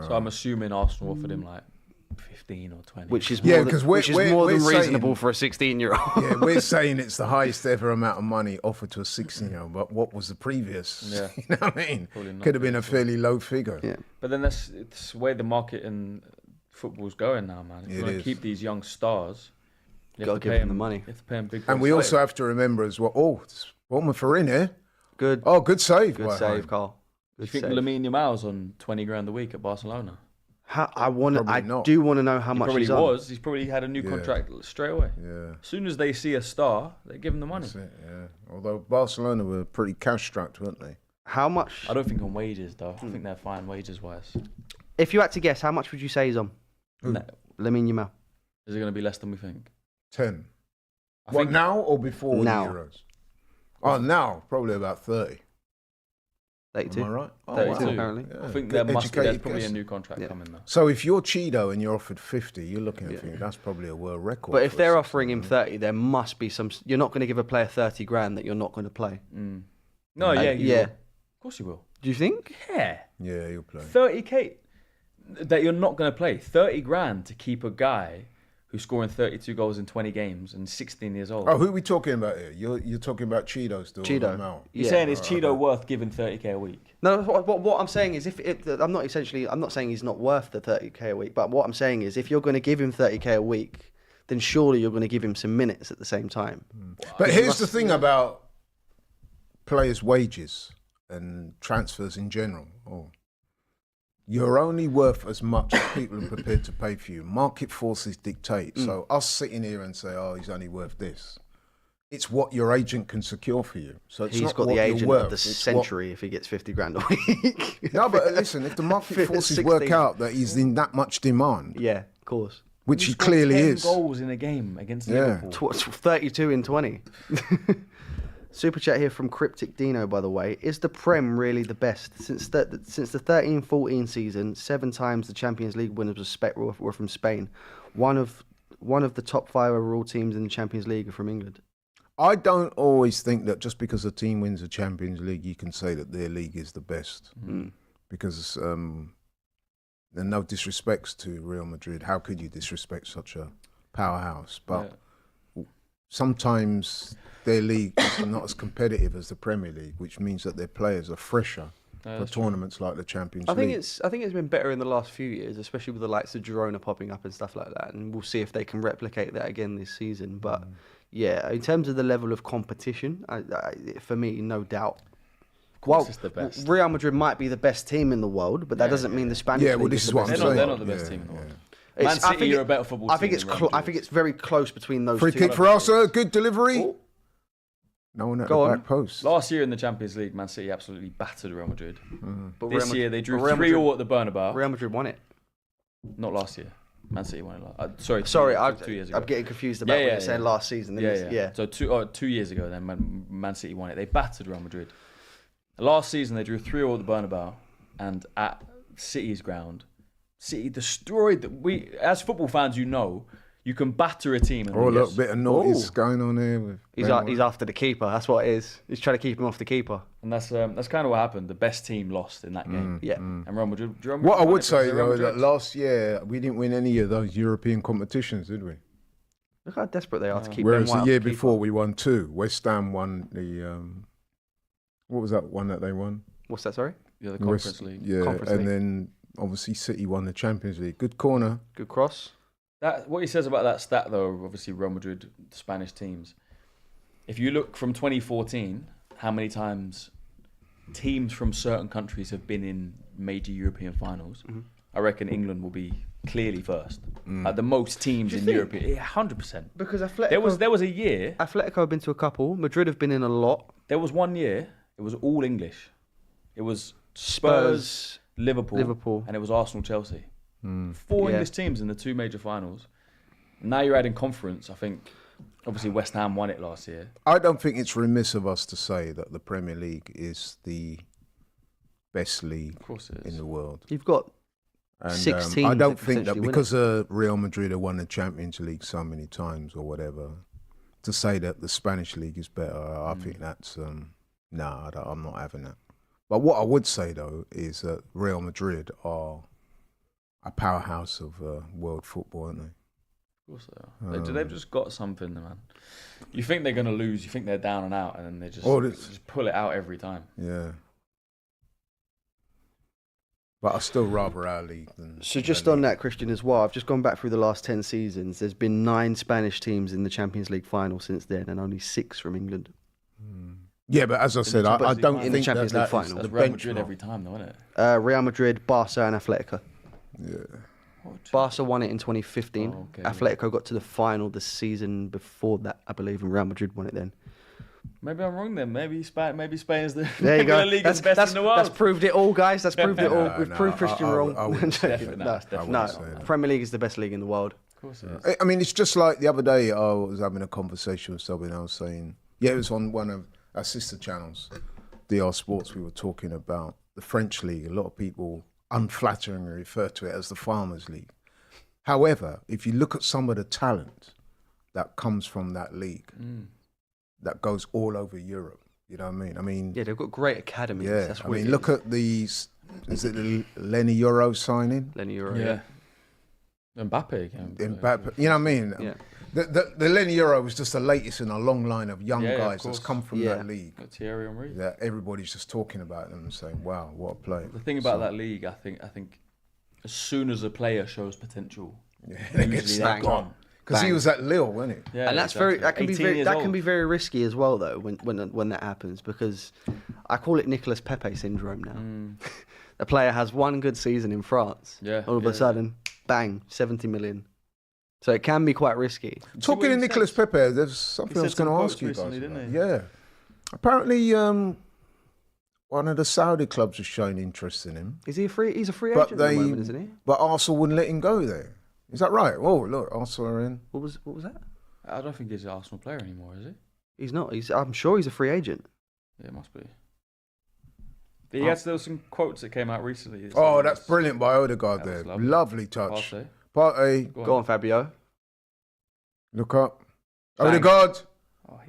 So I'm assuming Arsenal offered him like 15 or 20. Which is Yeah, more, because than, we're- which is we're- more than we're saying- reasonable for a 16-year-old. Yeah, we're saying it's the highest ever amount of money offered to a 16-year-old, but what was the previous? Yeah. You know what I mean? Probably not Could have been a big, fairly low figure. Yeah. But then it's the way the market in football's going now, man. If It you want is. to keep these young stars, you Gotta have to give pay them the money. You have to pay them big. And we bucks. also have to remember as well, Bournemouth are in here. Good, Oh, good save. good by save, Hein. Carl. You Good think save. Lamine Yamal's on 20 grand a week at Barcelona? Probably I not. do want to know how He much probably he's on. was. He's probably had a new Yeah. contract straight away. Yeah, As soon as they see a star, they give him the money. that's it, yeah. Although Barcelona were pretty cash-strapped, weren't they? How much? I don't think on wages though. I think they're fine wages wise. If you had to guess, how much would you say he's on? Who? Lamine Yamal. Is it going to be less than we think? 10. I What, think now or before Now. the Euros? Oh, now. Probably about 30. 32. Am I right? Oh, 32 wow. apparently. Yeah. I think Good there's educated probably a guess. new contract Yeah. coming though. So if you're Cheeto and you're offered 50, you're looking at thinking that's probably a world record. But if for they're a offering him 30, there must be some. You're not going to give a player 30 grand that you're not going to play. No, yeah, you yeah. will. Of course you will. Do you think? Yeah. Yeah, you'll play. 30k that you're not going to play. 30 grand to keep a guy who's scoring 32 goals in 20 games and 16 years old. Oh, who are we talking about here? You're talking about Cheeto still? Cheeto. Now. You're Yeah. saying is Cheeto worth giving 30k a week? No, what I'm saying is I'm not saying he's not worth the 30k a week, but what I'm saying is if you're going to give him 30k a week, then surely you're going to give him some minutes at the same time. But here's the thing about players' wages and transfers in general. You're only worth as much as people are prepared to pay for you. Market forces dictate. So us sitting here and say, oh, he's only worth this. It's what your agent can secure for you. So it's He's not got what the you're agent worth, of the it's century if he gets 50 grand a week. No, but listen, if the market forces work 16. out that he's in that much demand, Yeah, of course. which he scored clearly 10 is. goals in a game against Yeah. Liverpool. 32 in 20. Super chat here from Cryptic Dino, by the way. Is the Prem really the best? Since the 13-14 season, 7 times the Champions League winners were from Spain. One of the top 5 overall teams in the Champions League are from England. I don't always think that just because a team wins the Champions League, you can say that their league is the best. Because there are no disrespects to Real Madrid. How could you disrespect such a powerhouse? But sometimes their league is not as competitive as the Premier League, which means that their players are fresher for tournaments like the Champions League. I think it's been better in the last few years, especially with the likes of Girona popping up and stuff like that. And we'll see if they can replicate that again this season. But yeah, in terms of the level of competition, for me, no doubt. Of course it's the best. Real Madrid might be the best team in the world, but that doesn't mean the Spanish Yeah, league well, this is the what best I'm team. saying. They're not the best team in the world. Yeah. Man City are a better football team. I think it's than Real I think it's very close between those Free two. kick for Arsenal, good delivery. Oh. No one at Go the on. back post. Last year in the Champions League, Man City absolutely battered Real Madrid. But This year they drew Real 3-3 at the Bernabeu. Real Madrid won it. Not last year. Man City won it last. Sorry, Sorry, 2 years ago. I'm getting confused about what you're saying last season. Yeah. So 2 years ago, then Man City won it. They battered Real Madrid. Last season they drew 3-3 at the Bernabeu, and at City's ground, City destroyed them. We, as football fans, you can batter a team. And Oh, look, bit of noise going on here. With He's after the keeper. That's what it is. He's trying to keep him off the keeper. And that's kind of what happened. The best team lost in that game. Yeah. And Real Madrid. What I would say though, that last year we didn't win any of those European competitions, did we? Look how desperate they are to keep. Whereas Ben White the year off the keeper. before we won 2. West Ham won the what was that one that they won? What's that? Sorry. Yeah, the Conference League. Yeah, Conference and League. then obviously City won the Champions League. Good corner. Good cross. What he says about that stat, though, obviously Real Madrid, Spanish teams. If you look from 2014, how many times teams from certain countries have been in major European finals? I reckon England will be clearly first. The most teams in Europe, 100%. Because Atletico, There was a year. Atletico have been to a couple. Madrid have been in a lot. There was 1 year. It was all English. It was Spurs, Liverpool, and it was Arsenal, Chelsea. 4 English teams in the 2 major finals. Now you're adding conference. I think, obviously, West Ham won it last year. I don't think it's remiss of us to say that the Premier League is the best league Of course it is. in the world. You've got And 6 teams. I don't that think that potentially win because Real Madrid have won the Champions League so many times or whatever, to say that the Spanish league is better, I think that's I'm not having that. But what I would say though is that Real Madrid are a powerhouse of world football, aren't they? Of course they are. They've just got something, man. You think they're going to lose, you think they're down and out, and then they just pull it out every time. Yeah. But I still rather our league than. So just on that, Christian, as well, I've just gone back through the last 10 seasons. There's been 9 Spanish teams in the Champions League final since then, and only 6 from England. Yeah, but as I said, I don't in the think Champions League that final. is That's the Real Madrid benchmark. every time, though, isn't it? Real Madrid, Barca, and Atletico. Yeah. Barca won it in 2015. Oh, okay. Atletico got to the final the season before that, I believe, and Real Madrid won it then. Maybe I'm wrong then. Maybe Spain is the There you go. Premier League is best in the world. That's proved it all, guys. That's proved it all. No, We've no, proved Christian wrong. I wouldn't say that. Definitely No, not. I no. wouldn't say that. Premier League is the best league in the world. Of course it is. I mean, it's just like the other day I was having a conversation with someone. I was saying, it was on one of our sister channels, DR Sports. We were talking about the French league. A lot of people unflatteringly refer to it as the Farmers League. However, if you look at some of the talent that comes from that league, that goes all over Europe, you know what I mean? Yeah, they've got great academies. Yeah, That's I what mean, it look is. at these. Is it the Lenny Euro signing? Lenny Euro. Yeah. Mbappe. Mbappe, you know what I mean? Yeah. The Lenny Euro was just the latest in a long line of young Yeah, of guys that's course. come from Yeah. that league. Thierry Henry. That everybody's just talking about them and saying, "Wow, what a player!" The thing about that league, I think, as soon as a player shows potential, Yeah, they get usually they're snapped gone. because he Bang. was at Lille, wasn't he? Yeah, And that's exactly. that can be 18 very years that old. can be very risky as well though when that happens, because I call it Nicolas Pepe syndrome now. A player has one good season in France, Yeah, all of yeah, a sudden, bang, 70 million. So it can be quite risky. Talking what to he Nicolas said? Pepe, there's something He I was said going to some ask you quotes guys. recently, About. didn't he? Yeah, apparently, one of the Saudi clubs has shown interest in him, Is he a free? He's a free but agent at the moment, isn't he? but Arsenal wouldn't let him go there. Is that right? Oh, look, Arsenal are in. What was that? I don't think he's an Arsenal player anymore, is he? He's not. I'm sure he's a free agent. Yeah, it must be. There was some quotes that came out recently. that Oh, said that's he was- brilliant by Odegaard That there. was lovely. Lovely touch. Partey. Partey, Go on. Go on, Fabio. look up. Bang. Odegaard.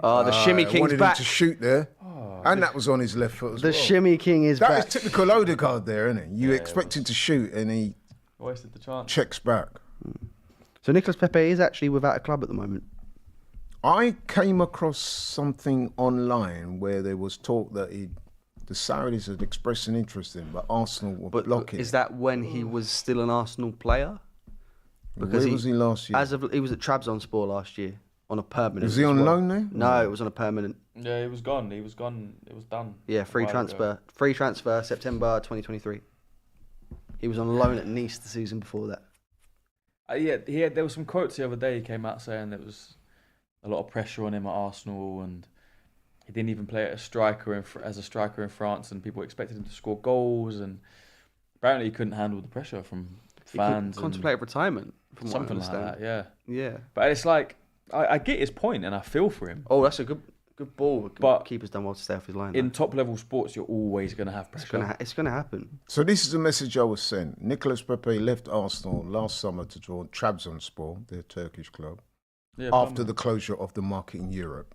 Oh, the shimmy I king's wanted back. him to shoot there. Oh, And that was on his left foot as The well. shimmy king is That is back. typical Odegaard there, isn't it? You Yeah, expect it him to shoot and he wasted the chance. checks back. So Nicolas Pepe is actually without a club at the moment. I came across something online where there was talk that the Saudis had expressed an interest in, but Arsenal were But blocking is it. that when he was still an Arsenal player? Where was he last year? He was at Trabzonspor last year on a permanent. Was he as on well. loan there? No, it was on a permanent. Yeah, he was gone. It was done. Yeah, free a while transfer. ago. Free transfer, September 2023. He was on loan at Nice the season before that. There was some quotes the other day. He came out saying there was a lot of pressure on him at Arsenal, and he didn't even play as a striker in France, and people expected him to score goals, and apparently he couldn't handle the pressure from He fans. could contemplate retirement, from what I something like understand. that. Yeah, Yeah. but it's like I get his point, and I feel for him. Oh, that's a good ball. But keeper's done well to stay off his line. In though. top level sports, you're always going to have It's pressure. it's gonna happen. So this is the message I was sent. Nicolas Pepe left Arsenal last summer to join Trabzonspor, their Turkish club, Yeah, after the closure of the market in Europe.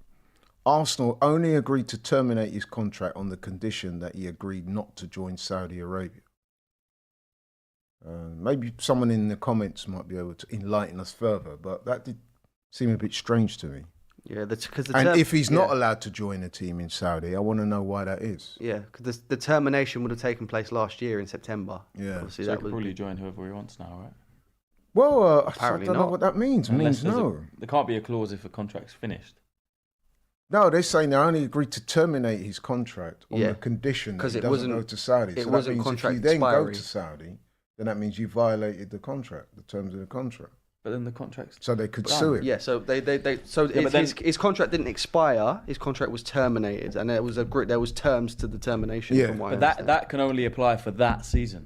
Arsenal only agreed to terminate his contract on the condition that he agreed not to join Saudi Arabia. Maybe someone in the comments might be able to enlighten us further, but that did seem a bit strange to me. Yeah, because And if he's not allowed to join a team in Saudi, I want to know why that is. Yeah, because the termination would have taken place last year in September. Yeah. Obviously, So he that could would probably join whoever he wants now, right? Well, I Apparently don't know not. what that means. It Unless means there's no. there can't be a clause if a contract's finished. No, they're saying they only agreed to terminate his contract on Yeah, the condition that 'cause he it doesn't wasn't- go to Saudi. it So wasn't that means contract if you then go expiry. to Saudi, then that means you violated the contract, the terms of the contract. But then the contract's So they could Done. sue him. Yeah, so his contract didn't expire. His contract was terminated, and there was terms to the termination. Yeah. From what I But that understand. that can only apply for that season.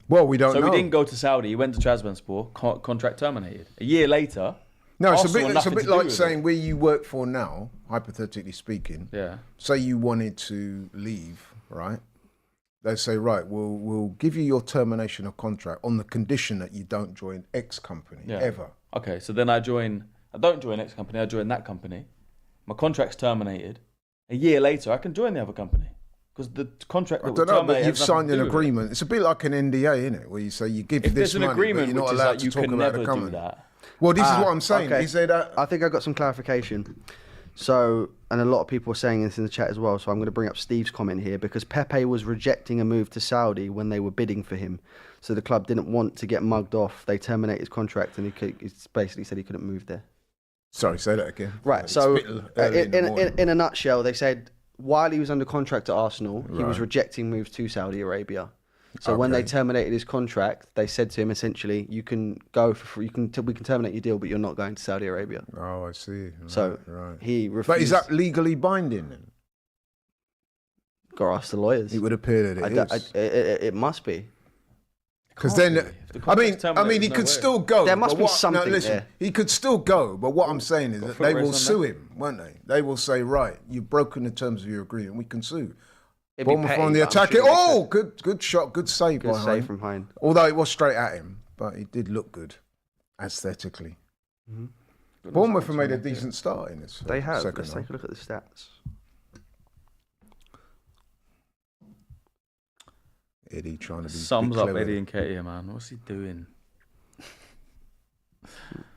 Well, we don't So know. he didn't go to Saudi. He went to Trabzonspor. Contract terminated. A year later. No, it's Arsenal a had bit nothing to do like with saying it. where you work for now, hypothetically speaking. Yeah. Say you wanted to leave, right? They say, right, we'll give you your termination of contract on the condition that you don't join X company Yeah. ever. Okay. So then I don't join X company. I join that company. My contract's terminated. A year later, I can join the other company because the contract. I That don't was know, but terminated you've has nothing signed to an do with it. agreement. It's a bit like an NDA, isn't it? Where you say you give If this there's an money, agreement but you're which not is allowed like to you talk can about never the do company. that. Well, this is what I'm saying. okay. Is there that? I think I got some clarification. So, and a lot of people are saying this in the chat as well. So I'm going to bring up Steve's comment here because Pepe was rejecting a move to Saudi when they were bidding for him. So the club didn't want to get mugged off. They terminated his contract, and he basically said he couldn't move there. Sorry, say that again. Right. It's So, a bit early in the morning. in a nutshell, they said while he was under contract at Arsenal, he was Right. rejecting moves to Saudi Arabia. So when they Okay. terminated his contract, they said to him essentially, "You can go for free. We can terminate your deal, but you're not going to Saudi Arabia." Oh, I see. So right. he refused. But is that legally binding then? Got to ask the lawyers. It would appear that it is. It must be. Because Can't then, be. If the I contract's mean, terminated, he there's could no way. still go. There must but be what, something no, listen, there. he could still go, but what I'm saying is Got that foot they will race on sue that? him, won't they? They will say, right, you've broken the terms of your agreement. We can sue. It'd be Bournemouth petty, on the but I'm attack. sure they Oh, could. good shot, good save Good by save Hind. from Hind. Although it was straight at him, but he did look good aesthetically. Goodness, Bournemouth have that's made a what they do. decent start in this. They have. Second Let's half. take a look at the stats. Eddie trying to be Sums be up clever. Eddie Nketiah, man. What's he doing?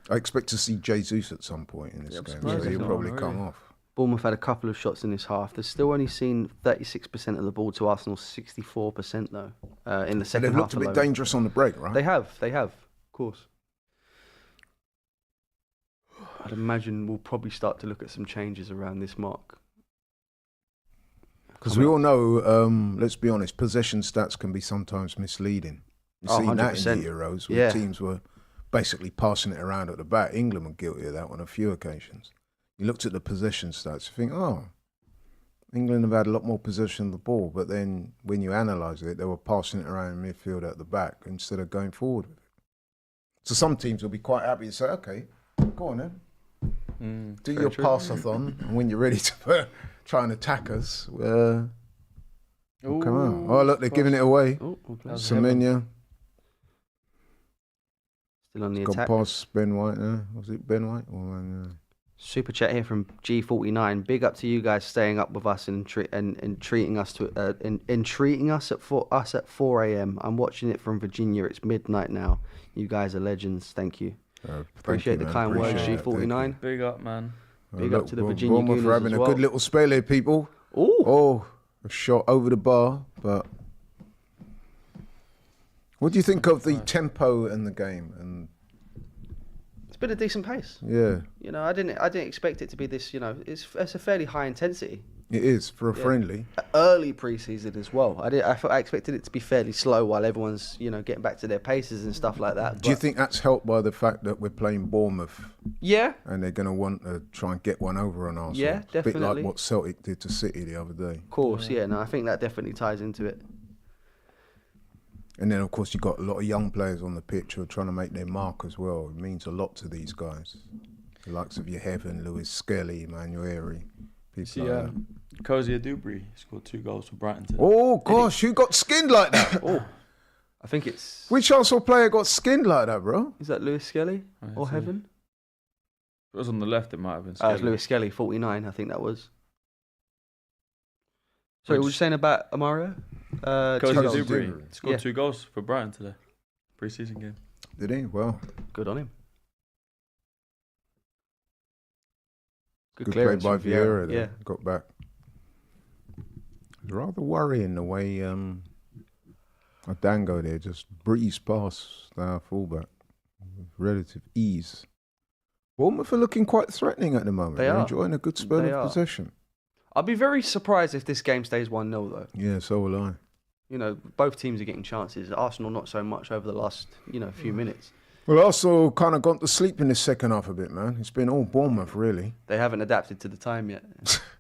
I expect to see Jesus at some point in this Yeah, I'm game, surprised so he's he'll not probably on come already. off. Bournemouth had a couple of shots in this half. They've still only seen 36% of the ball to Arsenal's 64% though. In the So second they've half looked a bit alone. dangerous on the break, right? They have, of course. I'd imagine we'll probably start to look at some changes around this mark. Because we all know, let's be honest, possession stats can be sometimes misleading. You've Oh, seen that in 100%. the Euros, where Yeah. teams were basically passing it around at the back. England were guilty of that on a few occasions. You looked at the possession stats, you think, oh, England have had a lot more possession of the ball, but then when you analyse it, they were passing it around in midfield at the back instead of going forward with it. So some teams will be quite happy to say, okay, go on then. Do very your true. pass-a-thon, and when you're ready to try and attack us, we'll come out. Oh, look, they're giving it away. Oh, okay. That was Semenya Still on the got attack. past Ben White there. Was it Ben White? Super chat here from G49. Big up to you guys staying up with us and treating us at 4 a.m. I'm watching it from Virginia. It's midnight now. You guys are legends. Thank you. Appreciate the kind words, G49. Big up, man. Big up to the Virginia Bournemouth Gooners are having as a well. good little spell here, people. Ooh. Oh, a shot over the bar, but what do you think of the tempo in the game? And It's been a decent pace. yeah, You know, I didn't expect it to be this. You know, it's a fairly high intensity. it is for a Yeah. friendly. Early preseason as well. I expected it to be fairly slow while everyone's getting back to their paces and stuff like that. Do you but- think that's helped by the fact that we're playing Bournemouth Yeah, and they're going to want to try and get one over on Arsenal? Yeah, It's a bit definitely. like what Celtic did to City the other day. of course. Yeah, no, I think that definitely ties into it. And then, of course, you've got a lot of young players on the pitch who are trying to make their mark as well. It means a lot to these guys. The likes of your Heaven, Lewis Skelly, Manueri, people See, like that. Kozia Dubry scored 2 goals for Brighton today. Oh, gosh, who got skinned like that? Oh, I think it's. Which Arsenal player got skinned like that, bro? Is that Lewis Skelly I or see. Heaven? If it was on the left, it might have been. It's Skelly. Lewis Skelly, 49. I think that was. Sorry, what were you saying about Amario? Kozia Kozia Dubry Dubry. scored Yeah. 2 goals for Brighton today. Preseason game. Did he? Well, Good on him. good play clearance by from Vieira there. Yeah. Got back. It's rather worrying the way Adango there just breezed past our fullback with relative ease. Bournemouth are looking quite threatening at the moment. They They're are. enjoying a good spell They of are. possession. I'd be very surprised if this game stays 1-0 though. Yeah, so will I. You know, both teams are getting chances. Arsenal not so much over the last, few minutes. Well, Arsenal kind of gone to sleep in the second half a bit, man. It's been all Bournemouth, really. They haven't adapted to the time yet.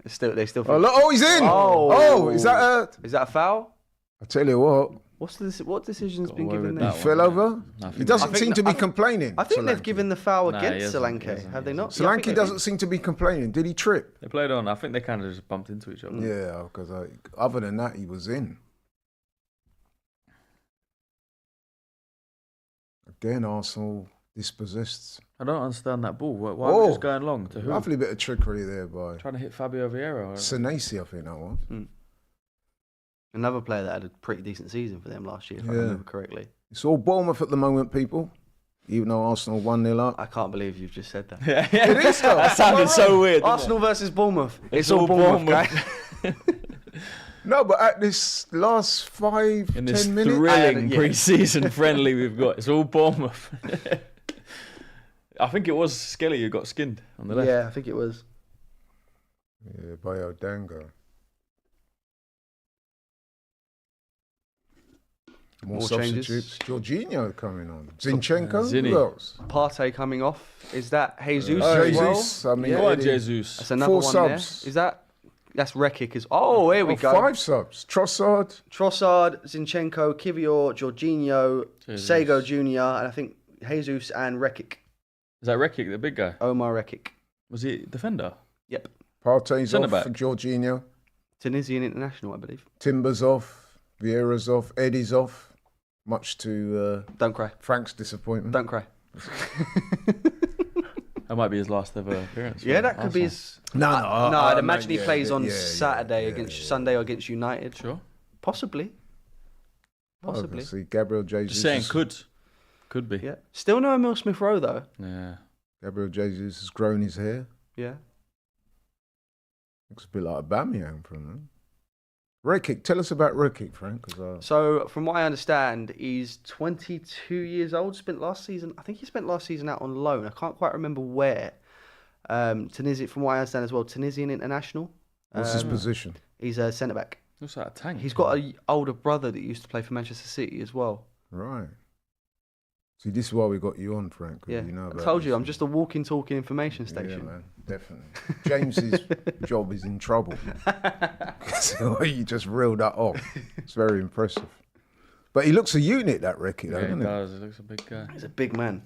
They still. Oh, look, he's in! Oh. Is that a... Is that a foul? I tell you what, What decision's Got been away given with there? he that fell one, over. No, I He think- doesn't I think seem to that- be complaining. I think they've Solanke. given the foul Nah, against he hasn't, Solanke, he hasn't, have they he not? hasn't. Yeah, I think Solanke they- doesn't seem to be complaining. Did he trip? They played on. I think they kind of just bumped into each other. Yeah, because other than that, he was in. Again, Arsenal dispossessed. I don't understand that ball. Why Oh. was it just going long to who? Lovely bit of trickery there by Trying to hit Fabio Vieira. Senesi, I think that was. Another player that had a pretty decent season for them last year, if I Yeah. remember correctly. It's all Bournemouth at the moment, people. Even though Arsenal 1-0 up. I can't believe you've just said that. Yeah, It is, though. That sounded so weird. didn't Arsenal versus Bournemouth. It's all all Bournemouth, Bournemouth. guys. No, but at this last 5, it? 10 In this minutes. thrilling Yeah. pre-season friendly we've got, it's all Bournemouth. I think it was Skelly who got skinned on the left. Yeah, I think it was. Yeah, by Odango. More changes. substitutes. Jorginho coming on. Zinchenko. Zinni. Who else? Partey coming off. Is that Jesus as well? Jesus. I mean, Go on, Eddie. Jesus. That's another 4 one subs. there. Is that's Rekic as oh, here we go. 5 subs. Trossard. Trossard, Zinchenko, Kivior, Jorginho, Jesus. Sego Jr., and I think Jesus and Rekic. Is that Rekic, the big guy? Omar Rekic. Was he defender? Yep. Partey's Centre off back. for Jorginho. Tunisian international, I believe. Timber's off. Vieira's off. Eddie's off. Much to Don't cry. Frank's disappointment. Don't cry. That might be his last ever appearance. Yeah, for that could be Arsenal. his. No, I'd imagine he plays on Saturday yeah, against yeah. Sunday or against United. Sure. Possibly. Oh, Possibly. see, Gabriel Jesus. Just saying, could be. Yeah. Still no Emil Smith Rowe though. Yeah. Gabriel Jesus has grown his hair. Yeah. Looks a bit like Aubameyang from him. Rekic, tell us about Rekic, Frank. 'Cause, So from what I understand, he's 22 years old. I think he spent last season out on loan. I can't quite remember where. Tunisia, from what I understand as well, Tunisian international. what's his position? He's a centre back. Looks like a tank. He's got an older brother that used to play for Manchester City as well. Right. See, this is why we got you on, Frank. 'Cause Yeah, you know I about told you, this. I'm just a walking, talking information station. Yeah, man, definitely. James's job is in trouble. So you just reeled that off. It's very impressive. But he looks a unit, that Rekic, Yeah, doesn't he he? does. He looks a big guy. He's a big man.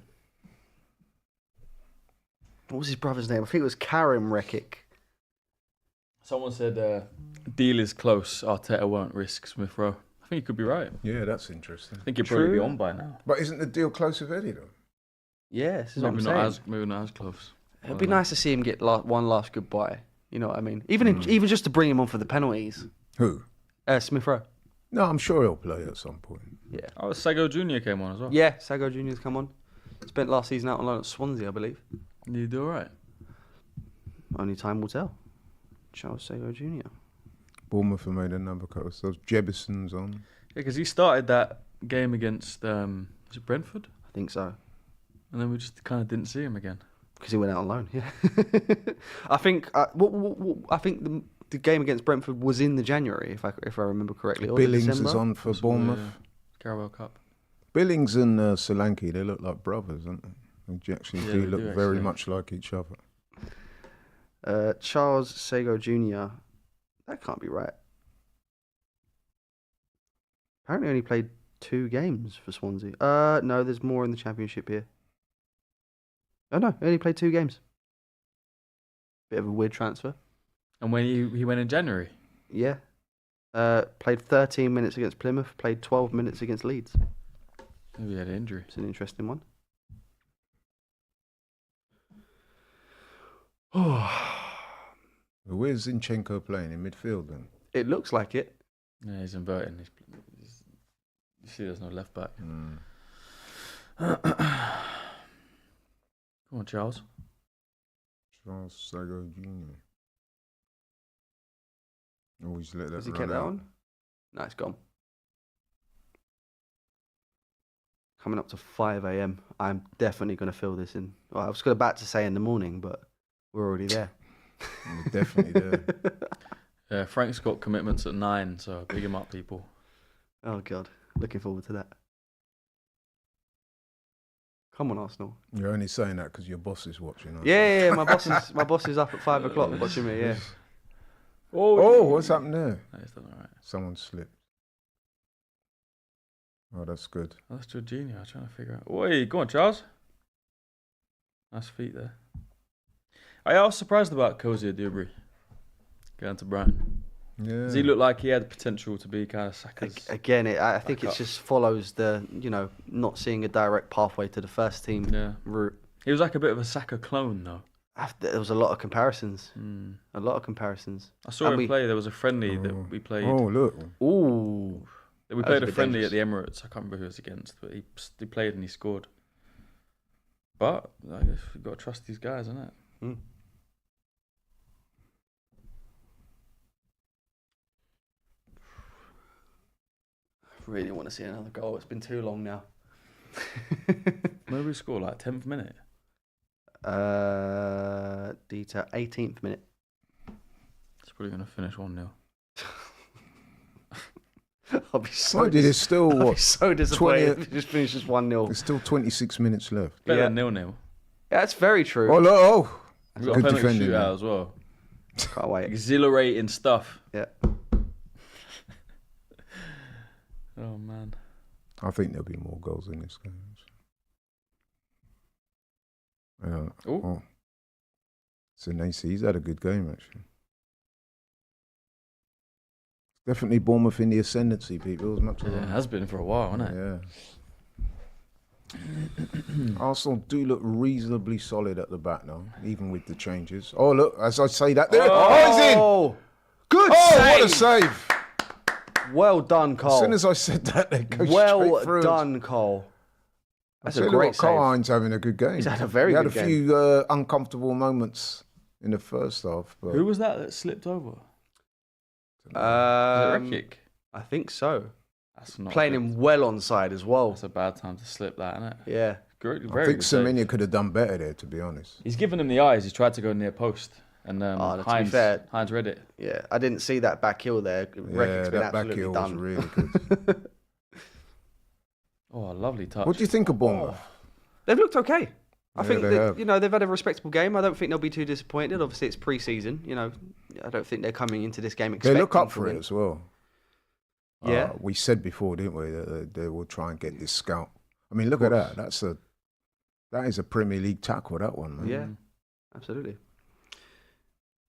What was his brother's name? I think it was Karim Rekic. Someone said deal is close. Arteta won't risk Smith Rowe. I think he could be right. Yeah, that's interesting. I think he'd probably be True. on by now. But isn't the deal close with Eddie, though? Yeah, this is what I'm Maybe saying. not as close. It'd be nice to see him get one last goodbye. You know what I mean? Even just to bring him on for the penalties. Who? Smith Rowe. No, I'm sure he'll play at some point. Yeah. Oh, Sego Jr. came on as well. Yeah, Sago Jr.'s come on. Spent last season out on loan at Swansea, I believe. Did he do all right? Only time will tell. Charles Sago Jr. Bournemouth have made a number of cuts. Those Jebison's on. Yeah, because he started that game against was it Brentford, I think so. and then we just kind of didn't see him again. Because he went out on loan, yeah. I think I think the game against Brentford was in the January, if I remember correctly. Or Billings December. is on for Possibly, Bournemouth. yeah. Carabao Cup. Billings and Solanke, they look like brothers, don't they? They actually Yeah, do they look do very actually. much like each other. Charles Sago Jr. That can't be right. Apparently only played 2 games for Swansea. No, there's more in the Championship here. Oh no, he only played 2 games. Bit of a weird transfer. And when he went in January, Yeah. Played 13 minutes against Plymouth, played 12 minutes against Leeds. maybe he had an injury. It's an interesting one. Where's Zinchenko playing in midfield then? It looks like it. Yeah, he's inverting. You see, there's no left back. Mm. Come on, Charles. Charles Sago Jr. Always let that Has he run kept that out. on? No, it's gone. Coming up to 5 a.m. I'm definitely going to fill this in. Well, I was about to say in the morning, but we're already there. We're definitely there. Yeah, Frank's got commitments at 9, so big him up, people. Oh, God. Looking forward to that. Come on, Arsenal. You're only saying that because your boss is watching. aren't Yeah, you? my boss is up at 5 o'clock watching me, yeah. Oh, what's happened there? No, he's done all right. Someone slipped. Oh, that's good. Oh, that's Jorginho. I'm trying to figure out. Oi, go on, Charles. Nice feet there. I was surprised about Cozy Dewberry going to Brighton. Yeah. Does he look like he had the potential to be kind of Saka's? Again, I think it Backup. just follows the, not seeing a direct pathway to the first team Yeah. route. He was like a bit of a Saka clone, though. There was a lot of comparisons. Hmm. A lot of comparisons. I saw him play. There was a friendly that we played. Oh, look. Ooh. We That was played a a bit friendly dangerous. at the Emirates. I can't remember who it was against, but he played and he scored. But I guess you've got to trust these guys, isn't it? Mm. I really want to see another goal. It's been too long now. Where did we score? Like 10th minute? Detail 18th minute. It's probably going to finish 1-0. I'll be so. Mind you, there's still I'll be what? so disappointed 20 if it just finishes 1-0. There's still 26 minutes left. Better Yeah. than 0-0. Yeah, that's very true. Oh, look, oh. We've got a Good penalty defending. shootout man. as well. Can't wait. Exhilarating stuff. Yeah. Oh man. I think there'll be more goals in this game. Oh. Senesi, he's had a good game actually. Definitely Bournemouth in the ascendancy, people. As much as Yeah, it has been for a while, hasn't it? Yeah. Arsenal do look reasonably solid at the back now, even with the changes. Oh, look, as I say that there. Oh, he's in! Oh, good Oh, save. what a save! Well done, Cole. As soon as I said that, they go straight well through. done, Cole. That's a Look, great Cole save. Hines having a good game. He's had a very he good had a game. few uncomfortable moments in the first half. But Who was that slipped over? Was it Um, Rekic? I think so. That's not Playing good. him well onside as well. That's a bad time to slip that, isn't it? Yeah. Great, I very think good save. Semenya could have done better there, to be honest. He's given him the eyes. He's tried to go near post, and to be Hines, fair- Hines read it. Yeah. I didn't see that back heel there. Rekic's been that back absolutely heel done. was really good. Oh, a lovely touch. What do you think of Bournemouth? They've looked okay. I Yeah, think they that, have. they've had a respectable game. I don't think they'll be too disappointed. Obviously, it's pre-season. I don't think they're coming into this game They expecting look up to for win. it as well. Yeah. We said before, didn't we, that they will try and get this scout. I mean, look at that. That is a Premier League tackle, that one, man. Yeah, absolutely.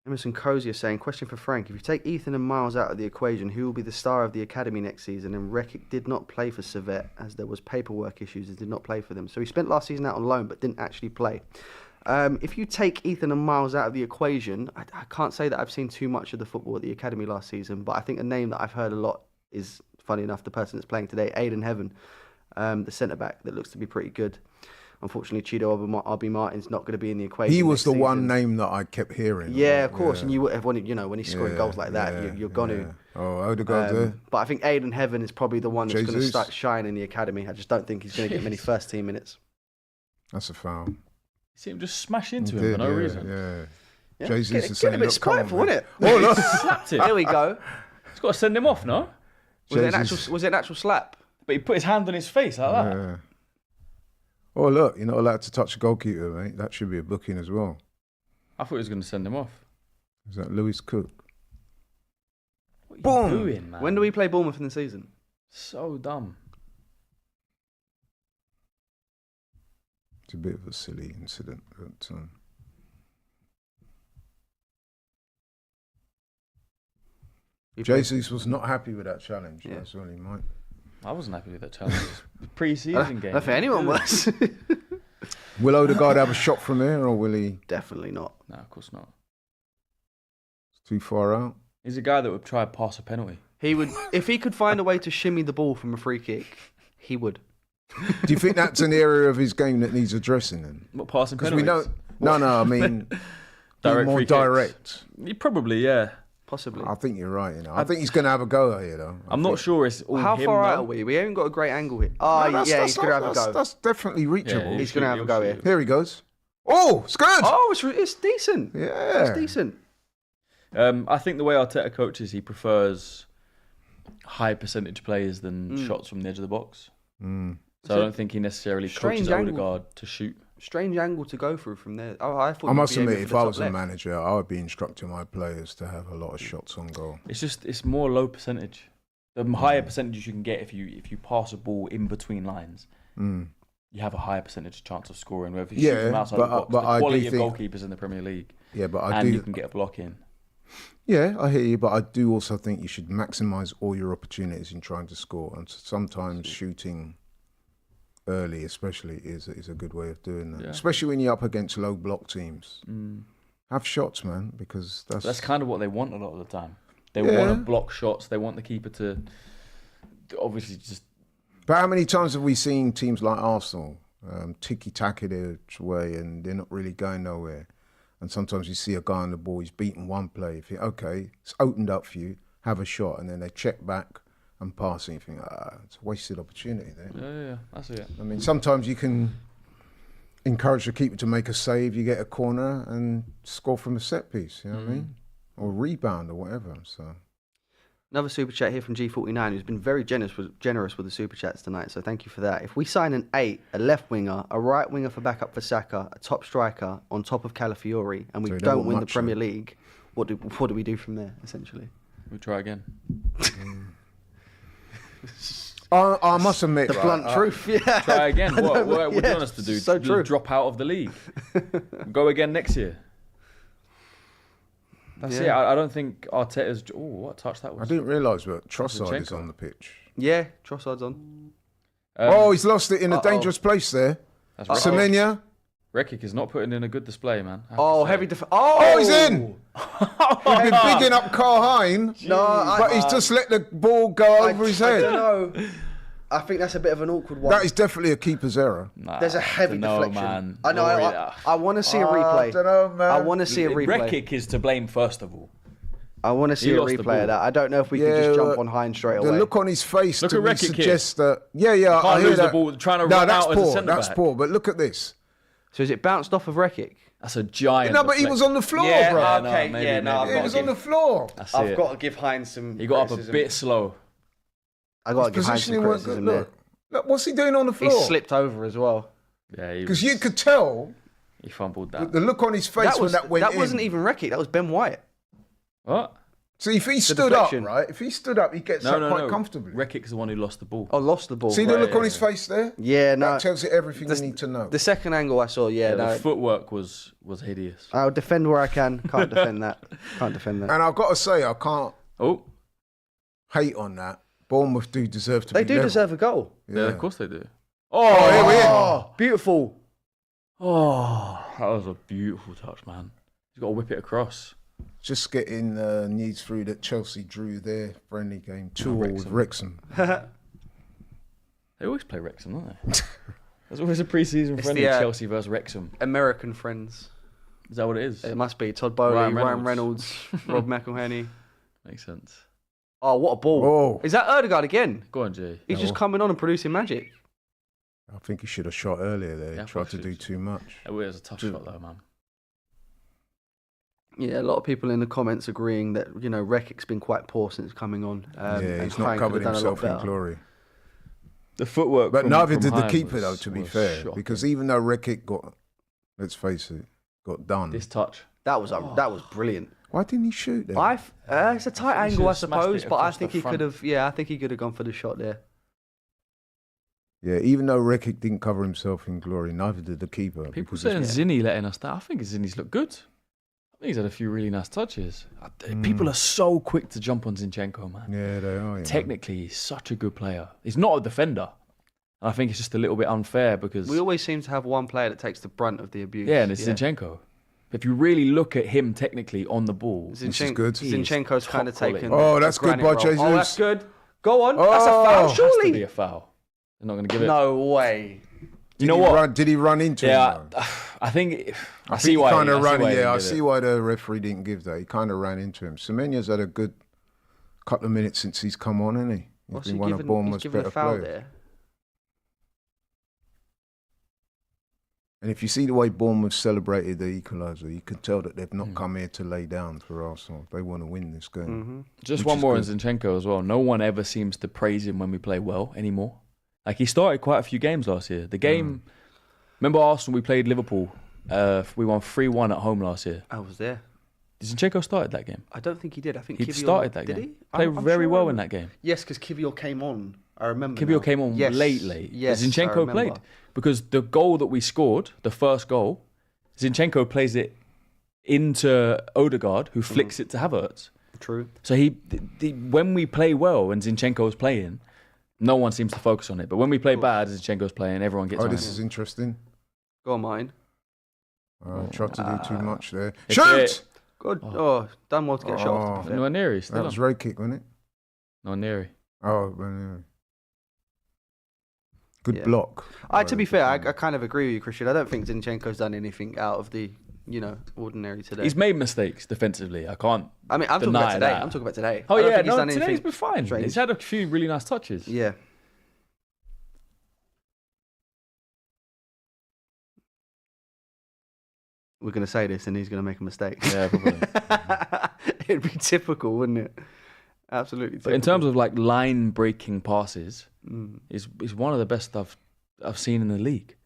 Emerson Cozier saying, question for Frank. If you take Ethan and Miles out of the equation, who will be the star of the academy next season? And Rekic did not play for Servette as there was paperwork issues and did not play for them. So he spent last season out on loan but didn't actually play. If you take Ethan and Miles out of the equation, I can't say that I've seen too much of the football at the academy last season, but I think a name that I've heard a lot is, funny enough, the person that's playing today, Aidan Heaven, the centre-back that looks to be pretty good. Unfortunately, Chido Albi Martin's not going to be in the equation. He was next the season. one name that I kept hearing. Yeah, about. of course. Yeah. And you would have wanted, when he's scoring goals like that, you're going to. Oh, Odegaard there. But I think Aidan Heaven is probably the one that's going to Jesus. start shining in the academy. I just don't think he's going to get many first team minutes. That's a foul. You see him just smash into He him for did, no yeah, reason. Yeah. Yeah. Jesus Get is a saying, bit look, come on, spiteful, man. wasn't it? Oh, look. Slapped him. There we go. He's got to send him off, no? Jesus. Was it an actual slap? But he put his hand on his face like that. Yeah. Oh, look, you're not allowed to touch a goalkeeper, mate. That should be a booking as well. I thought he was going to send him off. Is that Lewis Cook? What are Boom. you doing, man? When do we play Bournemouth in the season? So dumb. It's a bit of a silly incident, but Jesus was not happy with that challenge. Yeah. That's all he might. I wasn't happy with that challenge. Pre-season game. I don't think anyone was. Will Odegaard have a shot from here, or will he? Definitely not. No, of course not. Too far out. He's a guy that would try to pass a penalty. He would, if he could find a way to shimmy the ball from a free kick, he would. Do you think that's an area of his game that needs addressing then? What, passing Because penalties? we know. No, I mean, Direct more free kicks. direct. Probably, yeah. Possibly. I think you're right. I think he's going to have a go here, though. I'm not sure it's all How him, far though. out are we? We haven't got a great angle here. Oh, No, yeah, he's going to have a go. That's definitely reachable. Yeah, He's going to have a go here. Here he goes. Oh, it's good. Oh, it's decent. Yeah. It's decent. I think the way Arteta coaches, he prefers high percentage players than shots from the edge of the box. Mm. So I don't think he necessarily Strange coaches angle. Odegaard to shoot. Strange angle to go through from there. Oh, I thought I you'd must be aiming admit, for if the I top was a left. manager, I would be instructing my players to have a lot of shots on goal. It's more low percentage. The higher percentage you can get if you pass a ball in between lines, Mm. you have a higher percentage chance of scoring. Where if you shoot Yeah, from outside but- the box, but the I do quality of think- goalkeepers in the Premier League, Yeah, but and you can get a block in. Yeah, I hear you, but I do also think you should maximise all your opportunities in trying to score, and sometimes shooting early, especially, is a good way of doing that. Yeah. Especially when you're up against low block teams. Have shots, man, because That's kind of what they want a lot of the time. They Yeah. want to block shots. They want the keeper to obviously just. But how many times have we seen teams like Arsenal ticky-tacky their way and they're not really going nowhere? And sometimes you see a guy on the ball, he's beaten one play. You think, okay, it's opened up for you, have a shot, and then they check back and pass, and you think, it's a wasted opportunity there. Yeah, that's it. I mean, sometimes you can encourage the keeper to make a save, you get a corner and score from a set piece, you know what I mean? Or rebound or whatever. So Another super chat here from G49, who's been very generous with the super chats tonight. So thank you for that. If we sign an 8, a left winger, a right winger for backup for Saka, a top striker on top of Calafiori, and we So don't win the Premier League, what do we do from there? Essentially, We try again. I must admit, the blunt truth. Yeah. Try again. What do you want us to do? So true. Drop out of the league. Go again next year. That's it. I don't think Arteta's. Oh, what touch that I was! didn't realise that Trossard is Zinchenko. on the pitch. Yeah, Trossard's on. He's lost it in a dangerous place there. That's Semenya. Rekic is not putting in a good display, man. Heavy defense. Oh, he's in. He's been bigging up Carl Hein, but he's just let the ball go over his head. I don't know. I think that's a bit of an awkward one. That is definitely a keeper's error. Nah, There's a heavy deflection. Man. I know. I want to see a replay. I don't know, man. I want to see a replay. Rekic is to blame first of all. I want to see a lost the replay of ball. that. I don't know if we can just jump on Hein straight away. The look on his face Look to at me Rekic here. suggests that. Yeah, I Can't hear lose that. the ball, trying to No, run that's out as a poor. centre That's back. poor. But look at this. So is it bounced off of Rekic? That's a giant. No, but he was on the floor, bro. okay. maybe, Yeah, no, maybe. He was on the floor. That's I've it. got to give Hein some. He got up a criticism. bit slow. I got to give Hein Positioning some wasn't good. criticism there. Look, what's he doing on the He floor? slipped over as well. Yeah, Because you could tell he fumbled that. the look on his face when that went in. That wasn't even Rekic. That was Ben White. What? See, if he stood up, deflection. right? If he stood up, he gets No, up quite comfortably. Rekic's the one who lost the ball. Oh, lost the ball. See the Right. look on his face there? Yeah, no. That tells you everything you need to know. The second angle I saw, The no. footwork was hideous. I'll defend where I can. Can't defend that. Can't defend that. And I've got to say, I can't Oh, hate on that. Bournemouth do deserve to They be do level. deserve a goal. yeah, of course they do. Oh, here we are. Oh, beautiful. Oh, that was a beautiful touch, man. He's got to whip it across. Just getting needs through that Chelsea drew their friendly game 2-2 with Wrexham. They always play Wrexham, don't they? There's always a pre-season friendly, the, Chelsea versus Wrexham. American friends. Is that what it is? It must be Todd Bowley, Ryan Ryan Reynolds, Rob McElhenney. Makes sense. Oh, what a ball. Oh. Is that Erdegaard again? Go on, Jay. He's just coming on and producing magic. I think he should have shot earlier there. Yeah, He tried to probably do too much. It was a tough shot, though, man. Yeah, a lot of people in the comments agreeing that, Rekic's been quite poor since coming on. Yeah, and he's Hein not could covered have done a lot himself in better. glory. The footwork, But from, neither from did the Hein keeper, was- though, to be was fair. shocking. Because even though Rekic got, let's face it, got done. This touch. That was brilliant. Why didn't he shoot there? It's a tight He angle, I should have smashed suppose, it but I across think the he could front. have. Yeah, I think he could have gone for the shot there. Yeah, even though Rekic didn't cover himself in glory, neither did the keeper. People because saying it's- Zinni letting us down. I think Zinni's looked good. I think he's had a few really nice touches. People are so quick to jump on Zinchenko, man. Yeah, they are. Technically, he's such a good player. He's not a defender. And I think it's just a little bit unfair because... We always seem to have one player that takes the brunt of the abuse. Yeah, and it's Zinchenko. If you really look at him technically on the ball... This is good. Zinchenko's Top kind of quality. taken. Oh, that's a good granite by roll. Jesus. Oh, that's good. Go on. That's a foul, Oh, Has to be surely. a foul. They're not going to give it. No way. You know what? Did he run into him? Yeah, though? I think... I I see think why he kind of ran. he Yeah, didn't I give see it. why the referee didn't give that. He kind of ran into him. Semenya's had a good couple of minutes since he's come on, hasn't he? He's What's been he one of given? He's Bournemouth's given better a foul players. there. And if you see the way Bournemouth celebrated the equaliser, you can tell that they've not come here to lay down for Arsenal. They want to win this game. Mm-hmm. Just which one is more on good. Zinchenko as well. No one ever seems to praise him when we play well anymore. Like, he started quite a few games last year. The game... Remember Arsenal, we played Liverpool. We won 3-1 at home last year. I was there. Zinchenko started that game. I don't think he did. I think He Kivior started that did game. He? Played I'm very sure well I in remember. that game. Yes, because Kivior came on. I remember. Kivior now. came on Yes. late. Yes, But I Zinchenko remember. played. Because the goal that we scored, the first goal, Zinchenko plays it into Odegaard, who flicks it to Havertz. True. So when we play well and Zinchenko's playing, no one seems to focus on it. But when we play bad, Zinchenko's playing, everyone gets Oh, on this it. is interesting. Go on, mine. Tried to do too much there. It's Shoot! it. Good. Oh, done well to get a shot off. To be fair. No, Neri, That still was on. Ray kick, wasn't it? No, Neri. Oh, well, yeah. Good Yeah. block. To be fair, I kind of agree with you, Christian. I don't think Zinchenko's done anything out of the, ordinary today. He's made mistakes defensively. I can't. I mean, I'm talking deny about today. that. I'm talking about today. Oh I don't yeah, think he's no, done today's anything been fine. strange. He's had a few really nice touches. Yeah. We're going to say this and he's going to make a mistake. Yeah, probably. It'd be typical, wouldn't it? Absolutely. But in terms of like line breaking passes, Mm. is one of the best I've seen in the league.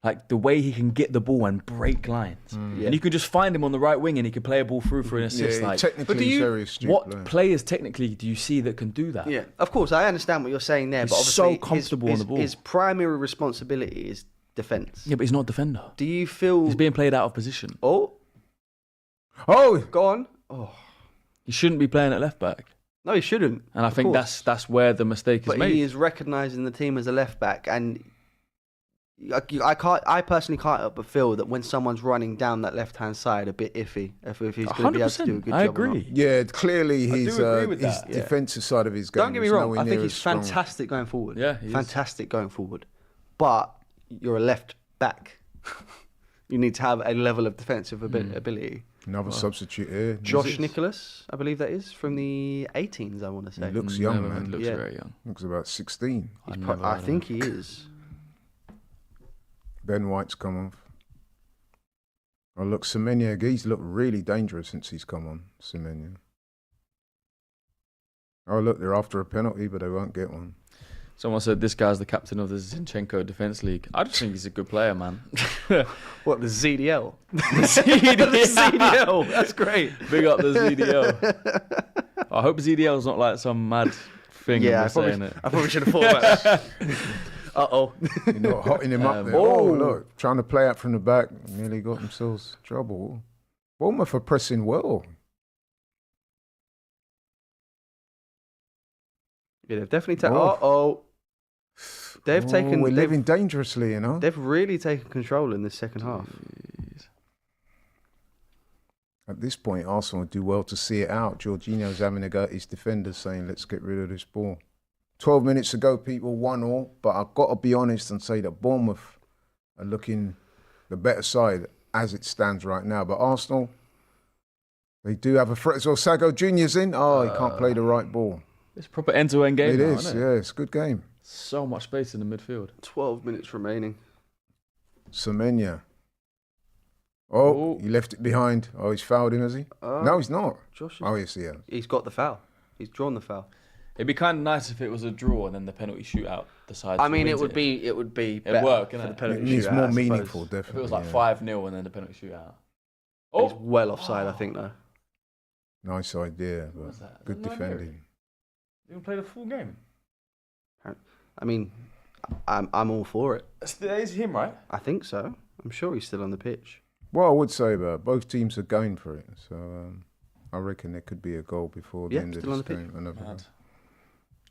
Like the way he can get the ball and break lines, Yeah. and you can just find him on the right wing, and he can play a ball through for an assist. Yeah, like, technically but he's very astute. what player. players technically do you see that can do that? Yeah, of course, I understand what you're saying there, He's but obviously so comfortable on the ball. His primary responsibility is defence. Yeah, but he's not a defender. Do you feel? He's being played out of position. Oh, Oh, go on. Oh, He shouldn't be playing at left back, no, he shouldn't. and I Of think course. that's where the mistake is But made. he is recognising the team as a left back, and I personally can't help but feel that when someone's running down that left hand side, a bit iffy if he's going to be able to do a good 100%. I job. Or not. agree. yeah, clearly I do his agree with that. defensive side of his game. Don't get me is wrong. nowhere I think near he's as strong. fantastic going forward. Yeah, he is. fantastic going forward. But you're a left back. You need to have a level of defensive ability. Another substitute here. Josh Nicholas, I believe that is from the 18s. I want to say. He looks young, Never man. looks Yeah. very young. Looks about 16. I think he is. Ben White's come off. Oh, look, Semenya. He's looked really dangerous since he's come on, Semenya. Oh, look, they're after a penalty, but they won't get one. Someone said this guy's the captain of the Zinchenko Defence League. I just think he's a good player, man. What, the ZDL? The ZDL. The ZDL. That's great. Big up the ZDL. I hope ZDL's not like some mad thing. Yeah, I probably should have thought about that. Uh-oh. You're not hotting him up there. Oh. Look, trying to play out from the back. Nearly got themselves trouble. Bournemouth are pressing well. Yeah, they've definitely taken. Oh. Uh-oh. They've taken. We're they've, living dangerously, you know. they've really taken control in the second half. At this point, Arsenal do well to see it out. Jorginho's having a go at his defenders, saying, let's get rid of this ball. 12 minutes ago, people, 1-1. But I've got to be honest and say that Bournemouth are looking the better side as it stands right now. But Arsenal, they do have a threat as well. Sago Junior's in. Oh, he can't play the right ball. It's a proper end-to-end game. It now, is, isn't it? yeah, it's a good game. So much space in the midfield. 12 minutes remaining. Semenya. Oh, Oh. he left it behind. Oh, he's fouled him, has he? No, he's not. Josh, Oh, yes, he has. he's got the foul. He's drawn the foul. It'd be kind of nice if it was a draw and then the penalty shootout decides. I mean, who it wins would be better work, for innit? the It penalty It's shootout, more I suppose. meaningful, If definitely. it was like yeah. 5-0 and then the penalty shootout. He's well offside, I think, though. Nice idea, but was that? good No, no. defending. You even played a full game. I mean, I'm all for it. That is him, right? I think so. I'm sure he's still on the pitch. What I would say about both teams are going for it, so I reckon there could be a goal before the Yeah, end of still on this the pitch. game. Another Mad. goal.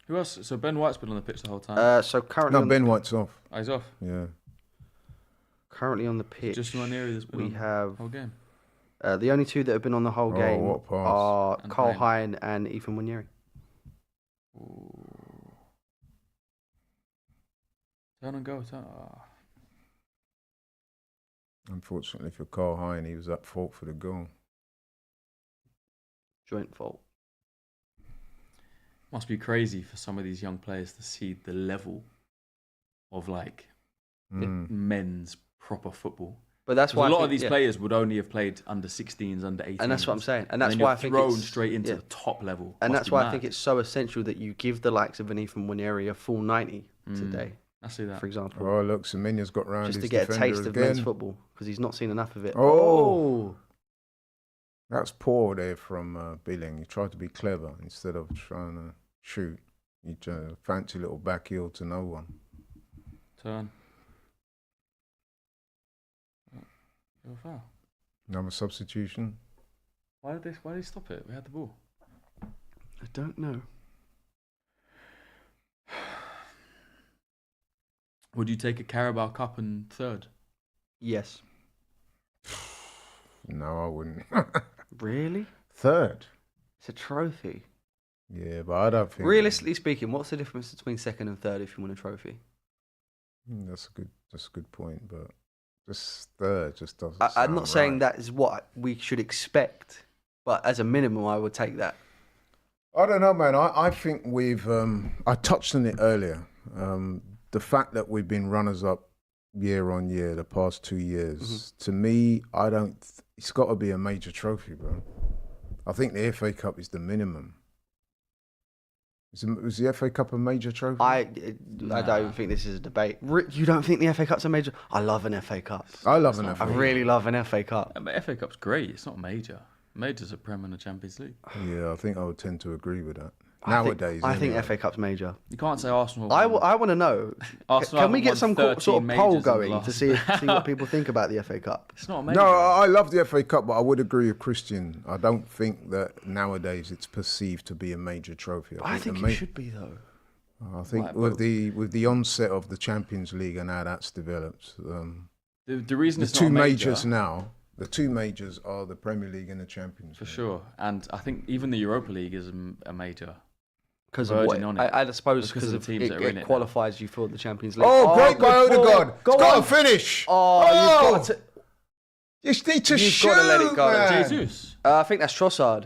Who else? So Ben White's been on the pitch the whole time. So currently, No, Ben White's off. Oh, he's off. Yeah, currently on the pitch, Just Nwaneri that's been we on have the whole game. the only two that have been on the whole Oh, game what pass. are And Carl Hine. Hine and Ethan Nwaneri. Ooh. Turn and go. Turn. Oh. unfortunately for Carl Hine, he was at fault for the goal. Joint fault. Must be crazy for some of these young players to see the level of like men's proper football. But that's 'Cause why a I lot think- of these yeah. players would only have played under 16s, under 18s. And that's what I'm saying. And that's then why you're I think thrown it's straight into yeah. the top level. And Must that's be why I mad. think it's so essential that you give the likes of an Ethan Nwaneri a full 90 today, I see that. for example, Oh, look, Semenya's got round just his to get a defender taste of again. men's football because he's not seen enough of it. Oh. That's poor there from Billing. He tried to be clever instead of trying to shoot. He tried a fancy little back heel to no one. Turn. You're a foul. Another substitution. Why did they stop it? We had the ball. I don't know. Would you take a Carabao Cup in third? Yes. No, I wouldn't. Really? Third. It's a trophy. Yeah, but I don't think. Realistically speaking, what's the difference between second and third if you win a trophy? That's a good point, but just third just doesn't. I'm not sound saying right. that is what we should expect, but as a minimum, I would take that. I don't know, man. I think we've. I touched on it earlier. The fact that we've been runners up year on year the past 2 years, to me, I don't. It's got to be a major trophy, bro. I think the FA Cup is the minimum. Was the FA Cup a major trophy? I don't think this is a debate. You don't think the FA Cup's a major? I love an FA Cup. I love an FA I Cup. really love an FA Cup. Yeah, but FA Cup's great. It's not major. Major's a Prem and a Champions League. Yeah, I think I would tend to agree with that. I Nowadays, think anyway. FA Cup's major. You can't say Arsenal. I want to know. Arsenal Can we haven't get won some 13 sort of majors poll in the going to last- see what people think about the FA Cup? It's not a major. No, I love the FA Cup, but I would agree with Christian. I don't think that nowadays it's perceived to be a major trophy. I think it should be though. I think Right, with the onset of the Champions League and how that's developed, The reason the it's two not a major, majors now. The two majors are the Premier League and the Champions for League. sure, and I think even the Europa League is a major. Because of what? Verging on it. I suppose Because because of of the teams that are in it it qualifies you for the Champions League. Oh, great by good ball. Odegaard. Go It's got on. to finish. Oh, you've got to. You just need to You've shoot, gotta let it go. man. Jesus. I think that's Trossard.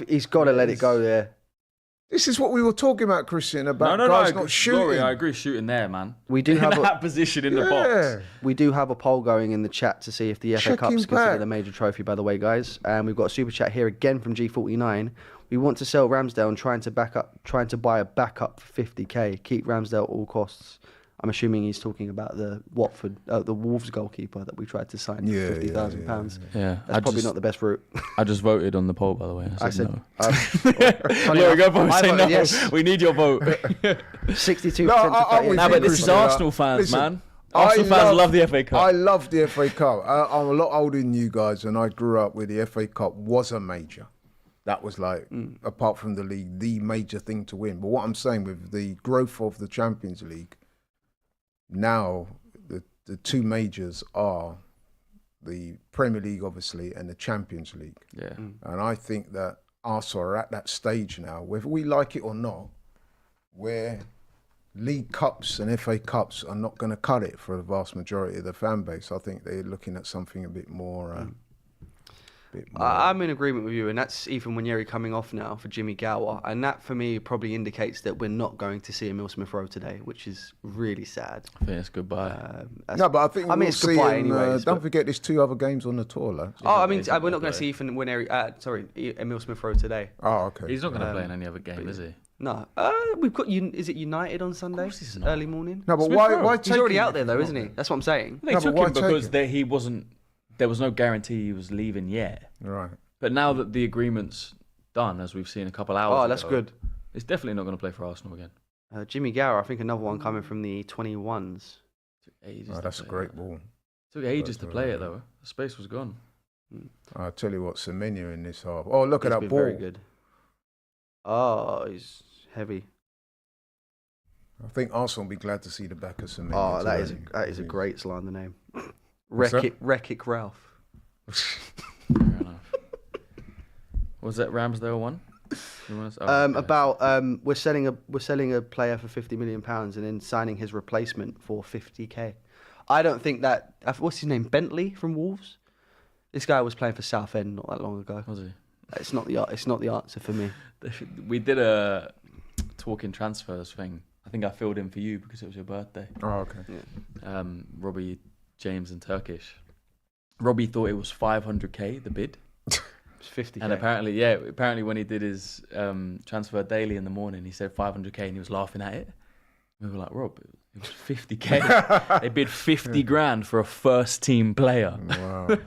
He's got to let it go there. This is what we were talking about, Christian, about No, guys I not shooting. Laurie, I agree. Shooting there, man. We do In have that position in the Yeah. box. We do have a poll going in the chat to see if the FA Check Cup's him considered back. a major trophy, by the way, guys. And we've got a super chat here again from G49. We want to sell Ramsdale and trying to buy a backup for 50k. Keep Ramsdale at all costs. I'm assuming he's talking about the Wolves goalkeeper that we tried to sign for £50,000. Yeah, That's probably not the best route. I just voted on the poll, by the way. I said, no. Laurie, go vote. I Say voted no. yes. We need your vote. 62% No, to I'm 38%. with No, but this is Christian, Arsenal fans, listen, man. Arsenal fans love the FA Cup. I love the FA Cup. I'm a lot older than you guys, and I grew up where the FA Cup was a major. That was like, apart from the league, the major thing to win. But what I'm saying with the growth of the Champions League, now the two majors are the Premier League, obviously, and the Champions League. Yeah. And I think that Arsenal are at that stage now, whether we like it or not, where League Cups and FA Cups are not going to cut it for the vast majority of the fan base. I think they're looking at something a bit more... I'm in agreement with you, and that's even Wanyeri coming off now for Jimmy Gower, and that for me probably indicates that we're not going to see Emile Smith Rowe today, which is really sad. I think it's goodbye. No, but I think we'll it's see goodbye him, anyways. don't but- forget there's 2 other games on the tour, lads. I mean, he's not we're gonna not going to play. see even Wanyeri, Emile Smith Rowe today. Oh, okay. He's not going to play in any other game, is he? No, we've got is it United on Sunday? he's not. Early morning. No, but Smith why Rowe. take He's already him out if there he's though, not isn't he? That's what I'm saying. They No, took but why him because take he wasn't. There was no guarantee he was leaving yet. Right. But now that the agreement's done, as we've seen a couple hours Oh, that's ago, good. It's definitely not going to play for Arsenal again. Jimmy Gower, I think another one coming from the 21s. Took ages Oh, to that's a play great that. ball. Took ages That's to play very it though. The space was gone. I'll tell you what, Semenyo in this half. Oh, look at He's that been ball. very good. Oh, he's heavy. I think Arsenal will be glad to see the back of Semenyo. Oh, that today. is a great slander name. What's that? Wreck-It Ralph. Fair enough. Was that Ramsdale one? You want us- oh, okay. About we're selling a player for £50 million and then signing his replacement for 50k. I don't think that. What's his name? Bentley from Wolves. This guy was playing for Southend not that long ago. Was he? It's not the answer for me. We did a talking transfers thing. I think I filled in for you because it was your birthday. Oh, okay. Robbie, James, and Turkish. Robbie thought it was 500k the bid, It's 50k. and apparently when he did his transfer daily in the morning, he said 500k, and he was laughing at it. We were like, Rob, it was 50k. They bid 50 grand for a first team player. Wow.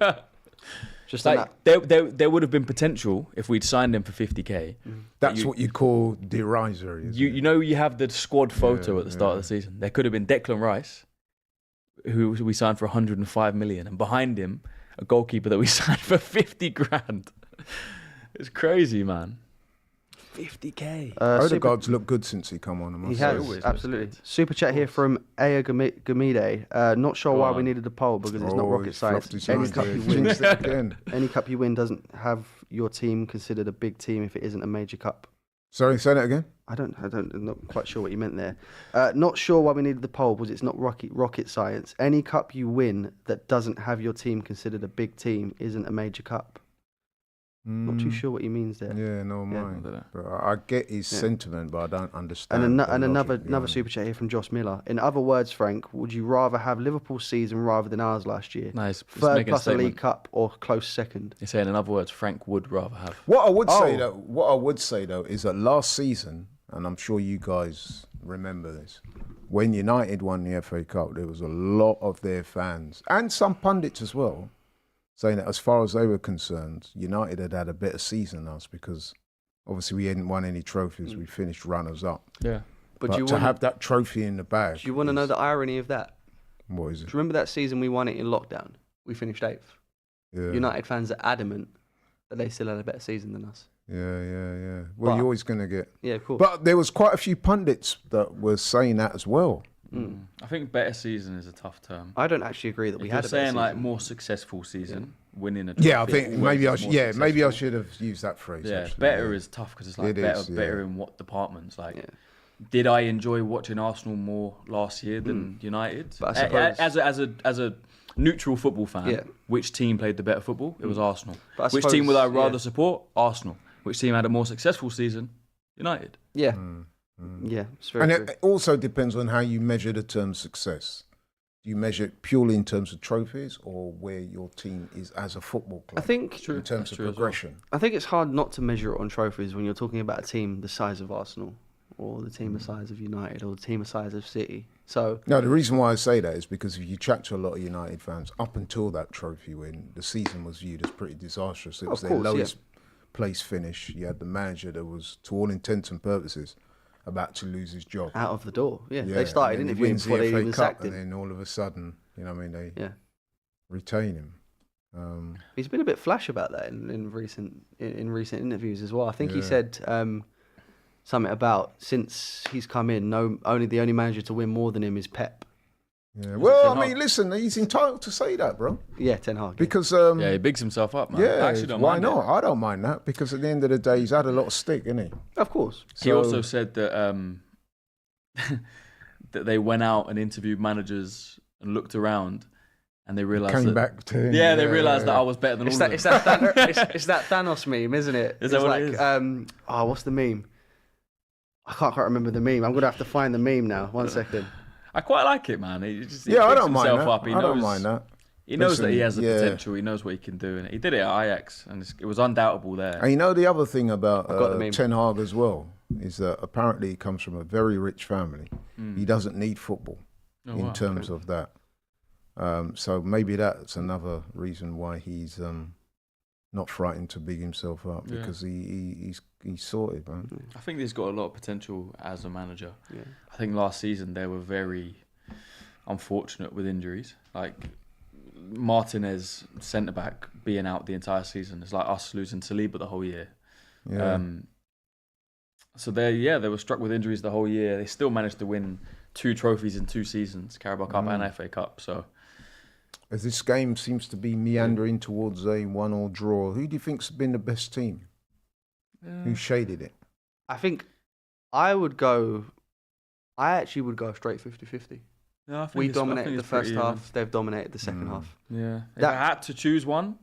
Just on Like that. there would have been potential if we'd signed him for 50k. That's what you call derisory. Isn't You know you have the squad photo Yeah, at the start of the season. There could have been Declan Rice, who we signed for 105 million, and behind him a goalkeeper that we signed for 50 grand. It's crazy, man. 50k. Odegaard's looked good since he come on. I He must has, say. always absolutely. looks good. Super chat here from Aya Gamide. Not sure Go why on. we needed the poll because it's not Oh, rocket he's science. fluffed his Any nose cup there. you win, Jinxed it again. any cup you win doesn't have your team considered a big team if it isn't a major cup. Sorry, say that again. I'm not quite sure what you meant there. Not sure why we needed the poll because it's not rocket science. Any cup you win that doesn't have your team considered a big team isn't a major cup. Not too sure what he means there. Yeah, no, Yeah. mine. I don't know. But I get his sentiment, but I don't understand. And, the another logic behind it. super chat here from Josh Miller. In other words, Frank, would you rather have Liverpool's season rather than ours last year? No, it's Third making a plus a statement. League Cup or close second? He's saying, in other words, Frank would rather have. What I would say Oh. though, is that last season, and I'm sure you guys remember this, when United won the FA Cup, there was a lot of their fans and some pundits as well saying that as far as they were concerned, United had a better season than us because obviously we hadn't won any trophies. We finished runners up. Yeah. But do you to want have that trophy in the bag. Do you want to know the irony of that? What is Do it? you remember that season we won it in lockdown? We finished 8th. Yeah. United fans are adamant that they still had a better season than us. Yeah. Well, But- you're always going to get. Yeah, of course. But there was quite a few pundits that were saying that as well. I think better season is a tough term. I don't actually agree that we If had you're a better saying like season. more successful season, winning a trophy. Yeah, I think always maybe is I more should. Yeah, maybe I successful. should have used that phrase. Yeah, actually. better is tough because it's like It better, is, yeah. better in what departments? Like, Yeah. did I enjoy watching Arsenal more last year than United? But I suppose- As a neutral football fan, Yeah. which team played the better football? It was Arsenal. But I Which team would I suppose, rather yeah. support? Arsenal. Which team had a more successful season? United. Yeah. Mm. Yeah, it's very And true. it also depends on how you measure the term success. Do you measure it purely in terms of trophies or where your team is as a football club? I think in terms of progression. I think it's hard not to measure it on trophies when you're talking about a team the size of Arsenal or the team the size of United or the team the size of City. So No, the reason why I say that is because if you chat to a lot of United fans, up until that trophy win, the season was viewed as pretty disastrous. It was Of their course, yeah. lowest place finish. You had the manager that was, to all intents and purposes, about to lose his job. out of the door. Yeah, Yeah, they started and then he interviewing wins before the they FA even Cup, sacked and him. then all of a sudden, you know what I mean, they Yeah, retain him. he's been a bit flash about that in recent interviews as well. I think he Yeah. said something about since he's come in, the only manager to win more than him is Pep. Yeah. Well, Ten I Hag? mean, listen, he's entitled to say that, bro. Yeah, Ten Hag. Because Yeah, he bigs himself up, man. I yeah, actually don't why mind not? it. I don't mind that because at the end of the day, he's had a lot of stick, isn't he? Of course. He also said that that they went out and interviewed managers and looked around, and they realized came that, back to him. Yeah, they realized that I was better than It's all that, of it's them. it's that Thanos meme, isn't it? Is that It's what like, it is? what's the meme? I can't quite remember the meme. I'm gonna have to find the meme now. 1 second. I quite like it, man. He just he Yeah, I picks don't mind himself that. up. He I don't knows- mind that. He knows that he Listen, has the yeah. potential. He knows what he can do, and he did it at Ajax, and it was undoubtable there. And you know the other thing about I've got the meme. Ten Hag as well is that apparently he comes from a very rich family. He doesn't need football Oh, in wow, terms of that. So maybe that's another reason why he's not frightened to big himself up Yeah. because he's sorted, man. I think he's got a lot of potential as a manager. Yeah. I think last season they were very unfortunate with injuries. Like Martinez, centre back, being out the entire season. It's like us losing Saliba the whole year. Yeah. So they were struck with injuries the whole year. They still managed to win 2 trophies in 2 seasons, Carabao Cup and FA Cup. So As this game seems to be meandering towards a 1-1 draw, who do you think's been the best team? Who shaded it? I think I actually would go straight 50-50. yeah, I think We it's- I dominated think the it's pretty first even. half. They've dominated the second half. Yeah, if That- I had to choose one,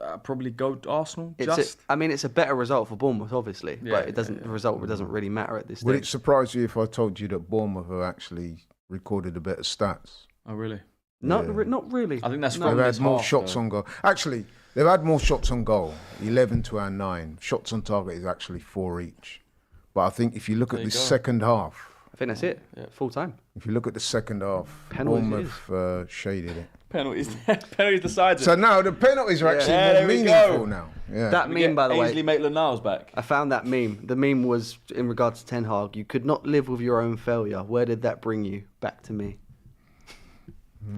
I'd probably go Arsenal. It's a better result for Bournemouth, obviously, Yeah, but it doesn't. yeah. The result doesn't really matter at this Would it stage. surprise you if I told you that Bournemouth have actually recorded a better stats? Oh really? Not Yeah. really. I think that's No. from They've this had more half, shots though. on goal. Actually, they've had more shots on goal. 11 to our 9. Shots on target is actually 4 each. But I think if you look at There the you go. second half, I think that's it. Yeah. Full time. if you look at the second half, Penalties Bournemouth shaded it. Penalties, penalties decided. So now the penalties are actually Yeah, more there we meaningful go. now. Yeah. That We meme, get by the Ainsley way, Maitland-Niles back. I found that meme. The meme was in regards to Ten Hag. You could not live with your own failure. Where did that bring you? Back to me.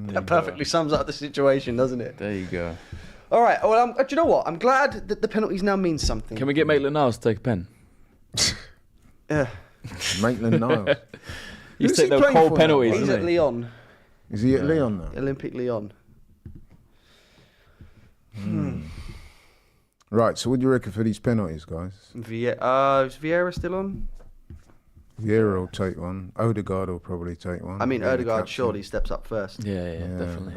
That perfectly sums up the situation, doesn't it? There you go. All right. Well, do you know what? I'm glad that the penalties now mean something. Can we get Maitland-Niles to take a pen? Maitland Niles. He's Who's he taking those playing cold for now, penalties, by the He's isn't at he? Lyon, Is he at Lyon now? Olympic Lyon. Right, so what do you reckon for these penalties, guys? Is Vieira still on? Vieira will take one. Odegaard will probably take one. I mean, Being the Odegaard captain. surely steps up first. Yeah, definitely.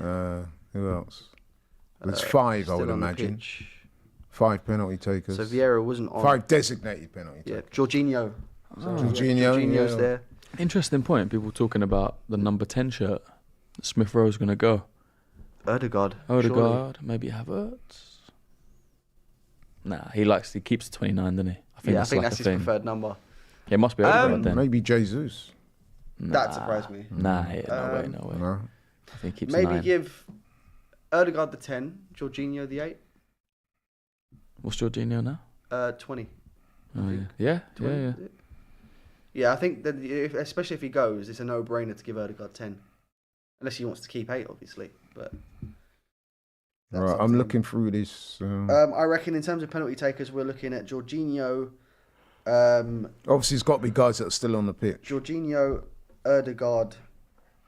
Who else? There's 5, I Still would on the imagine. pitch. 5 penalty takers. So Vieira wasn't on. 5 designated penalty Yeah, takers. Jorginho. Jorginho's there. Interesting point. People talking about the number 10 shirt. Smith Rowe's going to go. Odegaard. Odegaard, maybe Havertz. Nah, he keeps 29, doesn't he? I think that's his preferred number. Yeah, it must be Odegaard then. Maybe Jesus. That surprised me. Nah, no way. No. I think he keeps Maybe 9. give Odegaard the 10, Jorginho the 8. What's Jorginho now? 20. Yeah. 20. Yeah, I think that especially if he goes, it's a no-brainer to give Odegaard 10. Unless he wants to keep 8, obviously. But Right, I'm looking through this. I reckon in terms of penalty takers, we're looking at Jorginho. Obviously, it's got to be guys that are still on the pitch. Jorginho, Odegaard,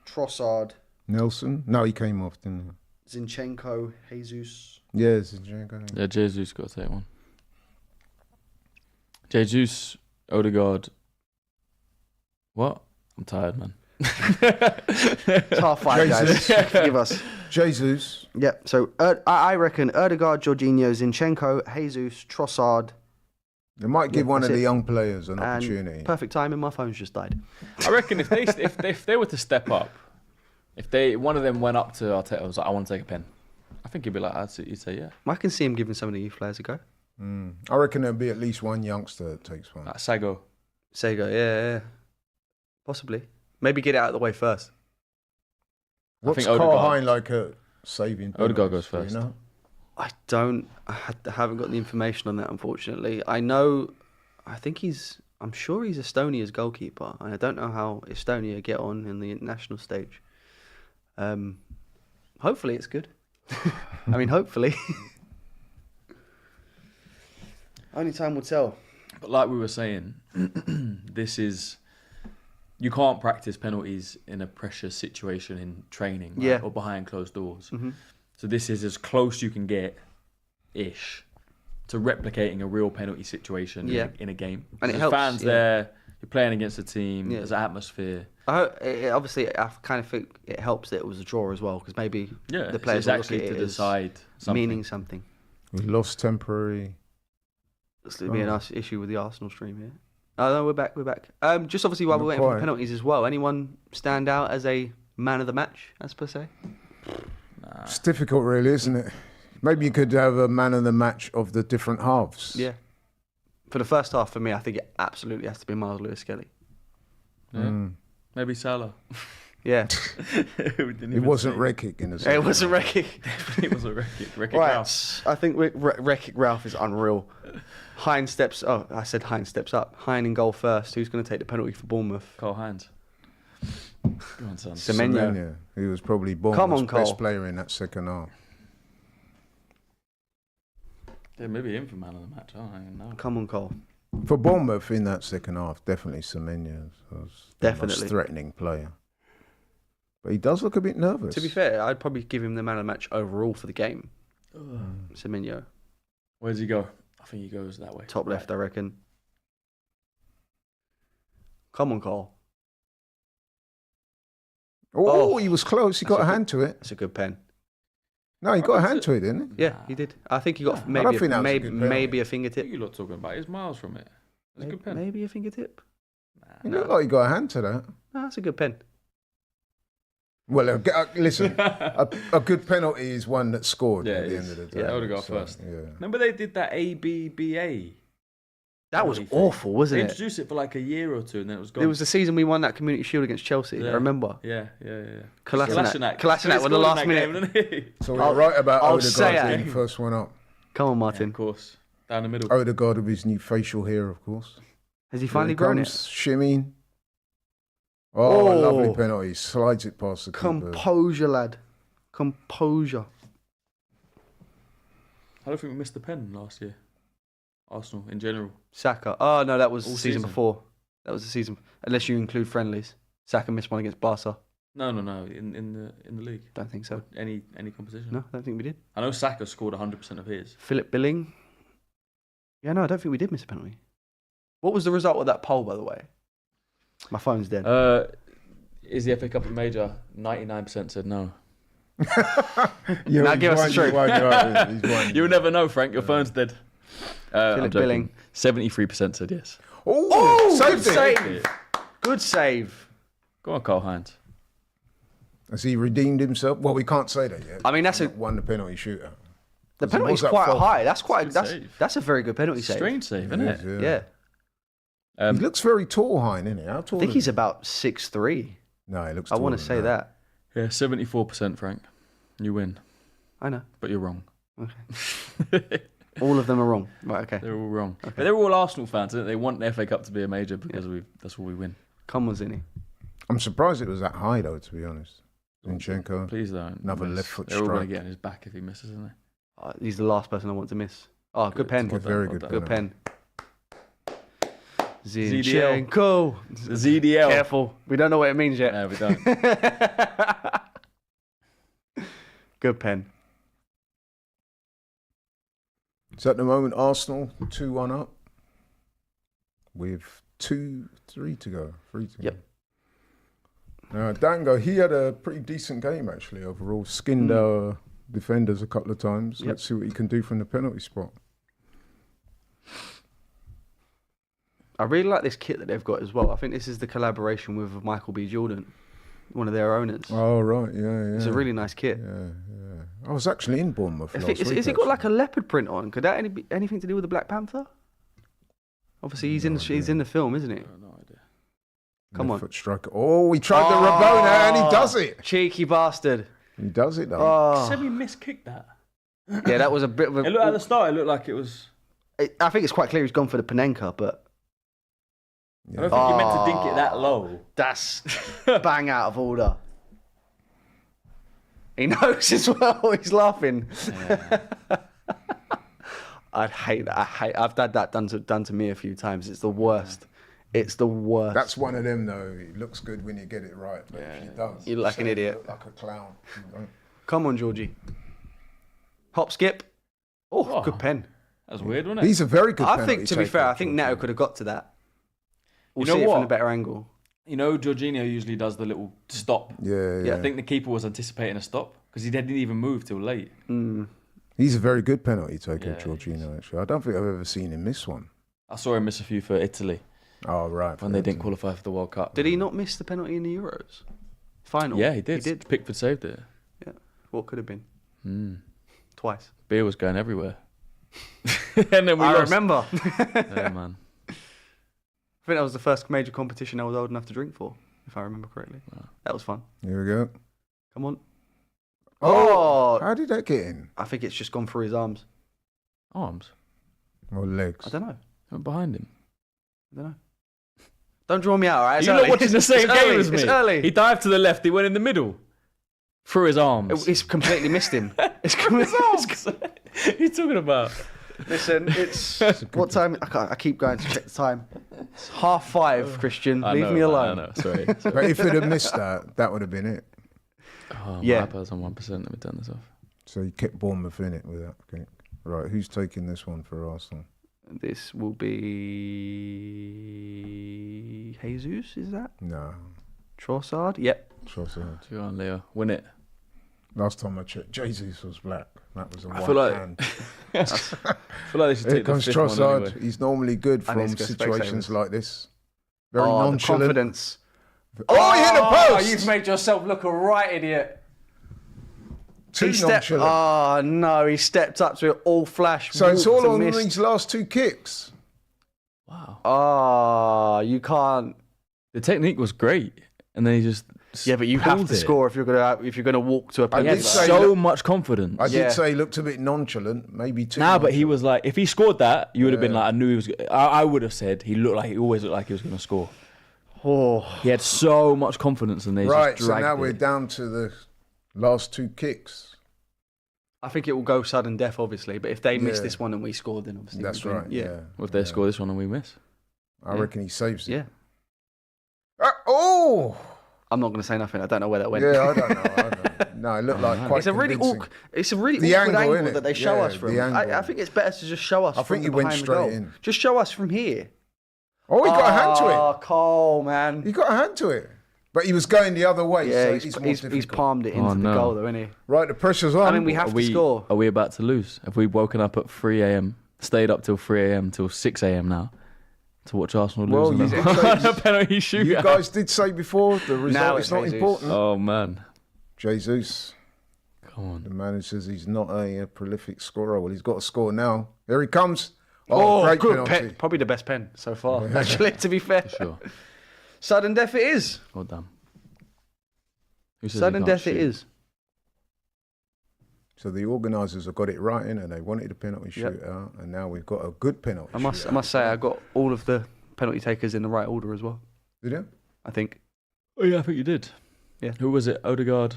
Trossard, Nelson? No, he came off, didn't Zinchenko, Jesus. he? Yeah, Zinchenko. Yeah, Jesus got to take one. Jesus, Odegaard. What? I'm tired, man. It's half 5, guys. Give us. Jesus. Yep. So I reckon Odegaard, Jorginho, Zinchenko, Jesus, Trossard. They might give one of that's the it. young players an And opportunity. perfect timing. My phone's just died. I reckon if they were to step up, if one of them went up to Arteta and was like, I want to take a pen, I think he'd be like, he'd say yeah. I can see him giving some of the youth players a go. I reckon there'll be at least one youngster that takes one. Sago. Sego, yeah. Possibly. Maybe get it out of the way first. What's think Carl Odegaard- Hein like a saving? Odegaard goes penalties, first. You know? I haven't got the information on that, unfortunately. I'm sure he's Estonia's goalkeeper. I don't know how Estonia get on in the international stage. Hopefully it's good. I mean, hopefully. Only time will tell. But like we were saying, you can't practice penalties in a pressure situation in training, right? Yeah. Or behind closed doors. Mm-hmm. So this is as close you can get, ish, to replicating a real penalty situation in a game. And it There's helps, fans there, you're playing against a team, there's atmosphere. Obviously, I kind of think it helps that it was a draw as well, because maybe the players it's will look actually at to it decide as something. meaning something. We lost temporary. This will be a nice issue with the Arsenal stream here. Oh, no, we're back. Just obviously while Not we're waiting for quite. the penalties as well, anyone stand out as a man of the match, as per se? It's difficult, really, isn't it? Maybe you could have a man of the match of the different halves. Yeah. For the first half, for me, I think it absolutely has to be Miles Lewis-Kelly. Yeah. Maybe Salah. Yeah. It wasn't Rekic in the second It wasn't half. Rekic. It was a Rekic Right. Ralph. I think Rekic Ralph is unreal. Hein steps... Oh, I said Hein steps up. Hein in goal first. Who's going to take the penalty for Bournemouth? Cole Hines. Go on, son. Semenyo. He was probably Come on, Bournemouth's Cole. best player in that second half. Yeah, maybe him for man of the match. I don't even know. Come on, Cole. For Bournemouth in that second half, definitely Semenyo was the most Definitely. threatening player. But he does look a bit nervous. To be fair, I'd probably give him the man of the match overall for the game. Semenyo. Where does he go? I think he goes that way. Top left, I reckon. Come on, Cole. Oh, he was close. He got That's a a hand to it. That's a good pen. No, he got a hand to it, didn't he? Yeah, he did. I think he got don't maybe think that was a good penalty. maybe a What fingertip. are you lot talking about? He's miles from it. It's a good pen. Maybe a fingertip. He looked like he got a hand to that. No, that's a good pen. Well, listen, a good penalty is one that's scored Yeah, at it the is. end of the day. Yeah, Odegaard first. Yeah. Remember they did that ABBA? That was Penalty thing. awful, They wasn't it? introduced it for like a year or two and then it was gone. It was the season we won that Community Shield against Chelsea. Yeah. I remember. Yeah. Kolasinac Kolasinac with the last minute. So we're right about I'll Odegaard say being it. the first one up. Come on, Yeah, Martin. of course. Down the middle. Odegaard with his new facial hair, of course. Has he Here finally he grown comes, it? shimmying. Oh, Oh. lovely penalty. Slides it past the keeper. Composure, lad. Composure. I don't think we missed the pen last year. Arsenal in general. Saka. Oh, no, that was All the season season. before. That was the season. Unless you include friendlies. Saka missed one against Barca. No. In the league. Don't think so. Any competition. No, I don't think we did. I know Saka scored 100% of his. Philip Billing. Yeah, no, I don't think we did miss a penalty. What was the result of that poll, by the way? My phone's dead. Is the FA Cup a major? 99% said no. Now give us the truth. You'll never know, Frank. Your phone's dead. Philip Billing. 73% said yes. Oh, good saved it. save. Good save. Go on, Carl Hines. Has he redeemed himself? Well, we can't say that yet. I mean, that's won the penalty shootout. the Was penalty's that quite fault? high. Good save. That's a very good penalty save. Strange save, isn't it? Yeah. He looks very tall, Hein, isn't he? How tall? I think is he's he? about 6'3". No, he looks. I want taller to say than that. Yeah, 74%, Frank. You win, I know. but you're wrong. Okay. All of them are wrong. Right, okay. They're all wrong. Okay. But they're all Arsenal fans, isn't it? They want the FA Cup to be a major because that's what we win. Come on, Zinni. I'm surprised it was that high, though. To be honest, Zinchenko. Please don't. Another miss. left foot They're all going to strike. get on his back if he misses, isn't they? He's the last person I want to miss. Oh, good pen. Good, very good. Good penalty. pen. Zinchenko. The ZDL. Careful. We don't know what it means yet. No, we don't. Good pen. So at the moment, Arsenal 2-1 up with 3 to go. Yep. Dango, he had a pretty decent game actually overall. Skinned our defenders a couple of times. Yep. Let's see what he can do from the penalty spot. I really like this kit that they've got as well. I think this is the collaboration with Michael B. Jordan, one of their owners. Oh right, yeah. It's a really nice kit. Yeah. I was actually in Bournemouth last week. Is it got like a leopard print on? Could that be anything to do with the Black Panther? Obviously, he's in the film, isn't he? No idea. Come on. Foot striker. Oh, he tried the Rabona and he does it. Cheeky bastard. He does it though. Oh. Said we miskicked that. Yeah, that was a bit of a... It looked at the start. It looked like it was. I think it's quite clear he's gone for the Panenka, but I don't think you meant to dink it that low. that's bang out of order. He knows as well. He's laughing. Yeah. I'd hate that. I've had that done to me a few times. It's the worst. It's the worst. That's one of them though. It looks good when you get it right, but if you don't, You look like an you idiot. look like a clown. Come on, Georgie. Hop, skip. Oh, good pen. That was weird, wasn't it? He's a very good. I think, to be fair, I think Neto could have got to that. We'll see it from a better angle. You know, Jorginho usually does the little stop. Yeah. I think the keeper was anticipating a stop because he didn't even move till late. He's a very good penalty taker, Yeah, Jorginho. Actually, I don't think I've ever seen him miss one. I saw him miss a few for Italy Oh right, when they didn't qualify for the World Cup. Did he not miss the penalty in the Euros final? Yeah, he did. He did. Pickford saved it. Yeah. What could have been? Twice. Beer was going everywhere. And then we I lost. remember. Yeah, man. I think that was the first major competition I was old enough to drink for, if I remember correctly. Wow. That was fun. Here we go. Come on. Oh, how did that get in? I think it's just gone through his arms. Arms. Or legs? I don't know. Went behind him. I don't know. Don't draw me out, all right? It's You're early. not watching the same It's game early. as me. It's early. He dived to the left. He went in the middle. Through his arms. It's completely missed him. It's His arms. What are you talking about? Listen, it's what time? I keep going to check the time. It's 5:30, Christian. Leave me alone. I know. Sorry. But if he'd have missed that, that would have been it. Oh, Yeah. my iPad's on 1%. Let me turn this off. So he kept Bournemouth in it with that kick. Right, who's taking this one for Arsenal? This will be Jesus. Is that No, Trossard? Yep. Trossard. Go on, Leo. Win it. Last time I checked, Jesus was black. That was a white feel like- hand. I feel like they should Here take the comes fifth one Trossard. anyway. He's normally good I need from to go situations Specsavers. like this. Very The nonchalant. confidence. Oh, he hit the post! You've made yourself look a right idiot. Too nonchalant. Oh no, he stepped up to it all flash. So it's walked all and on missed. these last two kicks. Wow. Oh, you can't. The technique was great. And then he just Yeah, but you have pulled to it. score if you're gonna walk to a I penalty. He had did like say- that. so much confidence. I Yeah. did say he looked a bit nonchalant, maybe too. Nah, but he nonchalant. was like, if he scored that, you would have been like, I knew he was. I would have said he always looked like he was going to score. Oh, He had so much confidence, and they Right, just so dragged now it. we're down to the last two kicks. I think it will go sudden death, obviously. But if they miss Yeah. this one and we score, then obviously That's we win. right. Yeah, Yeah. What if they score this one and we miss? I reckon he saves it. yeah. Oh! I'm not going to say nothing. I don't know where that went. Yeah, I don't know. No, it looked like quite It's a really convincing. The angle, awkward angle innit? that they show Yeah, us from. the angle. I think it's better to just show us. I from think he the went behind the straight goal. in. Just show us from here. Oh, he got a hand to it. Oh, Cole, man. He got a hand to it. But he was going the other way, Yeah, so he's, it's more he's difficult. palmed it into the no. goal, though, isn't he? Right, the pressure's on. I mean, we have to score. Are we about to lose? Have we woken up at 3 a.m., stayed up till 3 a.m. till 6 a.m. now to watch Arsenal Well, lose? you on did say- a penalty shootout. You guys did say before the Now result it's is not Jesus. important. Oh man, Jesus, come on. the manager says he's not a prolific scorer. Well, he's got to score now. Here he comes. Oh, Great good penalty. pen. Probably the best pen so far, actually, to be fair. Sure. Sudden death it is. God damn. Who says he Sudden can't death it shoot? is. So the organisers have got it right in, and they wanted a penalty Yep. shootout, and now we've got a good penalty. I must say, I got all of the penalty takers in the right order as well. Did you? I think. Oh yeah, I think you did. Yeah. Who was it? Odegaard.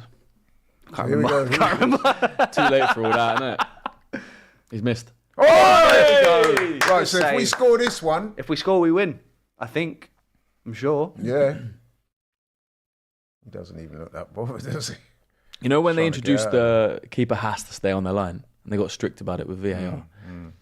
Can't Here we remember. go. Can't remember. Too late for all that, isn't it? He's missed. Oh, There we go. right. So if we Save. score this one, If we score, we win. I think. I'm sure. yeah. He doesn't even look that bothered, does he? You know when they Trying to get introduced out. the keeper has to stay on their line, and they got strict about it with VAR.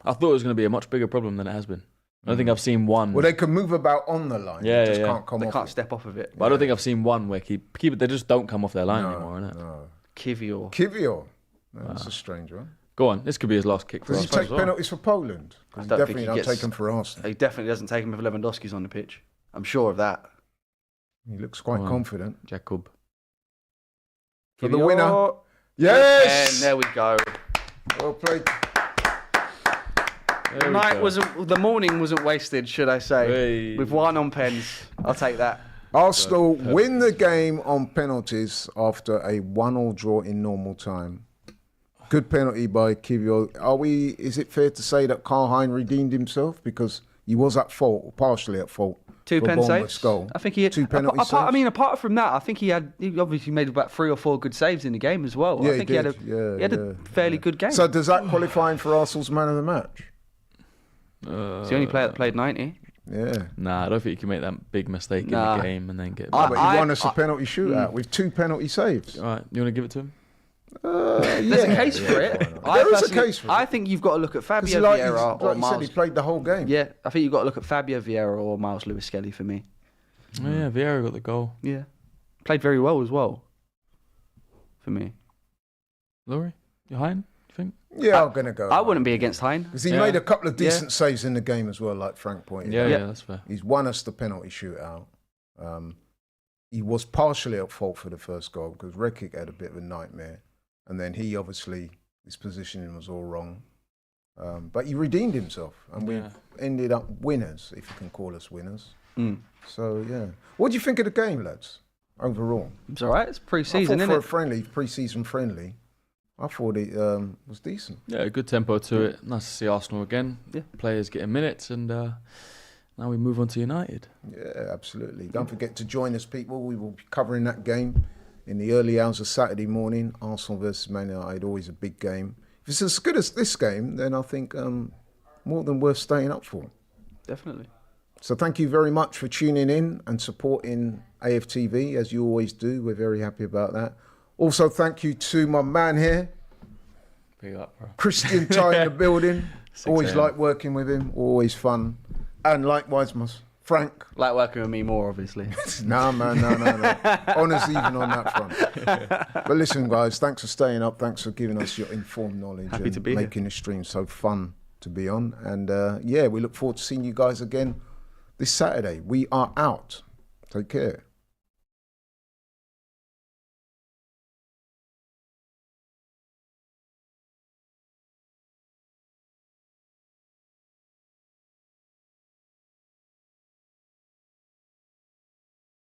I thought it was going to be a much bigger problem than it has been. I don't think I've seen one. Well, they can move about on the line. Yeah, they just yeah, yeah. can't come They off. can't it. step off of it. But I don't think I've seen one where keeper they just don't come off their line anymore, innit? No. Kivior. Kivior. That's a strange one. Go on, this could be his last kick for Does he Arsenal take as well. penalties for Poland? I Because he don't think definitely he don't gets- take them for Arsenal. He definitely doesn't take him if Lewandowski's on the pitch. I'm sure of that. He looks quite Go on. confident. Jacob. For the Kivior. winner. And Yes! there we go. Well played. There we go. The morning wasn't wasted, should I say? Hey. With one on pens, I'll take that. Arsenal win the game on penalties after a 1-1 draw in normal time. Good penalty by Kivior. Is it fair to say that Carl-Hein redeemed himself? Because he was at fault, partially at fault. Two for pen Bournemouth's saves. goal. I think he had Two penalty saves. I mean, apart from that, I think he obviously made about 3 or 4 good saves in the game as well. Yeah, I think he he did. had a fairly good game. So does that qualify him for Arsenal's man of the match? He's the only player that played 90. Yeah. Nah, I don't think you can make that big mistake Nah. in the game and then get. But he won us a I- penalty shootout with 2 penalty saves. All right, you want to give it to him? There's a case for it. There is a case for it. I think you've got to look at 'Cause Fabio like Vieira or you said, Miles. he played the whole game. Yeah, I think you've got to look at Fabio Vieira or Miles Lewis Skelly for me. Oh yeah, Vieira got the goal. Yeah, played very well as well. For me, Laurie, you Hein? You think? Yeah, I'm going to go. I wouldn't be against Hein. Because he Yeah. made a couple of decent saves in the game as well, like Frank pointed Yeah, out. yeah, that's fair. He's won us the penalty shootout. He was partially at fault for the first goal because Rekic had a bit of a nightmare. And then he obviously, his positioning was all wrong. But he redeemed himself. And we Yeah. ended up winners, if you can call us winners. Mm. So, yeah. What do you think of the game, lads, overall? It's all right. It's I pre-season, thought isn't for a it? friendly, pre-season friendly, I thought it was decent. Yeah, good tempo to it. Nice to see Arsenal again. Yeah. Players getting minutes, and now we move on to United. Yeah, absolutely. Don't forget to join us, people. We will be covering that game in the early hours of Saturday morning. Arsenal versus Man United, always a big game. If it's as good as this game, then I think more than worth staying up for. Definitely. So thank you very much for tuning in and supporting AFTV, as you always do. We're very happy about that. Also, thank you to my man here, Big up, bro. Christian Ty in the building. 6 Always a.m. like working with him, always fun. And likewise, Frank. Like working with me more, obviously. No, man, no. Honours even on that front. But listen, guys, thanks for staying up. Thanks for giving us your informed knowledge Happy and to be here. making the stream so fun to be on. And we look forward to seeing you guys again this Saturday. We are out. Take care.